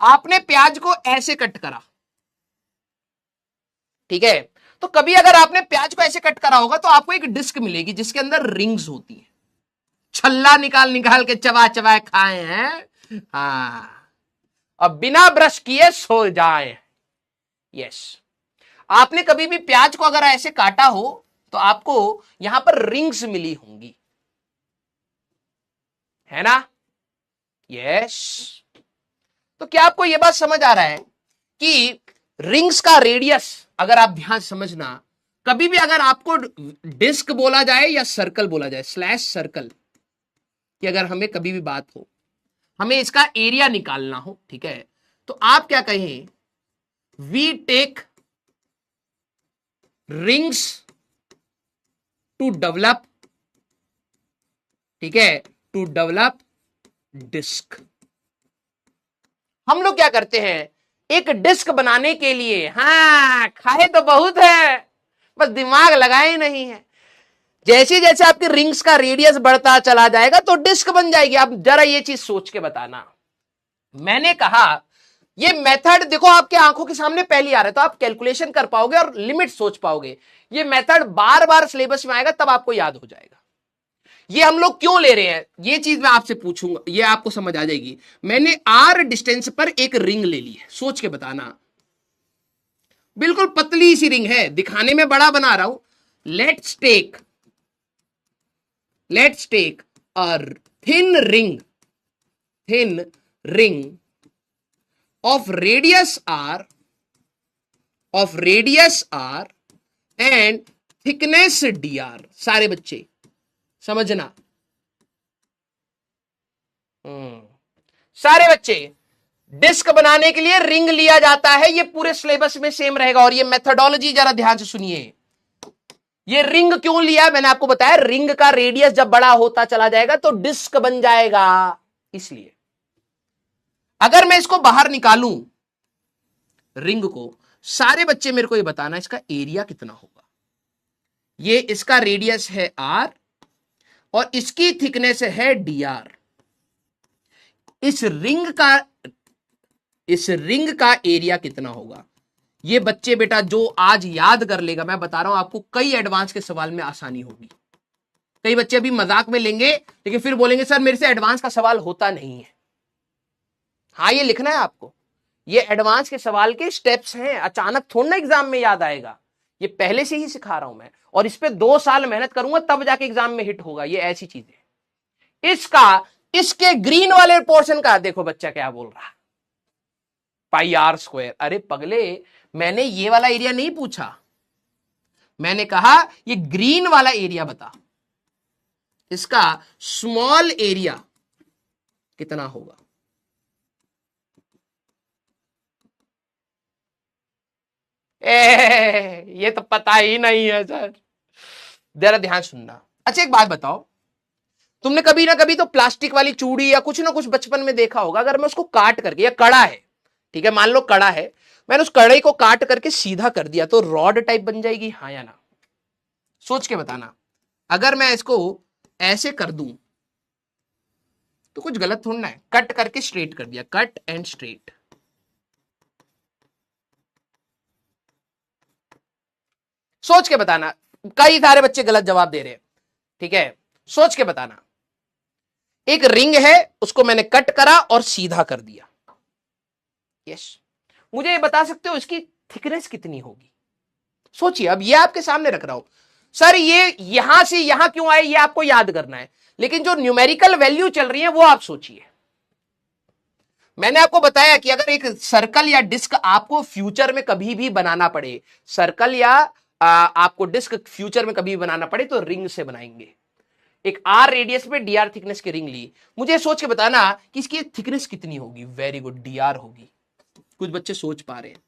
आपने प्याज को ऐसे कट करा, ठीक है, तो कभी अगर आपने प्याज को ऐसे कट करा होगा तो आपको एक डिस्क मिलेगी जिसके अंदर रिंग्स होती है, छल्ला निकाल निकाल के चबा चबा खाए हैं, हाँ, अब बिना ब्रश किए सो जाए। यस, आपने कभी भी प्याज को अगर ऐसे काटा हो तो आपको यहां पर रिंग्स मिली होंगी, है ना। यस, तो क्या आपको यह बात समझ आ रहा है कि रिंग्स का रेडियस अगर आप ध्यान समझना, कभी भी अगर आपको डिस्क बोला जाए या सर्कल बोला जाए, स्लैश सर्कल की अगर हमें कभी भी बात हो, हमें इसका एरिया निकालना हो, ठीक है, तो आप क्या कहें, we take rings to develop, ठीक है, टू डेवलप डिस्क। हम लोग क्या करते हैं, एक डिस्क बनाने के लिए, हाँ खाए तो बहुत है बस दिमाग लगाए नहीं है, जैसे जैसे आपके रिंग्स का रेडियस बढ़ता चला जाएगा तो डिस्क बन जाएगी। आप जरा ये चीज सोच के बताना। मैंने कहा ये मेथड देखो आपके आंखों के सामने पहली आ रहा है, तो आप कैलकुलेशन कर पाओगे और लिमिट सोच पाओगे। ये मेथड बार बार सिलेबस में आएगा तब आपको याद हो जाएगा। ये हम लोग क्यों ले रहे हैं, ये चीज मैं आपसे पूछूंगा, ये आपको समझ आ जाएगी। मैंने आर डिस्टेंस पर एक रिंग ले ली है, सोच के बताना, बिल्कुल पतली सी रिंग है, दिखाने में बड़ा बना रहा हूं। Let's take a thin ring of radius r and thickness dr। सारे बच्चे समझना, सारे बच्चे, डिस्क बनाने के लिए रिंग लिया जाता है, ये पूरे सिलेबस में सेम रहेगा। और ये मेथडोलॉजी जरा ध्यान से सुनिए, ये रिंग क्यों लिया मैंने आपको बताया, रिंग का रेडियस जब बड़ा होता चला जाएगा तो डिस्क बन जाएगा। इसलिए अगर मैं इसको बाहर निकालूं रिंग को, सारे बच्चे मेरे को ये बताना इसका एरिया कितना होगा। ये इसका रेडियस है आर और इसकी थिकनेस है डी आर। इस रिंग का एरिया कितना होगा, ये बच्चे बेटा जो आज याद कर लेगा, मैं बता रहा हूं आपको कई एडवांस के सवाल में आसानी होगी। कई बच्चे अभी मजाक में लेंगे लेकिन फिर बोलेंगे सर मेरे से एडवांस का सवाल होता नहीं है। हाँ ये लिखना है आपको, ये एडवांस के सवाल के स्टेप्स हैं, अचानक थोड़ा ना एग्जाम में याद आएगा, ये पहले से ही सिखा रहा हूं मैं, और इस पे 2 साल मेहनत करूंगा तब जाके एग्जाम में हिट होगा। ये ऐसी चीज है। इसके ग्रीन वाले पोर्शन का देखो बच्चा क्या बोल रहा, पाई आर स्क्वायर। अरे पगले, मैंने ये वाला एरिया नहीं पूछा, मैंने कहा ये ग्रीन वाला एरिया बता, इसका स्मॉल एरिया कितना होगा। ये तो पता ही नहीं है सर, जरा ध्यान सुनना। अच्छा एक बात बताओ, तुमने कभी ना कभी तो प्लास्टिक वाली चूड़ी या कुछ ना कुछ बचपन में देखा होगा, अगर मैं उसको काट करके, या कड़ा है, ठीक है मान लो कड़ा है, मैंने उस कड़ाई को काट करके सीधा कर दिया तो रॉड टाइप बन जाएगी, हाँ या ना? सोच के बताना। अगर मैं इसको ऐसे कर दूं तो कुछ गलत थोड़ा है, कट करके स्ट्रेट कर दिया, कट एंड स्ट्रेट, सोच के बताना। कई सारे बच्चे गलत जवाब दे रहे हैं, ठीक है, सोच के बताना। एक रिंग है, उसको मैंने कट करा और सीधा कर दिया, यस, मुझे ये बता सकते हो इसकी थिकनेस कितनी होगी? सोचिए, अब ये आपके सामने रख रहा हूं, सर ये यहां से यहां क्यों आए ये आपको याद करना है, लेकिन जो न्यूमेरिकल वैल्यू चल रही है वो आप सोचिए। मैंने आपको बताया कि अगर एक सर्कल या डिस्क आपको फ्यूचर में कभी भी बनाना पड़े, सर्कल या आपको डिस्क फ्यूचर में कभी भी बनाना पड़े तो रिंग से बनाएंगे। एक आर रेडियस पे डी आर थिकनेस की रिंग ली, मुझे सोच के बताना कि इसकी थिकनेस कितनी होगी। वेरी गुड, डी आर होगी। कुछ बच्चे सोच पा रहे हैं।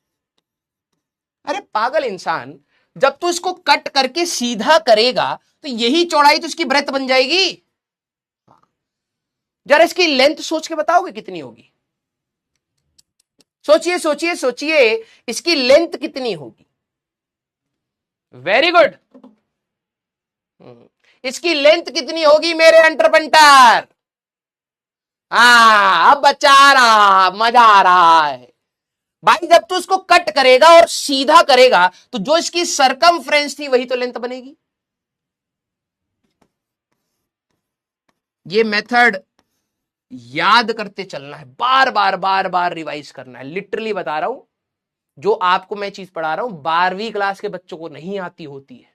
अरे पागल इंसान, जब तू इसको कट करके सीधा करेगा तो यही चौड़ाई तो इसकी ब्रेथ बन जाएगी। जरा इसकी लेंथ सोच के बताओगे कितनी होगी? सोचिए सोचिए सोचिए, इसकी लेंथ कितनी होगी? वेरी गुड, इसकी लेंथ कितनी होगी मेरे एंटरप्रेन्योर? अब बच्चा आ रहा, मजा आ रहा है भाई। जब तू इसको कट करेगा और सीधा करेगा तो जो इसकी सरकमफ्रेंस थी वही तो लेंथ बनेगी। ये मेथड याद करते चलना है, बार बार बार बार रिवाइज करना है। लिटरली बता रहा हूं, जो आपको मैं चीज पढ़ा रहा हूं 12वीं क्लास के बच्चों को नहीं आती होती है।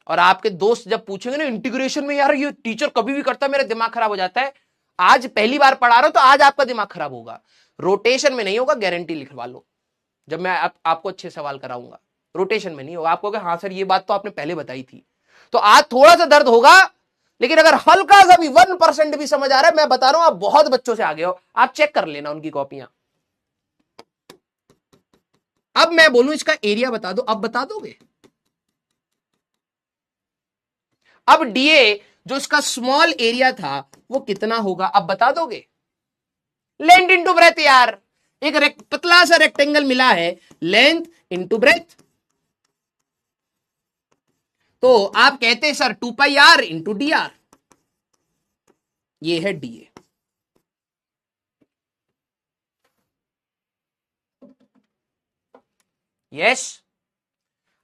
और आपके दोस्त जब पूछेंगे ना इंटीग्रेशन में, यार ये टीचर कभी भी करता है मेरा दिमाग खराब हो जाता है, आज पहली बार पढ़ा रहा हूं तो आज आपका दिमाग खराब होगा, रोटेशन में नहीं होगा, गारंटी लिखवा लो। जब मैं आपको अच्छे सवाल कराऊंगा, रोटेशन में नहीं होगा। आपको हाँ सर ये बात तो आपने पहले बताई थी, तो आज थोड़ा सा दर्द होगा, लेकिन अगर हल्का सा भी 1% भी समझ आ रहा है, मैं बता रहा हूं आप बहुत बच्चों से आगे हो, आप चेक कर लेना उनकी कॉपियां। अब मैं बोलूं इसका एरिया बता दो, अब बता दोगे? अब डीए जो इसका स्मॉल एरिया था वो कितना होगा, अब बता दोगे? लेंथ इंटू ब्रेथ यार, एक पतला सा रेक्टेंगल मिला है, लेंथ इंटू ब्रेथ, तो आप कहते हैं sir 2πr into D R, ये है डीए। यस,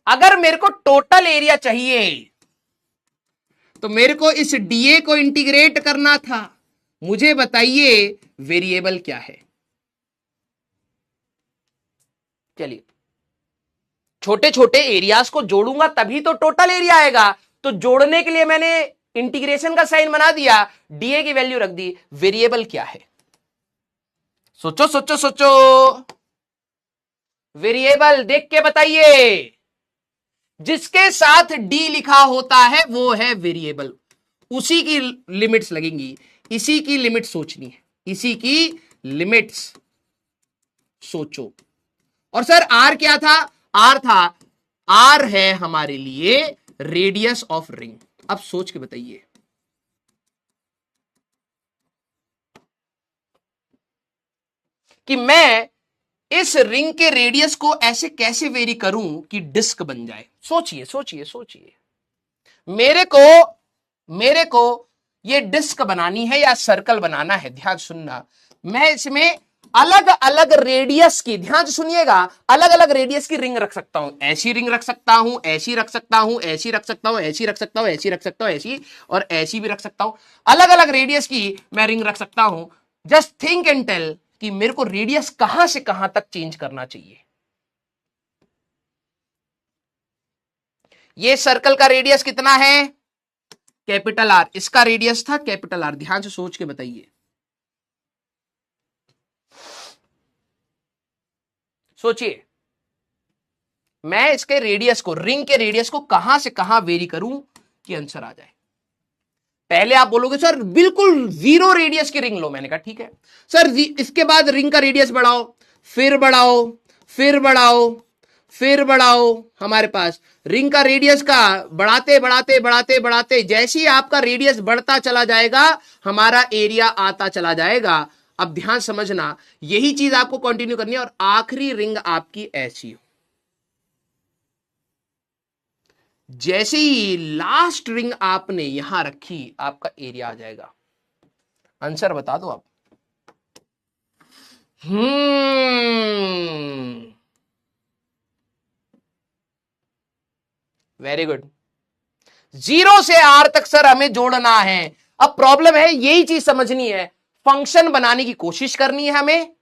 अगर मेरे को टोटल एरिया चाहिए तो मेरे को इस डीए को इंटीग्रेट करना था। मुझे बताइए वेरिएबल क्या है? चलिए, छोटे छोटे एरियाज को जोड़ूंगा तभी तो टोटल एरिया आएगा, तो जोड़ने के लिए मैंने इंटीग्रेशन का साइन बना दिया, डीए की वैल्यू रख दी। वेरिएबल क्या है? सोचो सोचो सोचो, वेरिएबल देख के बताइए। जिसके साथ डी लिखा होता है वो है वेरिएबल, उसी की लिमिट्स लगेंगी, इसी की लिमिट सोचनी है, इसी की लिमिट्स सोचो। और सर आर क्या था? आर था, आर है हमारे लिए रेडियस ऑफ रिंग। अब सोच के बताइए, कि मैं इस रिंग के रेडियस को ऐसे कैसे वेरी करूं कि डिस्क बन जाए। सोचिए सोचिए सोचिए, मेरे को ये डिस्क बनानी है या सर्कल बनाना है, ध्यान सुनना। मैं इसमें अलग अलग रेडियस की, ध्यान से सुनिएगा, अलग अलग रेडियस की रिंग रख सकता हूं। ऐसी रिंग रख सकता हूं, ऐसी रख सकता हूं, ऐसी रख सकता हूं, ऐसी रख सकता हूं, ऐसी रख सकता हूं, ऐसी और ऐसी भी रख सकता हूं। अलग अलग रेडियस की मैं रिंग रख सकता हूं। जस्ट थिंक एंड टेल कि मेरे को रेडियस कहां से कहां तक चेंज करना चाहिए। ये सर्कल का रेडियस कितना है? Capital R. इसका रेडियस था कैपिटल आर। ध्यान से सोच के बताइए, सोचिए। मैं इसके रेडियस को, रिंग के रेडियस को कहां से कहां वेरी करूं कि आंसर आ जाए। पहले आप बोलोगे सर बिल्कुल जीरो रेडियस की रिंग लो, मैंने कहा ठीक है सर। इसके बाद रिंग का रेडियस बढ़ाओ, फिर बढ़ाओ, फिर बढ़ाओ, फिर बढ़ाओ। हमारे पास रिंग का रेडियस का बढ़ाते बढ़ाते बढ़ाते बढ़ाते जैसे ही आपका रेडियस बढ़ता चला जाएगा, हमारा एरिया आता चला जाएगा। अब ध्यान समझना, यही चीज आपको कंटिन्यू करनी है, और आखिरी रिंग आपकी ऐसी हो। जैसे ही लास्ट रिंग आपने यहां रखी, आपका एरिया आ जाएगा। आंसर बता दो आप। Very good. 0 से R तक सर हमें जोड़ना है। अब प्रॉब्लम है, यही चीज समझनी है, फंक्शन बनाने की कोशिश करनी है हमें।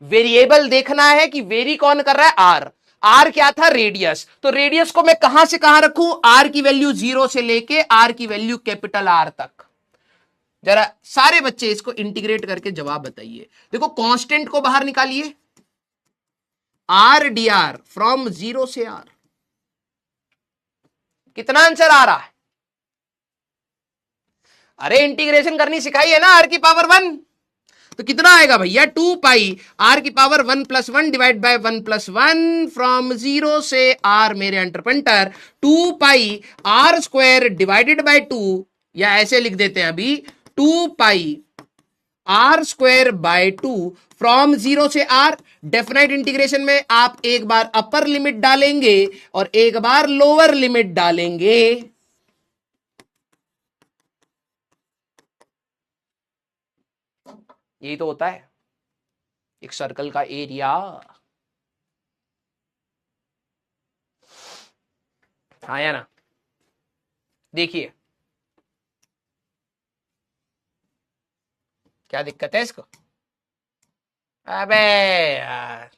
वेरिएबल देखना है कि वेरी कौन कर रहा है? आर। आर क्या था? रेडियस। तो रेडियस को मैं कहां से कहां रखूं? आर की वैल्यू 0 से लेके आर की वैल्यू कैपिटल आर तक। जरा सारे बच्चे इसको इंटीग्रेट करके जवाब बताइए। देखो कांस्टेंट को बाहर निकालिए, आर डी आर फ्रॉम 0 से आर, कितना आंसर आ रहा है? अरे इंटीग्रेशन करनी सिखाई है ना, आर की पावर 1, तो कितना आएगा भैया? 2 पाई आर की पावर 1+1 डिवाइड बाय 1+1 फ्रॉम 0 से आर। मेरे अंटरपेंटर 2 पाई r² डिवाइडेड बाय 2, या ऐसे लिख देते हैं अभी, 2 पाई r² बाय 2 फ्रॉम 0 से आर। डेफिनेट इंटीग्रेशन में आप एक बार अपर लिमिट डालेंगे और एक बार लोअर लिमिट डालेंगे। यही तो होता है एक सर्कल का एरिया। हाँ या ना? देखिए क्या दिक्कत है इसको? अबे यार,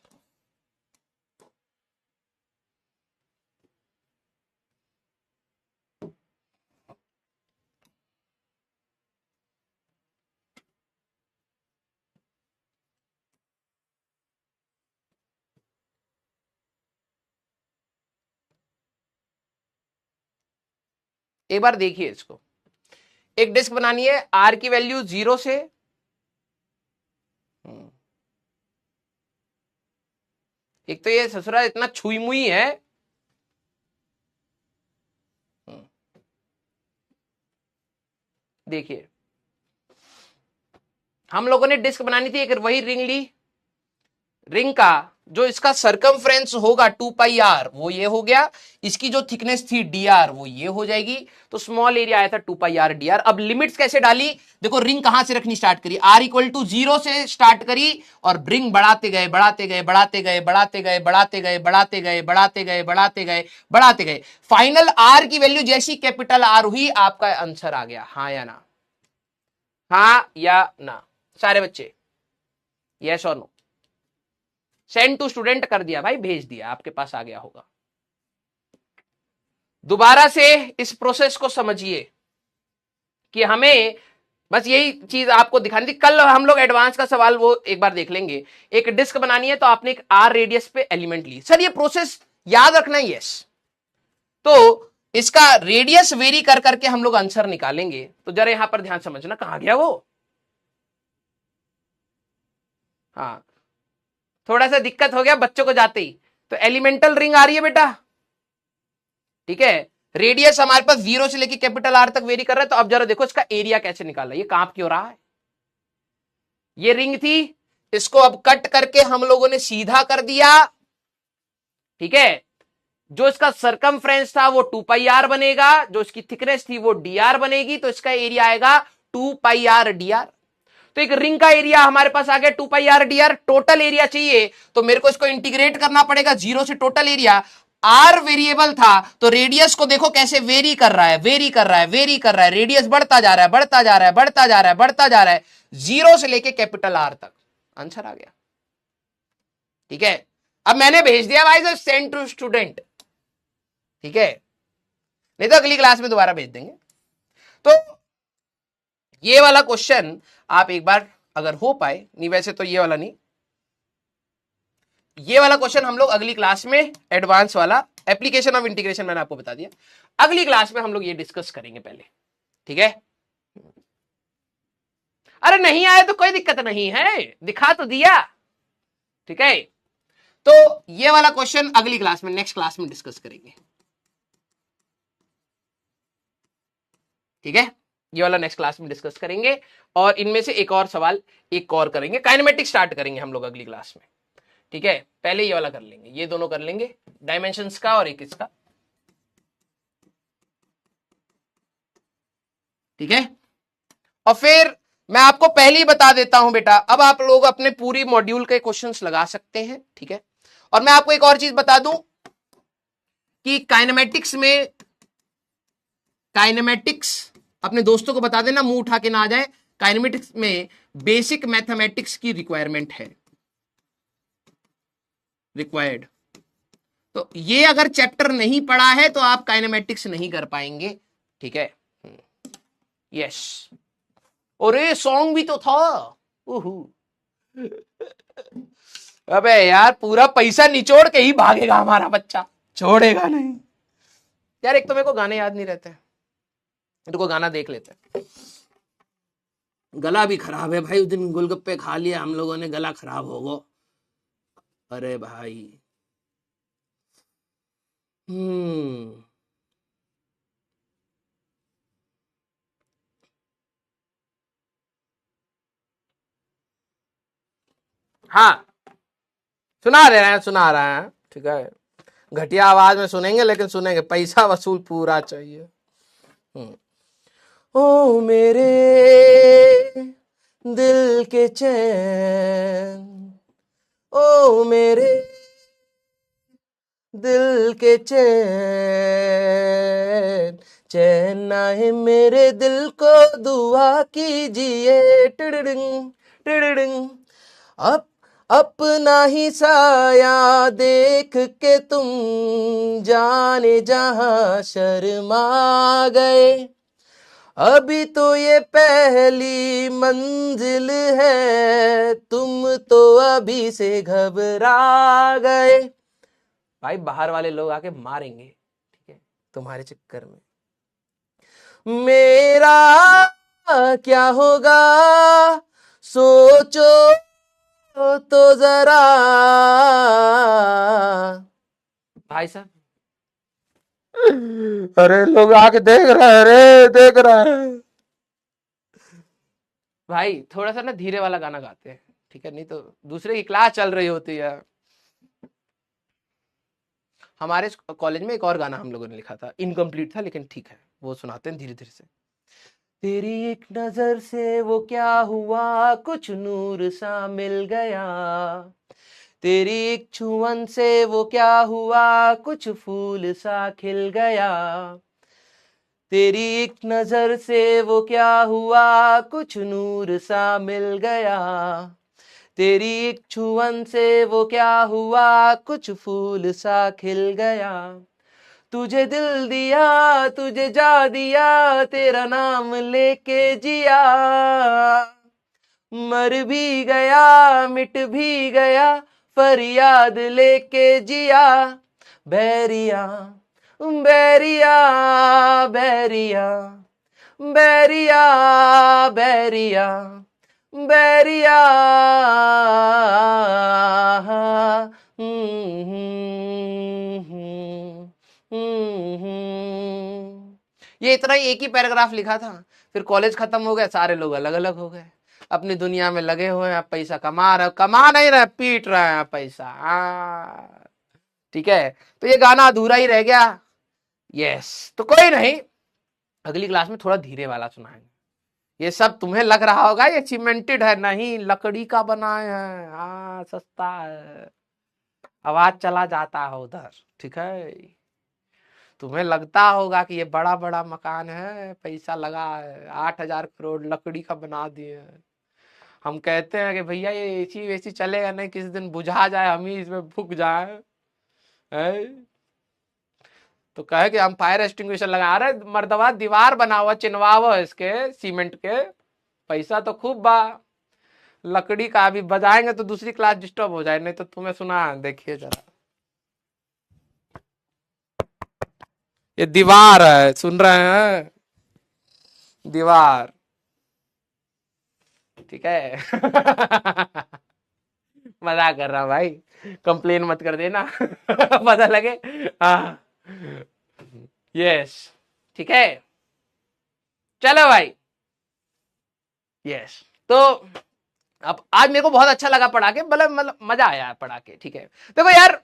एक बार देखिए इसको, एक डिस्क बनानी है, आर की वैल्यू 0 से एक तो ये ससुरा इतना छुई मुई है। देखिए हम लोगों ने डिस्क बनानी थी, एक वही रिंग ली, रिंग का जो इसका सरकमफ्रेंस होगा 2πr वो ये हो गया, इसकी जो थिकनेस थी dr वो ये हो जाएगी, तो स्मॉल एरिया आया था 2πr dr। अब लिमिट्स कैसे डाली, देखो रिंग कहां से रखनी स्टार्ट करी, r इक्वल टू 0 से स्टार्ट करी और रिंग बढ़ाते गए बढ़ाते गए बढ़ाते गए बढ़ाते गए बढ़ाते गए बढ़ाते गए बढ़ाते गए बढ़ाते गए बढ़ाते गए, फाइनल r की वैल्यू जैसी कैपिटल R हुई आपका आंसर आ गया। हाँ या ना, हाँ या ना सारे बच्चे, यस और नो। सेंड टू स्टूडेंट कर दिया भाई, भेज दिया, आपके पास आ गया होगा। दोबारा से इस प्रोसेस को समझिए कि हमें बस यही चीज आपको दिखानी थी। कल हम लोग एडवांस का सवाल वो एक बार देख लेंगे। एक डिस्क बनानी है तो आपने एक आर रेडियस पे एलिमेंट ली, सर ये प्रोसेस याद रखना है, यस। तो इसका रेडियस वेरी कर करके हम लोग आंसर निकालेंगे, तो जरा यहां पर ध्यान समझना, कहां गया वो, हाँ थोड़ा सा दिक्कत हो गया बच्चों को जाते ही। तो एलिमेंटल रिंग आ रही है बेटा, ठीक है, रेडियस हमारे पास 0 से लेके कैपिटल आर तक वेरी कर रहा है। तो अब जरा देखो इसका एरिया कैसे निकालना है, ये कांप क्यों रहा है, ये रिंग थी, इसको अब कट करके हम लोगों ने सीधा कर दिया, ठीक है। जो इसका सरकमफ्रेंस था वो 2πr बनेगा, जो इसकी थिकनेस थी वो dr बनेगी, तो इसका एरिया आएगा 2πr dr। तो एक रिंग का एरिया हमारे पास आ गया 2πr dr। टोटल एरिया चाहिए तो मेरे को इसको इंटीग्रेट करना पड़ेगा 0 से टोटल एरिया। आर वेरिएबल था तो रेडियस को देखो कैसे वेरी कर रहा है, वेरी कर रहा है, वेरी कर रहा है, रेडियस बढ़ता जा रहा है, बढ़ता जा रहा है, बढ़ता जा रहा है, बढ़ता जा रहा है, 0 से लेके कैपिटल आर तक। आंसर आ गया, ठीक है। अब मैंने भेज दिया भाई सेंड टू स्टूडेंट, ठीक है, नहीं तो अगली क्लास में दोबारा भेज देंगे। तो ये वाला क्वेश्चन आप एक बार अगर हो पाए, नहीं वैसे तो ये वाला नहीं, ये वाला क्वेश्चन हम लोग अगली क्लास में एडवांस वाला एप्लीकेशन ऑफ इंटीग्रेशन मैंने आपको बता दिया, अगली क्लास में हम लोग ये डिस्कस करेंगे पहले, ठीक है। अरे नहीं आया तो कोई दिक्कत नहीं है, दिखा तो दिया, ठीक है। तो ये वाला क्वेश्चन अगली क्लास में, नेक्स्ट क्लास में डिस्कस करेंगे, ठीक है। ये वाला नेक्स्ट क्लास में डिस्कस करेंगे और इनमें से एक और सवाल एक और करेंगे, काइनेमेटिक स्टार्ट करेंगे हम लोग अगली क्लास में, ठीक है। पहले ये वाला कर लेंगे, ये दोनों कर लेंगे, डायमेंशंस का और एक इसका, ठीक है। और फिर मैं आपको पहले ही बता देता हूं बेटा, अब आप लोग अपने पूरी मॉड्यूल के क्वेश्चंस लगा सकते हैं, ठीक है। और मैं आपको एक और चीज बता दूं कि काइनेमेटिक्स में, काइनेमेटिक्स अपने दोस्तों को बता देना, मुंह उठा के ना आ जाए, काइनेमेटिक्स में बेसिक मैथमेटिक्स की रिक्वायरमेंट है, रिक्वायर्ड। तो ये अगर चैप्टर नहीं पढ़ा है तो आप काइनेमेटिक्स नहीं कर पाएंगे, ठीक है। यस, और ये सॉन्ग भी तो था, अबे यार पूरा पैसा निचोड़ के ही भागेगा हमारा बच्चा, छोड़ेगा नहीं यार। एक तो मेरे को गाने याद नहीं रहते, मेरे को गाना देख लेते हैं। गला भी खराब है भाई, उस दिन गोलगप्पे खा लिया हम लोगों ने, गला खराब हो गो, अरे भाई। हाँ सुना रहे हैं, सुना रहे हैं, ठीक है। घटिया आवाज में सुनेंगे लेकिन सुनेंगे, पैसा वसूल पूरा चाहिए। ओ मेरे दिल के चैन, ओ मेरे दिल के चैन, चैन आए मेरे दिल को दुआ कीजिए, टिडिडिंग टिडिडिंग। अब अपना ही साया देख के तुम जाने जहां शर्मा गए, अभी तो ये पहली मंजिल है, तुम तो अभी से घबरा गए। भाई बाहर वाले लोग आके मारेंगे, ठीक है, तुम्हारे चक्कर में। मेरा क्या होगा सोचो तो जरा। भाई साहब, अरे लोग आके देख रहे हैं, रे देख रहे हैं। भाई थोड़ा सा ना धीरे वाला गाना गाते हैं, ठीक है, नहीं तो दूसरे की क्लास चल रही होती है। हमारे कॉलेज में एक और गाना हम लोगों ने लिखा था, इनकम्प्लीट था लेकिन ठीक है, वो सुनाते हैं धीरे धीरे से। तेरी एक नजर से वो क्या हुआ, कुछ नूर सा मिल गया। तेरी एक छुअन से वो क्या हुआ, कुछ फूल सा खिल गया। तेरी एक नजर से वो क्या हुआ, कुछ नूर सा मिल गया। तेरी एक छुअन से वो क्या हुआ, कुछ फूल सा खिल गया। तुझे दिल दिया, तुझे जा दिया, तेरा नाम लेके जिया। मर भी गया, मिट भी गया, फरियाद लेके जिया। बैरिया बैरिया बैरिया बैरिया बैरिया बैरिया। ये इतना ही एक ही पैराग्राफ लिखा था। फिर कॉलेज खत्म हो गया, सारे लोग अलग अलग हो गए, अपनी दुनिया में लगे हुए हैं, पैसा कमा रहे, कमा नहीं रहे, पीट रहे हैं पैसा। ठीक है, तो ये गाना अधूरा ही रह गया। यस, तो कोई नहीं, अगली क्लास में थोड़ा धीरे वाला सुनाएंगे। ये सब तुम्हें लग रहा होगा ये सीमेंटेड है, नहीं, लकड़ी का बना है, हाँ सस्ता है, आवाज चला जाता है उधर, ठीक है। तुम्हें लगता होगा कि ये बड़ा बड़ा मकान है, पैसा लगा है, 8,000 करोड़ लकड़ी का बना दिए हैं। हम कहते हैं कि भैया ये एसी वेसी चलेगा नहीं, किसी दिन बुझा जाए, हम ही इसमें फूक जाए, है? तो कहे कि हम फायर एक्सटिंग्विशर लगा रहे, मर्दवा दीवार बना हुआ, चिनवाव इसके सीमेंट के, पैसा तो खूब बा। लकड़ी का अभी बजाएंगे तो दूसरी क्लास डिस्टर्ब हो जाए, नहीं तो तुम्हें सुना, देखिए जरा, ये दीवार है, सुन रहे हैं, दीवार, ठीक है। मजाक कर रहा हूं भाई, कंप्लेन मत कर देना। पता लगे। हाँ, यस, ठीक है, चलो भाई। यस, तो अब आज मेरे को बहुत अच्छा लगा पढ़ा के, मतलब मजा आया पढ़ा के, ठीक है। देखो यार,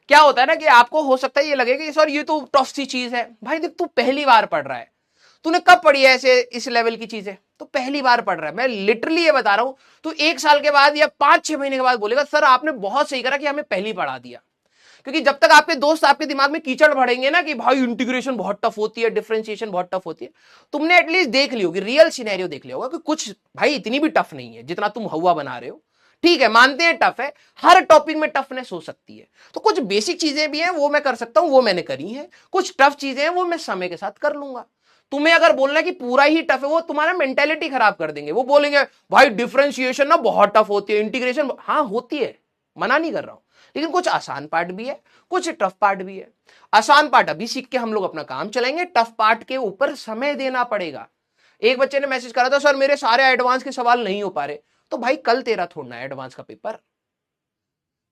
क्या होता है ना कि आपको हो सकता है ये लगे कि सर ये तो टफ सी चीज है। भाई देख, तू पहली बार पढ़ रहा है, तूने कब पढ़ी है ऐसे इस लेवल की चीजें, तो पहली बार पढ़ रहा है। मैं लिटरली ये बता रहा हूं, तू 1 साल के बाद या 5-6 महीने के बाद बोलेगा सर आपने बहुत सही करा कि हमें पहली पढ़ा दिया। क्योंकि जब तक आपके दोस्त आपके दिमाग में कीचड़ भरेंगे ना कि भाई इंटीग्रेशन बहुत टफ होती है, डिफरेंशिएशन बहुत टफ होती है, तुमने एटलीस्ट देख ली होगी, रियल सिनेरियो देख लिया होगा कि कुछ भाई इतनी भी टफ नहीं है जितना तुम हवा बना रहे हो। ठीक है, मानते हैं टफ है, हर टॉपिक में टफनेस हो सकती है, तो कुछ बेसिक चीजें भी हैं वो मैं कर सकता हूं, वो मैंने करी है। कुछ टफ चीजें हैं वो मैं समय के साथ कर लूंगा। तुम्हें अगर बोलना है कि पूरा ही टफ है, वो तुम्हारा मेंटेलिटी खराब कर देंगे। वो बोलेंगे भाई डिफरेंशिएशन ना बहुत टफ होती है, इंटीग्रेशन हाँ होती है, मना नहीं कर रहा हूं, लेकिन कुछ आसान पार्ट भी है, कुछ टफ पार्ट भी है। आसान पार्ट अभी सीख के हम लोग अपना काम चलाएंगे, टफ पार्ट के ऊपर समय देना पड़ेगा। एक बच्चे ने मैसेज करा था सर मेरे सारे एडवांस के सवाल नहीं हो पा रहे, तो भाई कल तेरा थोड़ना है एडवांस का पेपर,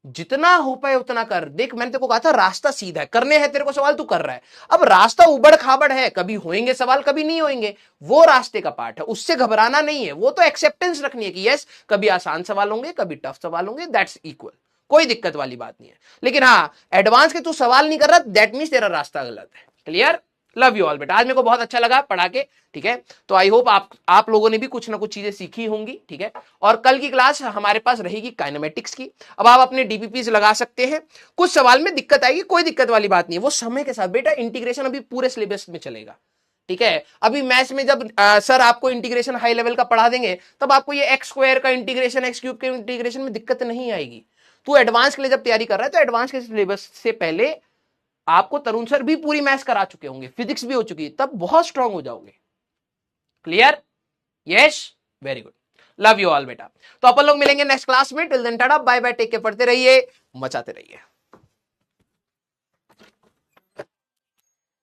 जितना हो पाए उतना कर। देख मैंने तेरे को कहा था रास्ता सीधा है, करने हैं तेरे को सवाल, तू कर रहा है। अब रास्ता उबड़ खाबड़ है, कभी होंगे सवाल कभी नहीं होंगे, वो रास्ते का पार्ट है, उससे घबराना नहीं है। वो तो एक्सेप्टेंस रखनी है कि यस कभी आसान सवाल होंगे, कभी टफ सवाल होंगे, दैट्स इक्वल, कोई दिक्कत वाली बात नहीं है। लेकिन हाँ, एडवांस के तू सवाल नहीं कर रहा, दैट मीन्स तेरा रास्ता गलत है। क्लियर? लव यू ऑल बेटा, आज मेरे को बहुत अच्छा लगा पढ़ा के, ठीक है। तो आई होप आप लोगों ने भी कुछ ना कुछ चीजें सीखी होंगी, ठीक है। और कल की क्लास हमारे पास रहेगी काइनेमेटिक्स की। अब आप अपने डीपीपीज लगा सकते हैं, कुछ सवाल में दिक्कत आएगी, कोई दिक्कत वाली बात नहीं है, वो समय के साथ। बेटा इंटीग्रेशन अभी पूरे सिलेबस में चलेगा, ठीक है। अभी मैथ्स में जब सर आपको इंटीग्रेशन हाई लेवल का पढ़ा देंगे, तब आपको ये एक्स स्क्वायर का इंटीग्रेशन, एक्स क्यूब के इंटीग्रेशन में दिक्कत नहीं आएगी। तू एडवांस के लिए जब तैयारी कर रहा है, तो एडवांस के सिलेबस से पहले आपको तरुण सर भी पूरी मैथ्स करा चुके होंगे, फिजिक्स भी हो चुकी है, तब बहुत स्ट्रांग हो जाओगे। Clear? Yes, very good, love you all बेटा। तो अपन लोग मिलेंगे नेक्स्ट क्लास में, till then tata bye bye, take care, पढ़ते रहिए, मचाते रहिए।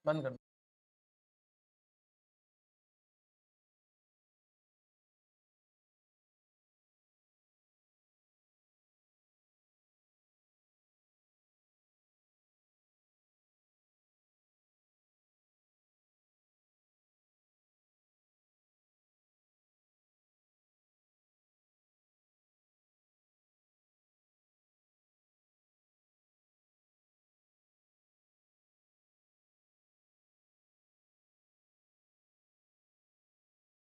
बंद कर।